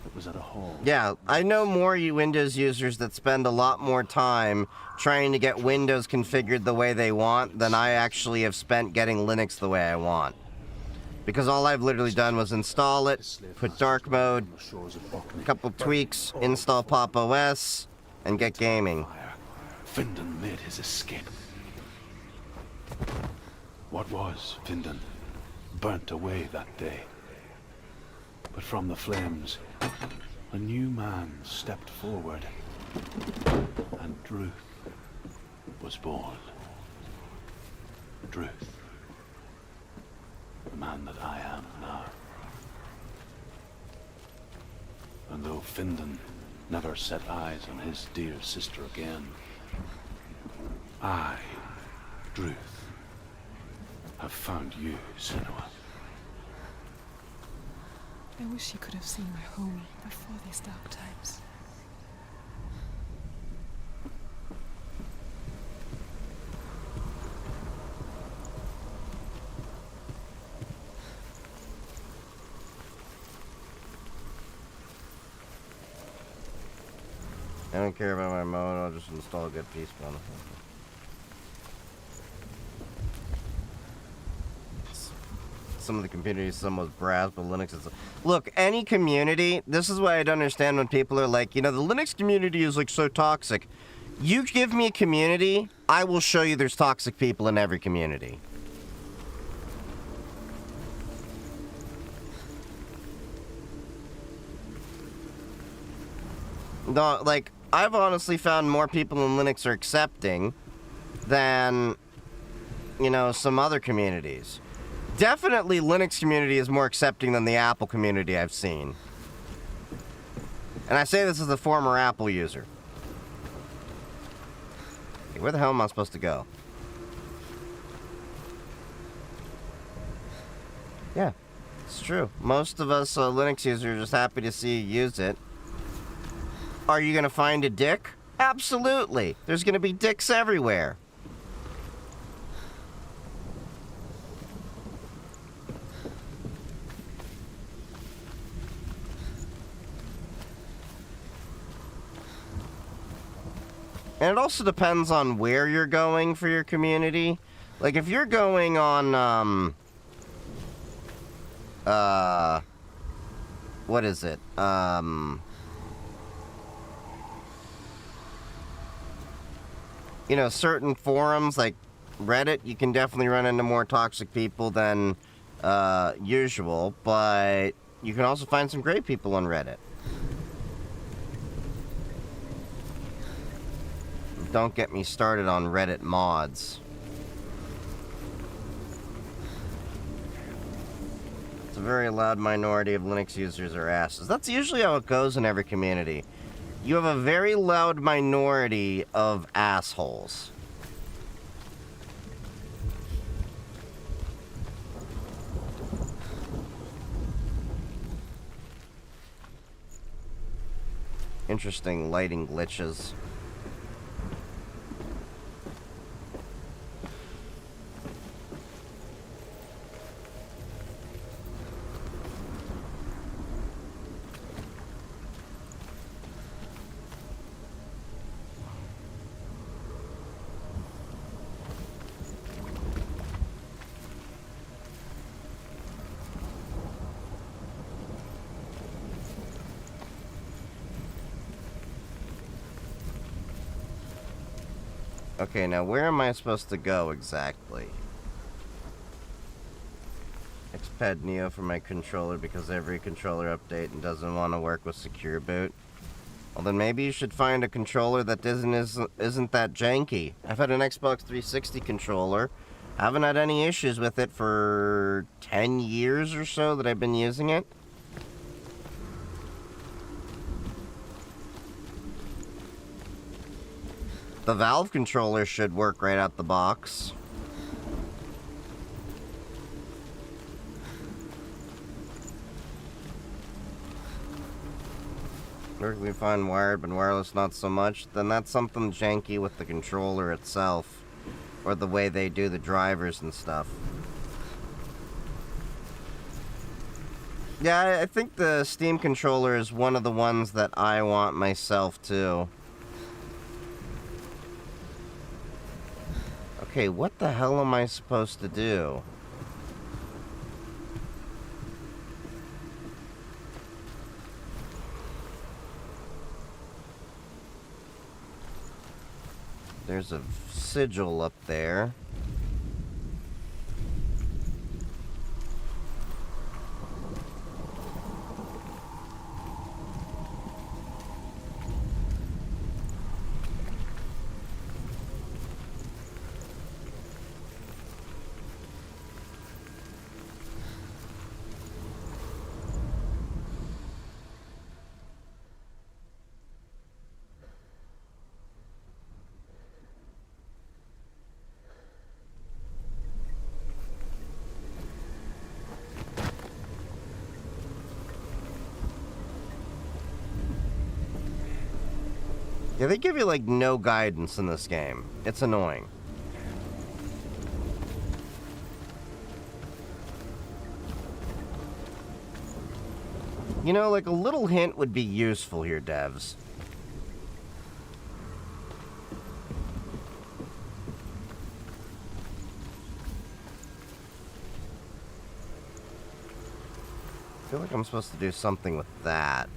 It was at a hall.
Yeah, I know more Windows users that spend a lot more time trying to get Windows configured the way they want than I actually have spent getting Linux the way I want. Because all I've literally done was install it, put dark mode, a couple tweaks, install Pop OS, and get gaming.
Findan made his escape. What was Findan burnt away that day. But from the flames, a new man stepped forward, and Druth was born. Druth, the man that I am now. And though Findan never set eyes on his dear sister again, I, Druth, have found you, Senua.
I wish you could have seen my home before these dark times.
I don't care about my mode, I'll just install a good piece gun. Some of the communities, some was brass, but Linux is... Look, any community, this is why I don't understand when people are like, you know, the Linux community is like so toxic. You give me a community, I will show you there's toxic people in every community. No, like, I've honestly found more people in Linux are accepting than, you know, some other communities. Definitely Linux community is more accepting than the Apple community I've seen. And I say this as a former Apple user. Hey, where the hell am I supposed to go? Yeah, it's true. Most of us Linux users are just happy to see you use it. Are you going to find a dick? Absolutely. There's going to be dicks everywhere. And it also depends on where you're going for your community. Like, if you're going on, what is it? You know, certain forums, like Reddit, you can definitely run into more toxic people than, usual, but you can also find some great people on Reddit. Don't get me started on Reddit mods. It's a very loud minority of Linux users are asses. That's usually how it goes in every community. You have a very loud minority of assholes. Interesting lighting glitches. Okay, now where am I supposed to go exactly? Xpad Neo for my controller because every controller update and doesn't want to work with Secure Boot. Well, then maybe you should find a controller that isn't that janky. I've had an Xbox 360 controller. Haven't had any issues with it for 10 years or so that I've been using it. The Valve controller should work right out the box. Perfectly fine wired, but wireless not so much. Then that's something janky with the controller itself. Or the way they do the drivers and stuff. Yeah, I think the Steam controller is one of the ones that I want myself too. Okay, what the hell am I supposed to do? There's a sigil up there. Yeah, they give you, like, no guidance in this game. It's annoying. You know, like, a little hint would be useful here, devs. I feel like I'm supposed to do something with that.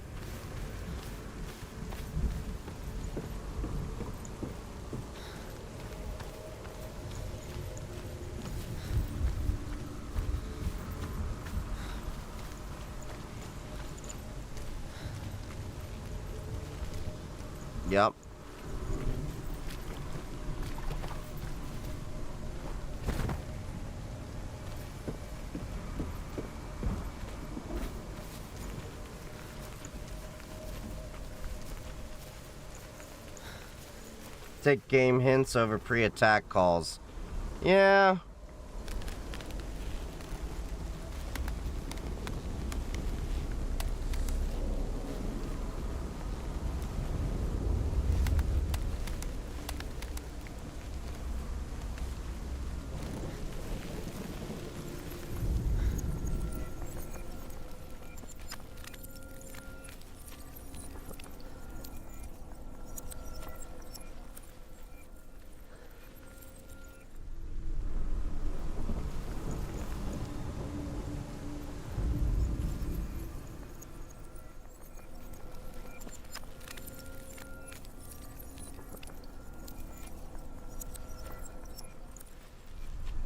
Yep. Take game hints over pre-attack calls. Yeah.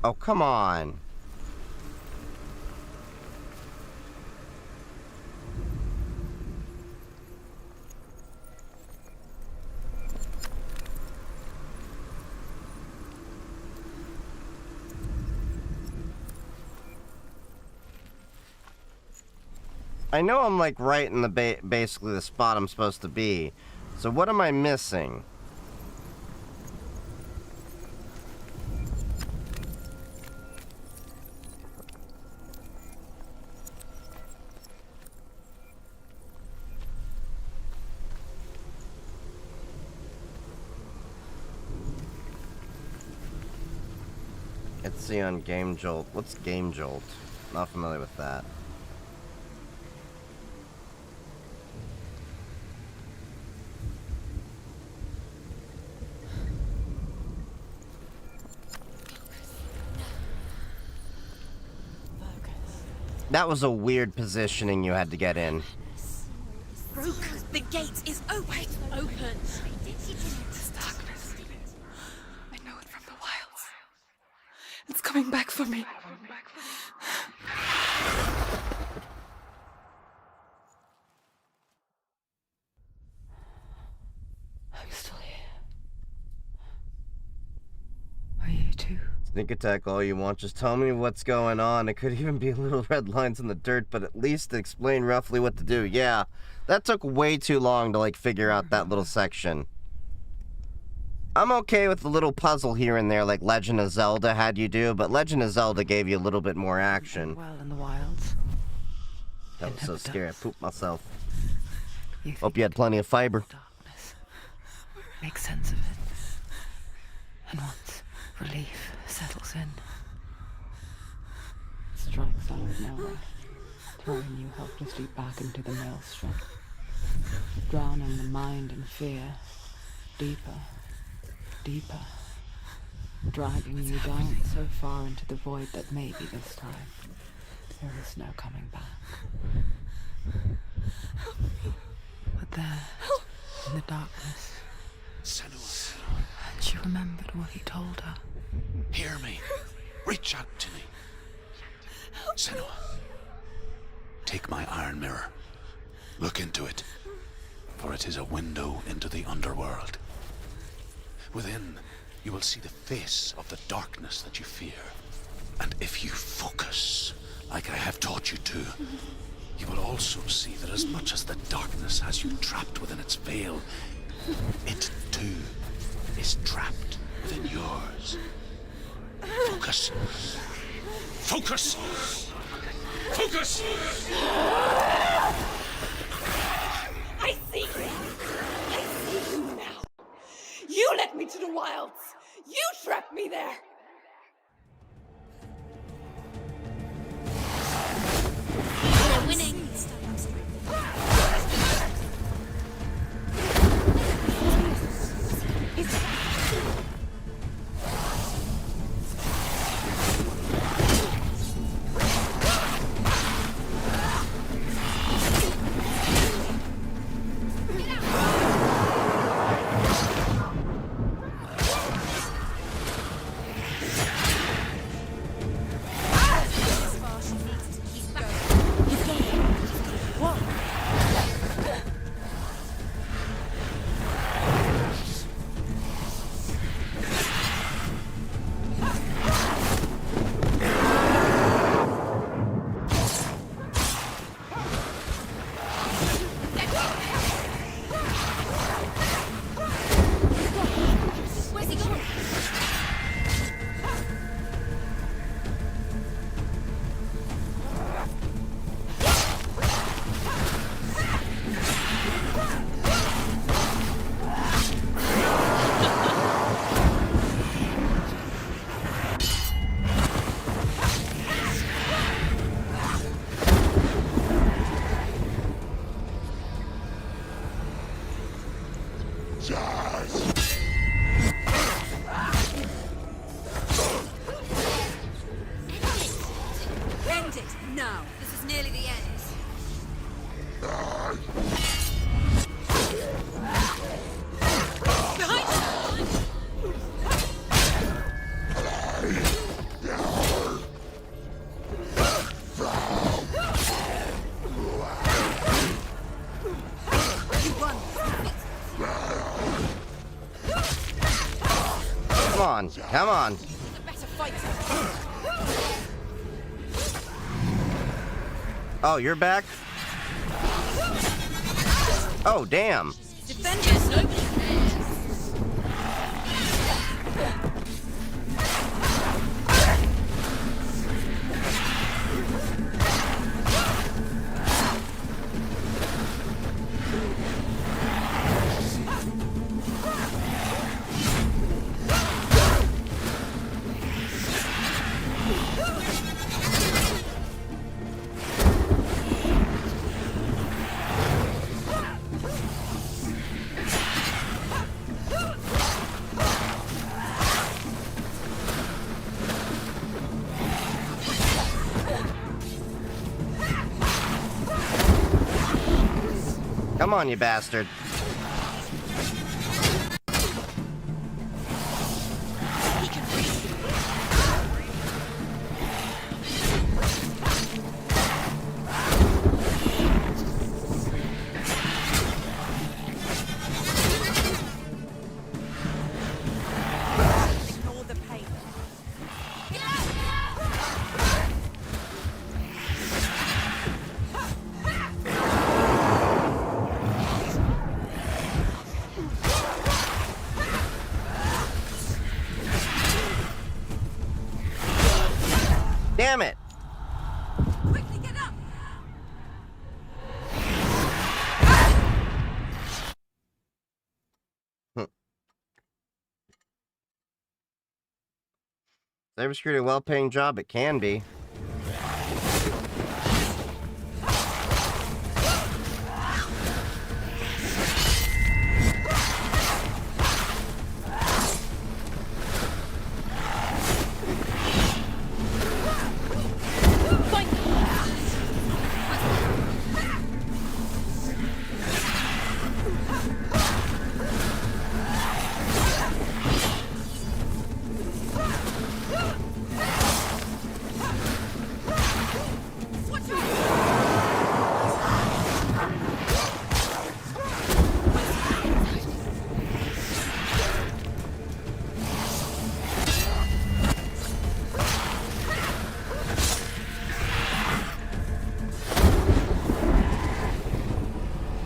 Oh, come on. I know I'm like right in the basically the spot I'm supposed to be. So what am I missing? Let's see on Game Jolt. What's Game Jolt? Not familiar with that. That was a weird positioning you had to get in.
Broken. The gate is open. Open.
This darkness. I know it from the wilds. It's coming back for me.
Sneak attack all you want, just tell me what's going on. It could even be little red lines in the dirt, but at least explain roughly what to do. Yeah, that took way too long to, like, figure out that little section. I'm okay with the little puzzle here and there like Legend of Zelda had you do, but Legend of Zelda gave you a little bit more action.
Well, in the wilds.
That was so scary, I pooped myself.
You
Hope you had plenty of fiber.
darkness. Make sense of it. And once relief settles in, it strikes out of nowhere, throwing you helplessly back into the maelstrom, drowning the mind in fear, deeper, deeper, dragging you down so far into the void that maybe this time there is no coming back. But there, in the darkness,
Senua,
she remembered what he told her.
hear me. Reach out to me. Senua, take my iron mirror. Look into it, for it is a window into the underworld. Within, you will see the face of the darkness that you fear. And if you focus, like I have taught you to, you will also see that as much as the darkness has you trapped within its veil, it too is trapped within yours. Focus. Focus! Focus!
I see you! I see you now! You led me to the wilds! You trapped me there!
We're winning. Where's he going? End it now. This is nearly the end. Behind you won.
Come on, come on.
The better fighter.
Oh, you're back? Oh, damn.
Defenders, nobody cares.
Come on, you bastard.
He can breathe. Ignore the pain.
Damn it!
Quickly get up!
Cybersecurity, a well-paying job. It can be.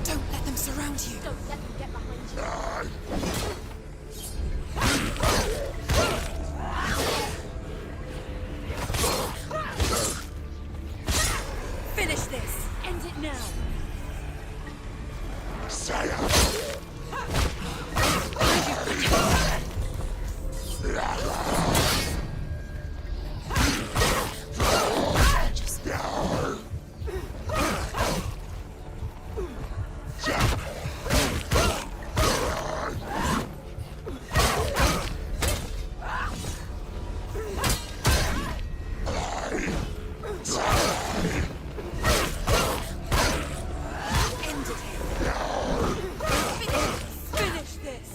Don't let them surround you. Don't let them get behind you.
Finish this! End it now! Finish this!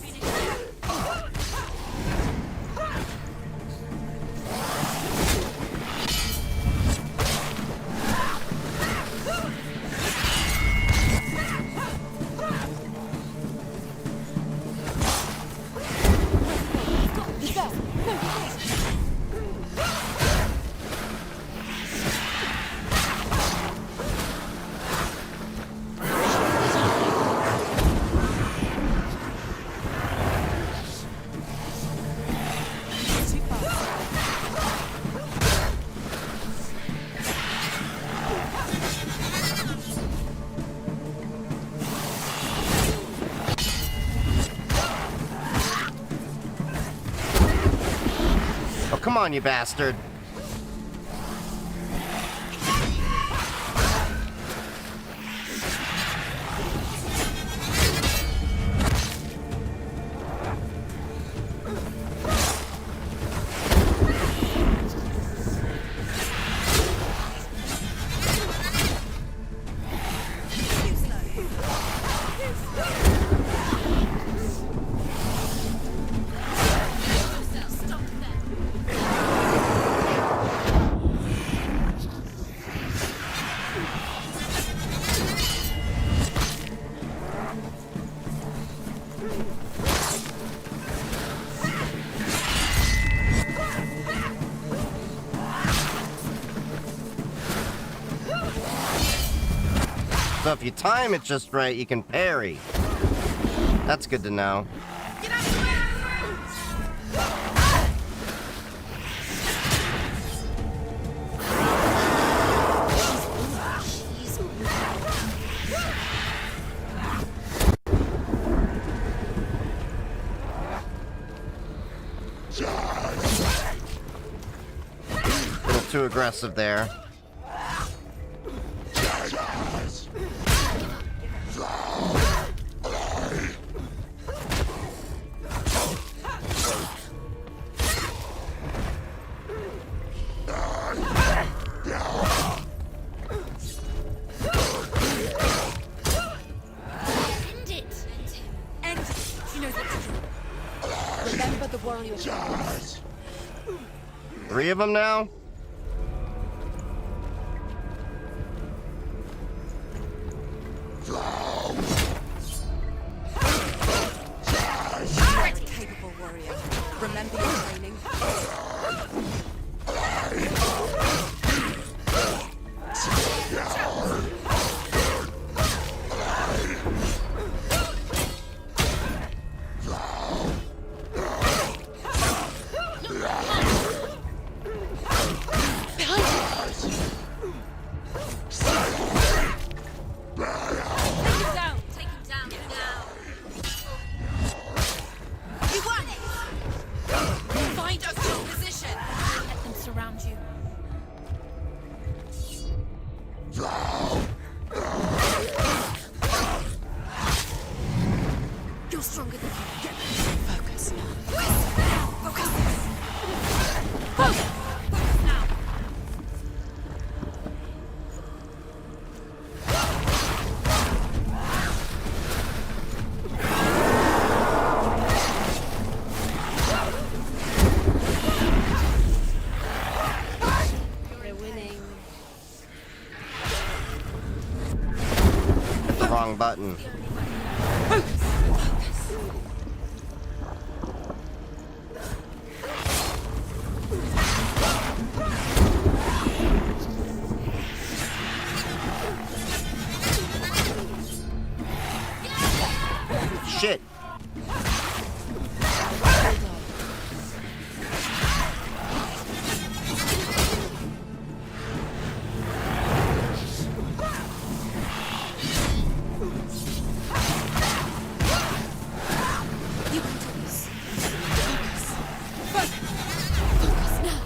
Oh, come on, you bastard. So if you time it just right, you can parry. That's good to know. A little too aggressive there.
Remember the warrior.
Three of them now?
Capable warrior. Remember your training. Behind you!
button. Shit.
You can do this. Focus. Focus now.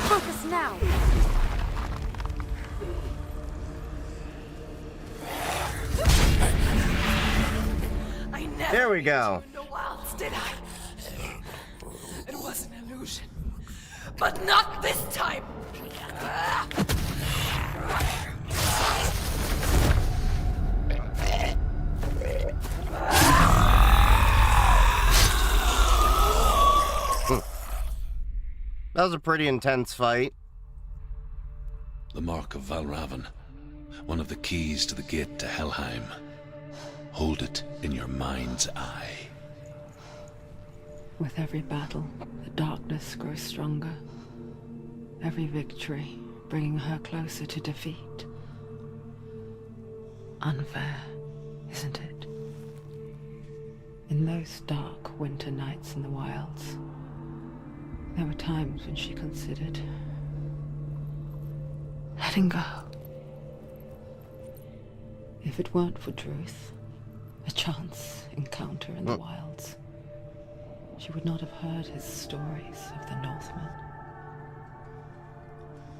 Focus now.
I never
There we go.
in the wilds, did I? It was an illusion. But not this time!
That was a pretty intense fight.
The mark of Valravan, one of the keys to the gate to Helheim. Hold it in your mind's eye.
With every battle, the darkness grows stronger. Every victory bringing her closer to defeat. Unfair, isn't it? In those dark winter nights in the wilds, there were times when she considered letting go. If it weren't for Druth, a chance encounter in the wilds, she would not have heard his stories of the Northmen.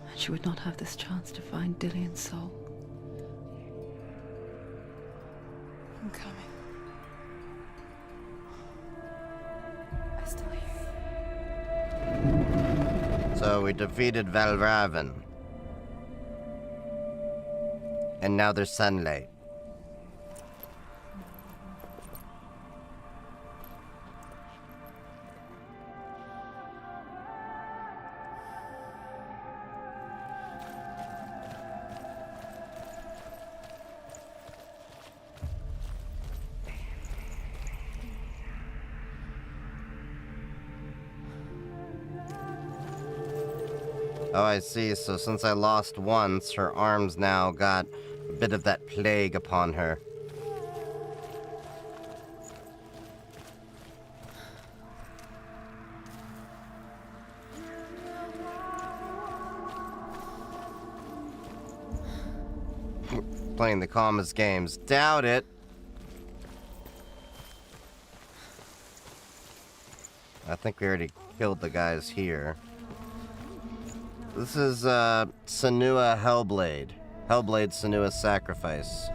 And she would not have this chance to find Dillion's soul.
I'm coming. I still hear you.
So we defeated Valravan. And now there's sunlight. Oh, I see. So since I lost once, her arms now got a bit of that plague upon her. Playing the calmest games. Doubt it. I think we already killed the guys here. This is Senua Hellblade. Hellblade Senua's Sacrifice.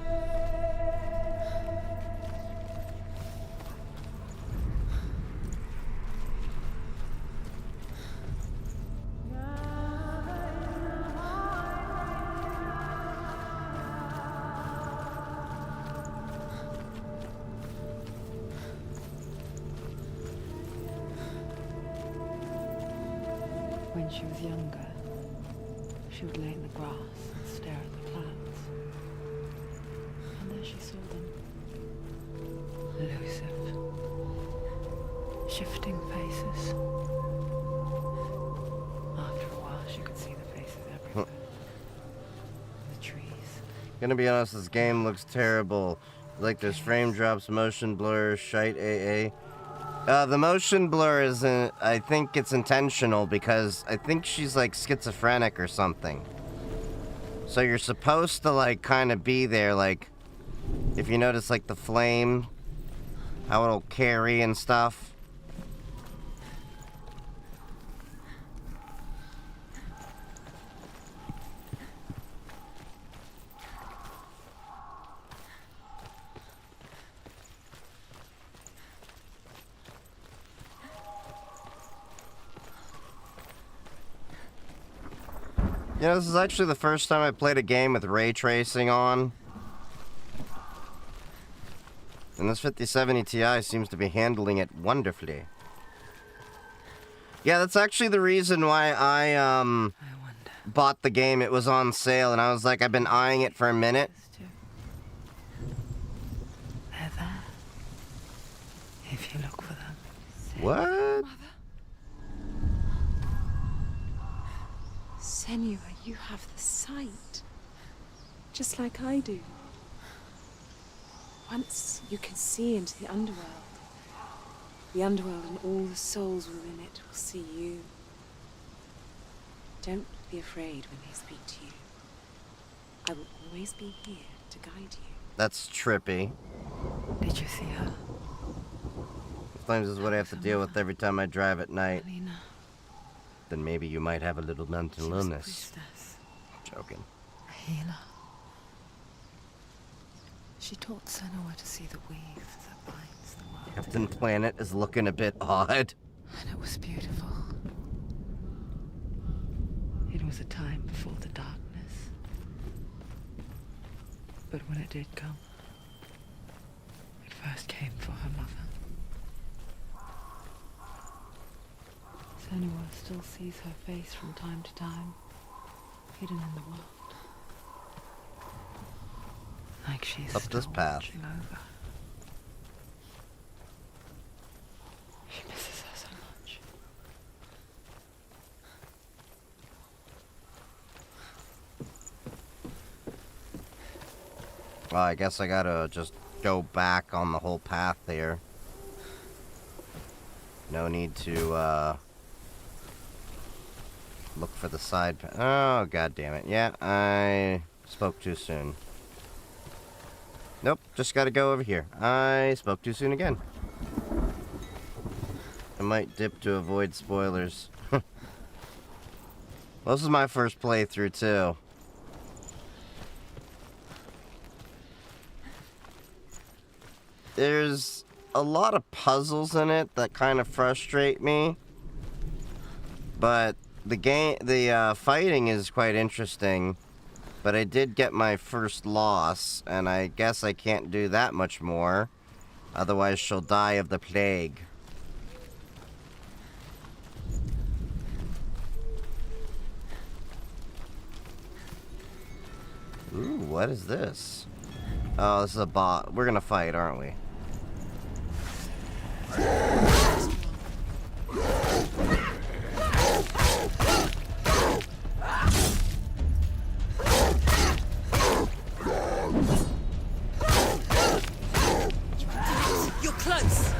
When she was younger, she would lay in the grass and stare at the clouds. And there she saw them. Elusive. Shifting faces. After a while, she could see the faces everywhere. The trees.
Gonna be honest, this game looks terrible. Like there's frame drops, motion blur, shite AA. The motion blur is, I think it's intentional because I think she's like schizophrenic or something. So you're supposed to like kind of be there, like, if you notice like the flame, how it'll carry and stuff. Yeah, this is actually the first time I played a game with ray tracing on. And this 5070 Ti seems to be handling it wonderfully. Yeah, that's actually the reason why I bought the game. It was on sale, and I was like, I've been eyeing it for a minute.
They're there. If you look for them.
What?
Senua, you have the sight. Just like I do. Once you can see into the underworld and all the souls within it will see you. Don't be afraid when they speak to you. I will always be here to guide you.
That's trippy.
Did you see her?
Sometimes this is what I have to deal with every time I drive at night.
Alina.
Then maybe you might have a little mental
She was a
illness.
priestess.
Joking.
A healer. She taught Senua to see the weave that binds the world.
Captain Planet is looking a bit odd.
And it was beautiful. It was a time before the darkness. But when it did come, it first came for her mother. Senua still sees her face from time to time, hidden in the world. Like she's
Up this
still
path.
watching over. She misses her so much.
Well, I guess I gotta just go back on the whole path here. No need to, look for the side path. Oh, god damn it. Yeah, I spoke too soon. Nope, just gotta go over here. I spoke too soon again. I might dip to avoid spoilers. Well, this is my first playthrough, too. There's a lot of puzzles in it that kind of frustrate me. But the fighting is quite interesting. But I did get my first loss, and I guess I can't do that much more. Otherwise, she'll die of the plague. Ooh, what is this? Oh, this is a bot. We're gonna fight, aren't we?
You're close.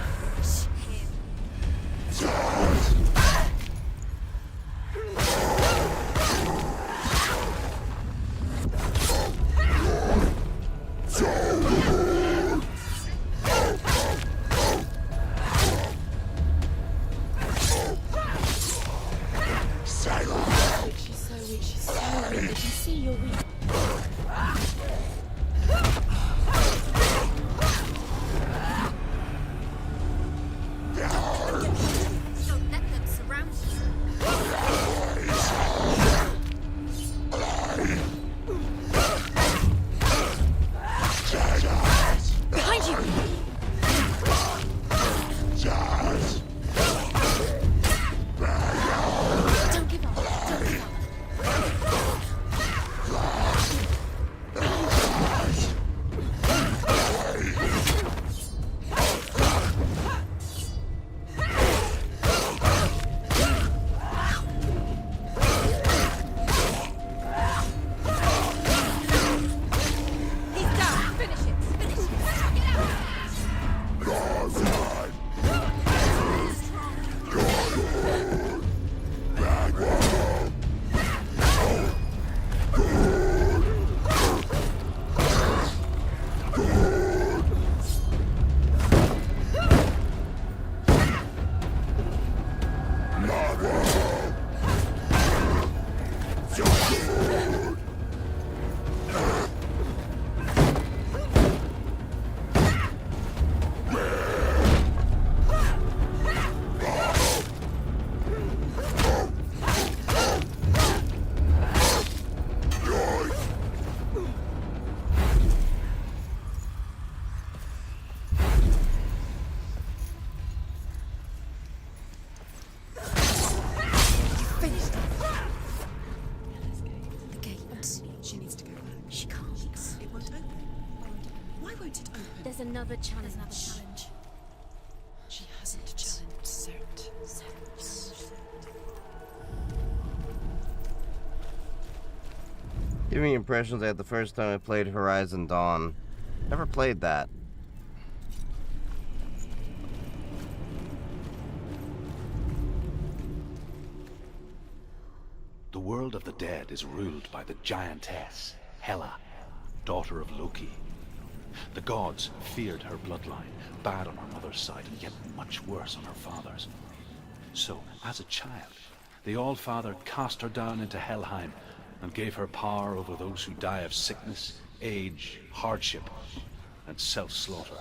won't it open?
There's another challenge.
She hasn't challenged Cert.
Giving impressions I had the first time I played Horizon Dawn. Never played that.
The world of the dead is ruled by the giantess, Hela, daughter of Loki. The gods feared her bloodline, bad on her mother's side and yet much worse on her father's. So, as a child, the All-Father cast her down into Helheim and gave her power over those who die of sickness, age, hardship, and self-slaughter.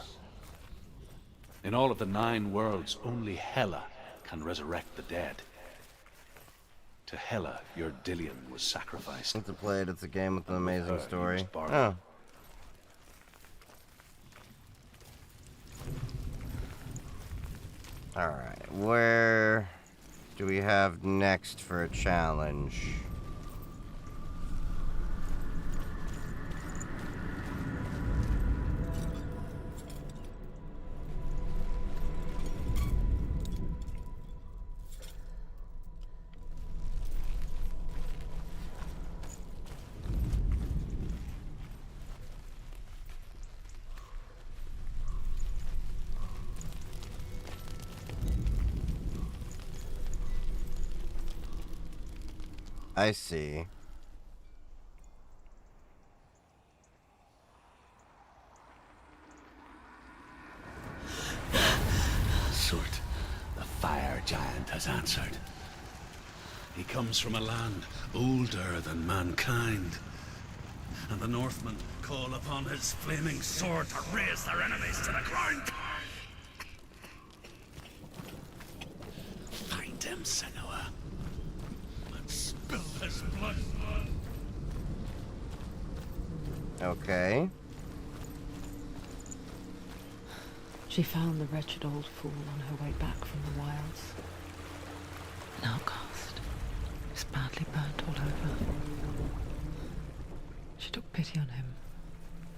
In all of the 9 worlds, only Hela can resurrect the dead. To Hela, your Dillion was sacrificed.
To play it, it's a game with an amazing story. Oh. Alright, where do we have next for a challenge? I see.
Surt, the fire giant has answered. He comes from a land older than mankind. And the Northmen call upon his flaming sword to raise their enemies to the ground. Find him, Senua. And spill his blood.
Okay.
She found the wretched old fool on her way back from the wilds. An outcast. He was badly burnt all over. She took pity on him,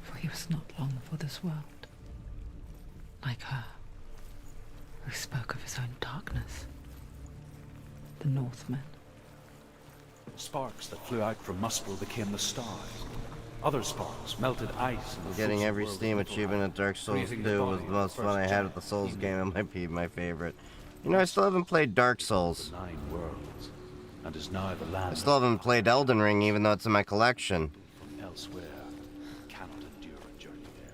for he was not long for this world. Like her, who spoke of his own darkness. The Northmen.
Sparks that flew out from Muspel became the stars. Other sparks melted ice.
Getting every Steam achievement at Dark Souls 2 was the most fun I had with the Souls game. It might be my favorite. You know, I still haven't played Dark Souls.
9 worlds, and is now the land
I still haven't played Elden Ring, even though it's in my collection.
from elsewhere cannot endure a journey there.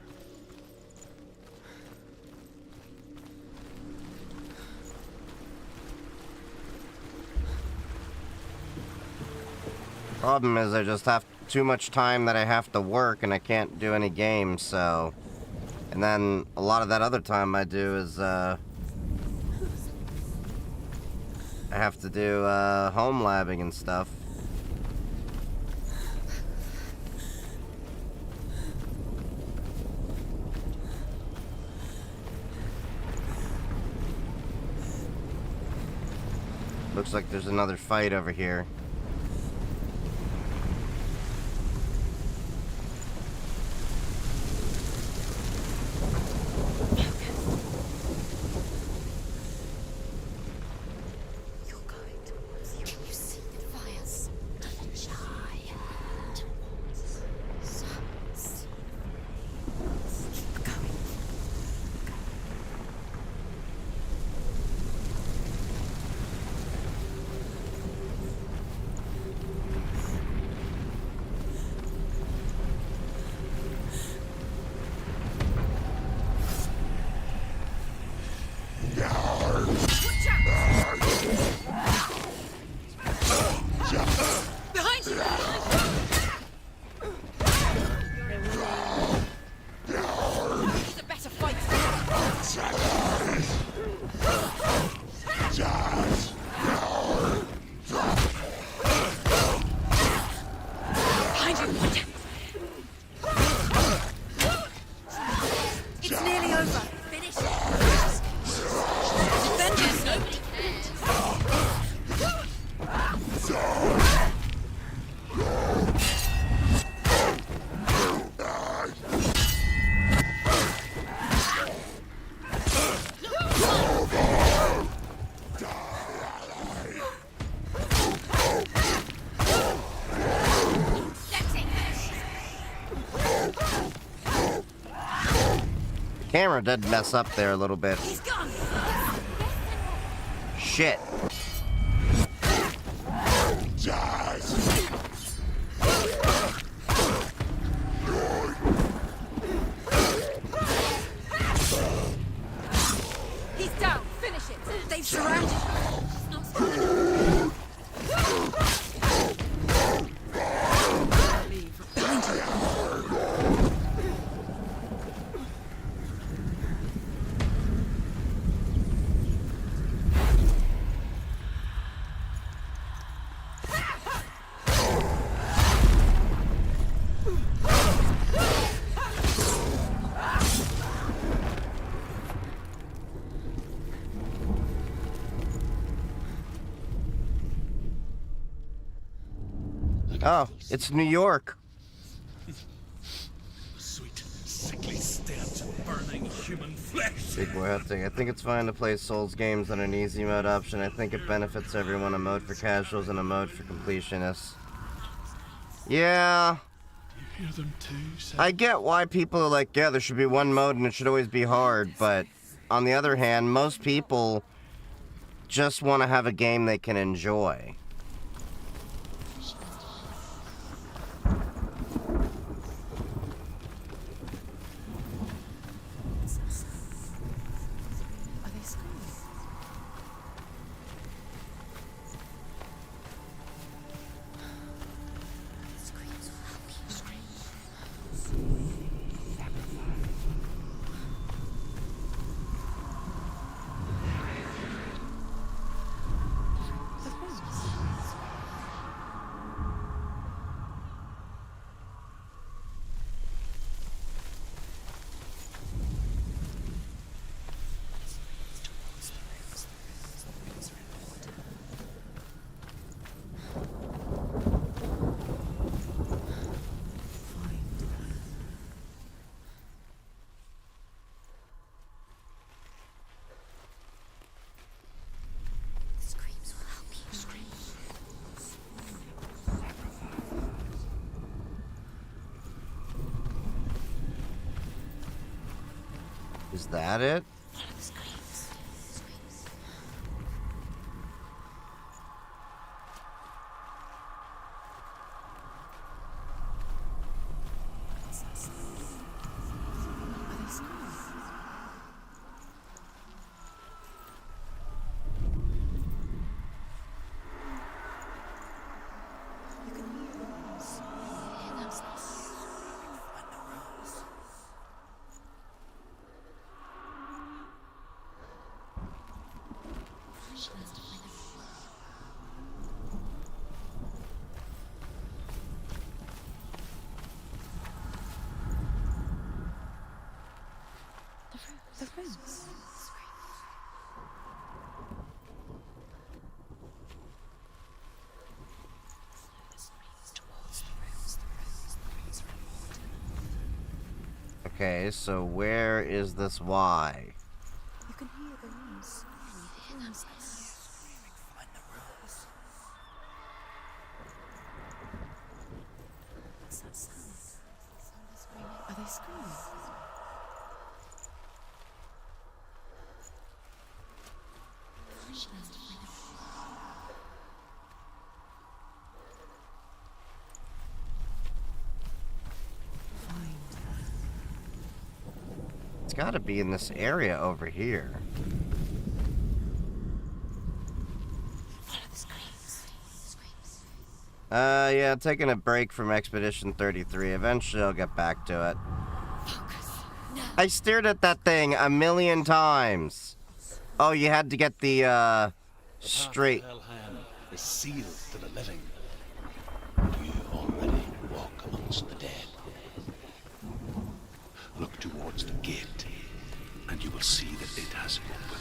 Problem is, I just have too much time that I have to work and I can't do any games, so... And then a lot of that other time I do is, I have to do, home labbing and stuff. Looks like there's another fight over here. camera did mess up there a little bit.
He's gone.
Shit.
He's down. Finish it. They've surrounded her. It's not stopping. Leave. Behind you.
Oh, it's New York.
Sweet, sickly stench of burning human flesh.
Big boy hunting. I think it's fine to play Souls games on an easy mode option. I think it benefits everyone. A mode for casuals and a mode for completionists. Yeah.
You hear them too, Sam?
I get why people are like, yeah, there should be one mode and it should always be hard, but on the other hand, most people just want to have a game they can enjoy.
Are they screaming? Screams will help you. The screams will help you.
Is that it?
Follow the screams. Screams. Are they screaming? You can hear the rooms. Hear those sounds. Find the rooms. The rooms.
Okay, so where is this Y?
You can hear the rooms. Hear those sounds. Find the rooms. What's that sound? Somebody screaming. Are they screaming?
It's gotta be in this area over here.
Follow the screams. Screams.
Yeah, taking a break from Expedition 33. Eventually I'll get back to it.
Focus. No.
I stared at that thing a million times. Oh, you had to get the, straight.
Hellhand is sealed to the living. You already walk amongst the dead. Look towards the gate, and you will see that it has opened.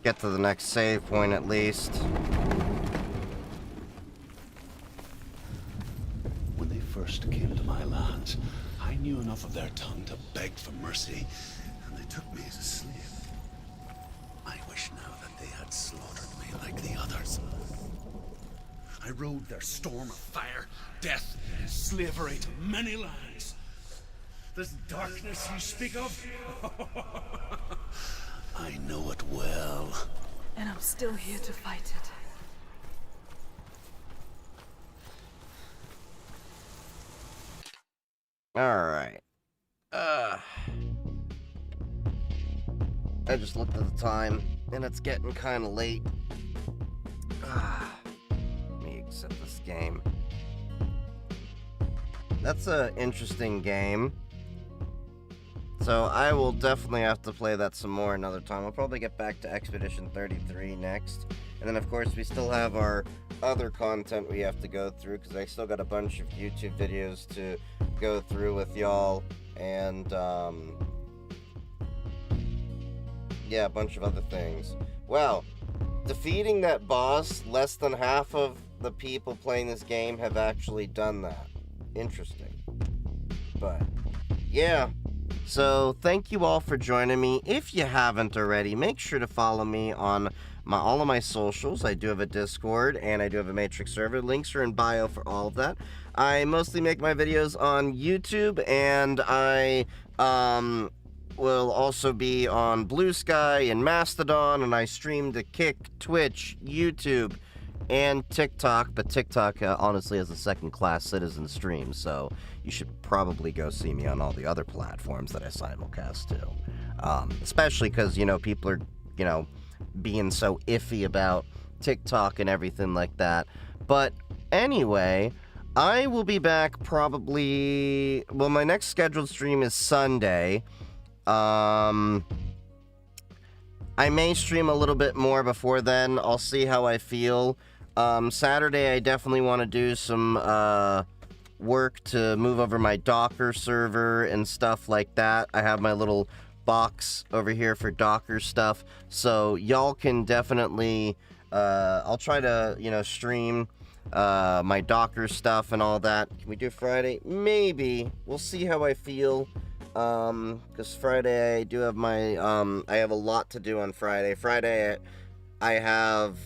Get to the next save point at least.
When they first came to my lands, I knew enough of their tongue to beg for mercy, and they took me as a slave. I wish now that they had slaughtered me like the others. I rode their storm of fire, death, and slavery to many lands. This darkness you speak of, I know it well.
And I'm still here to fight it.
Alright. I just looked at the time, and it's getting kind of late. Let me exit this game. That's an interesting game. So I will definitely have to play that some more another time. I'll probably get back to Expedition 33 next. And then, of course, we still have our other content we have to go through, because I still got a bunch of YouTube videos to go through with y'all. And, yeah, a bunch of other things. Well, defeating that boss, less than half of the people playing this game have actually done that. Interesting. But, yeah. So, thank you all for joining me. If you haven't already, make sure to follow me on all of my socials. I do have a Discord, and I do have a Matrix server. Links are in bio for all of that. I mostly make my videos on YouTube, and I will also be on Blue Sky and Mastodon, and I stream to Kick, Twitch, YouTube, and TikTok, but TikTok honestly is a second-class citizen stream, so you should probably go see me on all the other platforms that I simulcast to. Especially because, you know, people are, you know, being so iffy about TikTok and everything like that. But anyway, I will be back probably, well, my next scheduled stream is Sunday. I may stream a little bit more before then. I'll see how I feel. Saturday, I definitely want to do some work to move over my Docker server and stuff like that. I have my little box over here for Docker stuff, so y'all can definitely, I'll try to, you know, stream my Docker stuff and all that. Can we do Friday? Maybe. We'll see how I feel. Because Friday I do have my, I have a lot to do on Friday. Friday I have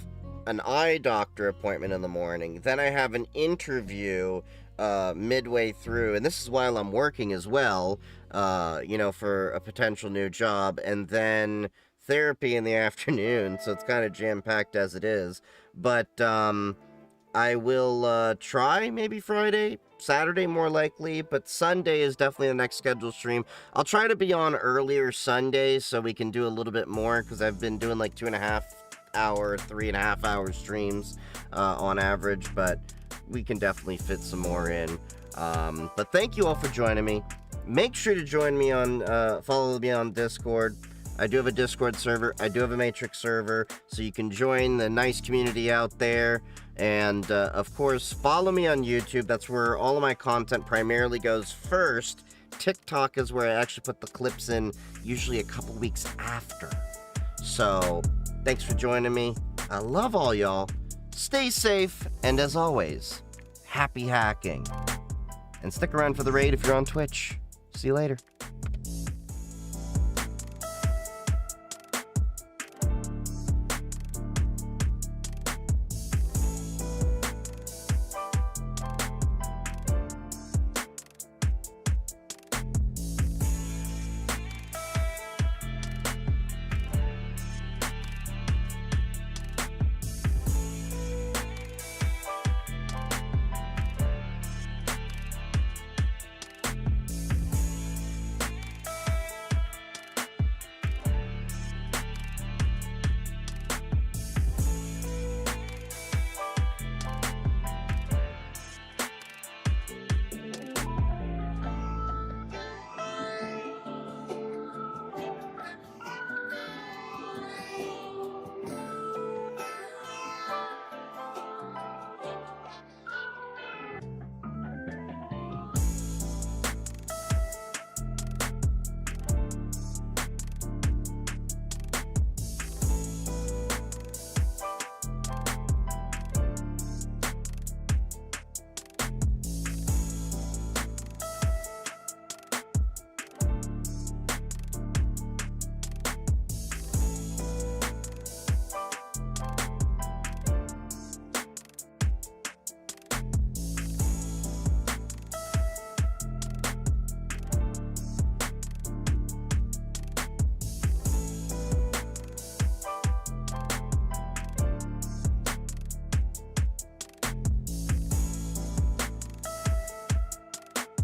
an eye doctor appointment in the morning. Then I have an interview midway through, and this is while I'm working as well, you know, for a potential new job, and then therapy in the afternoon, so it's kind of jam-packed as it is. But I will try maybe Friday, Saturday more likely, but Sunday is definitely the next scheduled stream. I'll try to be on earlier Sundays so we can do a little bit more, because I've been doing like 2.5 hour, 3.5 hour streams on average, but we can definitely fit some more in. But thank you all for joining me. Make sure to join me on, follow me on Discord. I do have a Discord server. I do have a Matrix server, so you can join the nice community out there. And, of course, follow me on YouTube. That's where all of my content primarily goes first. TikTok is where I actually put the clips in, usually a couple weeks after. So, thanks for joining me. I love all y'all. Stay safe, and as always, happy hacking. And stick around for the raid if you're on Twitch. See you later.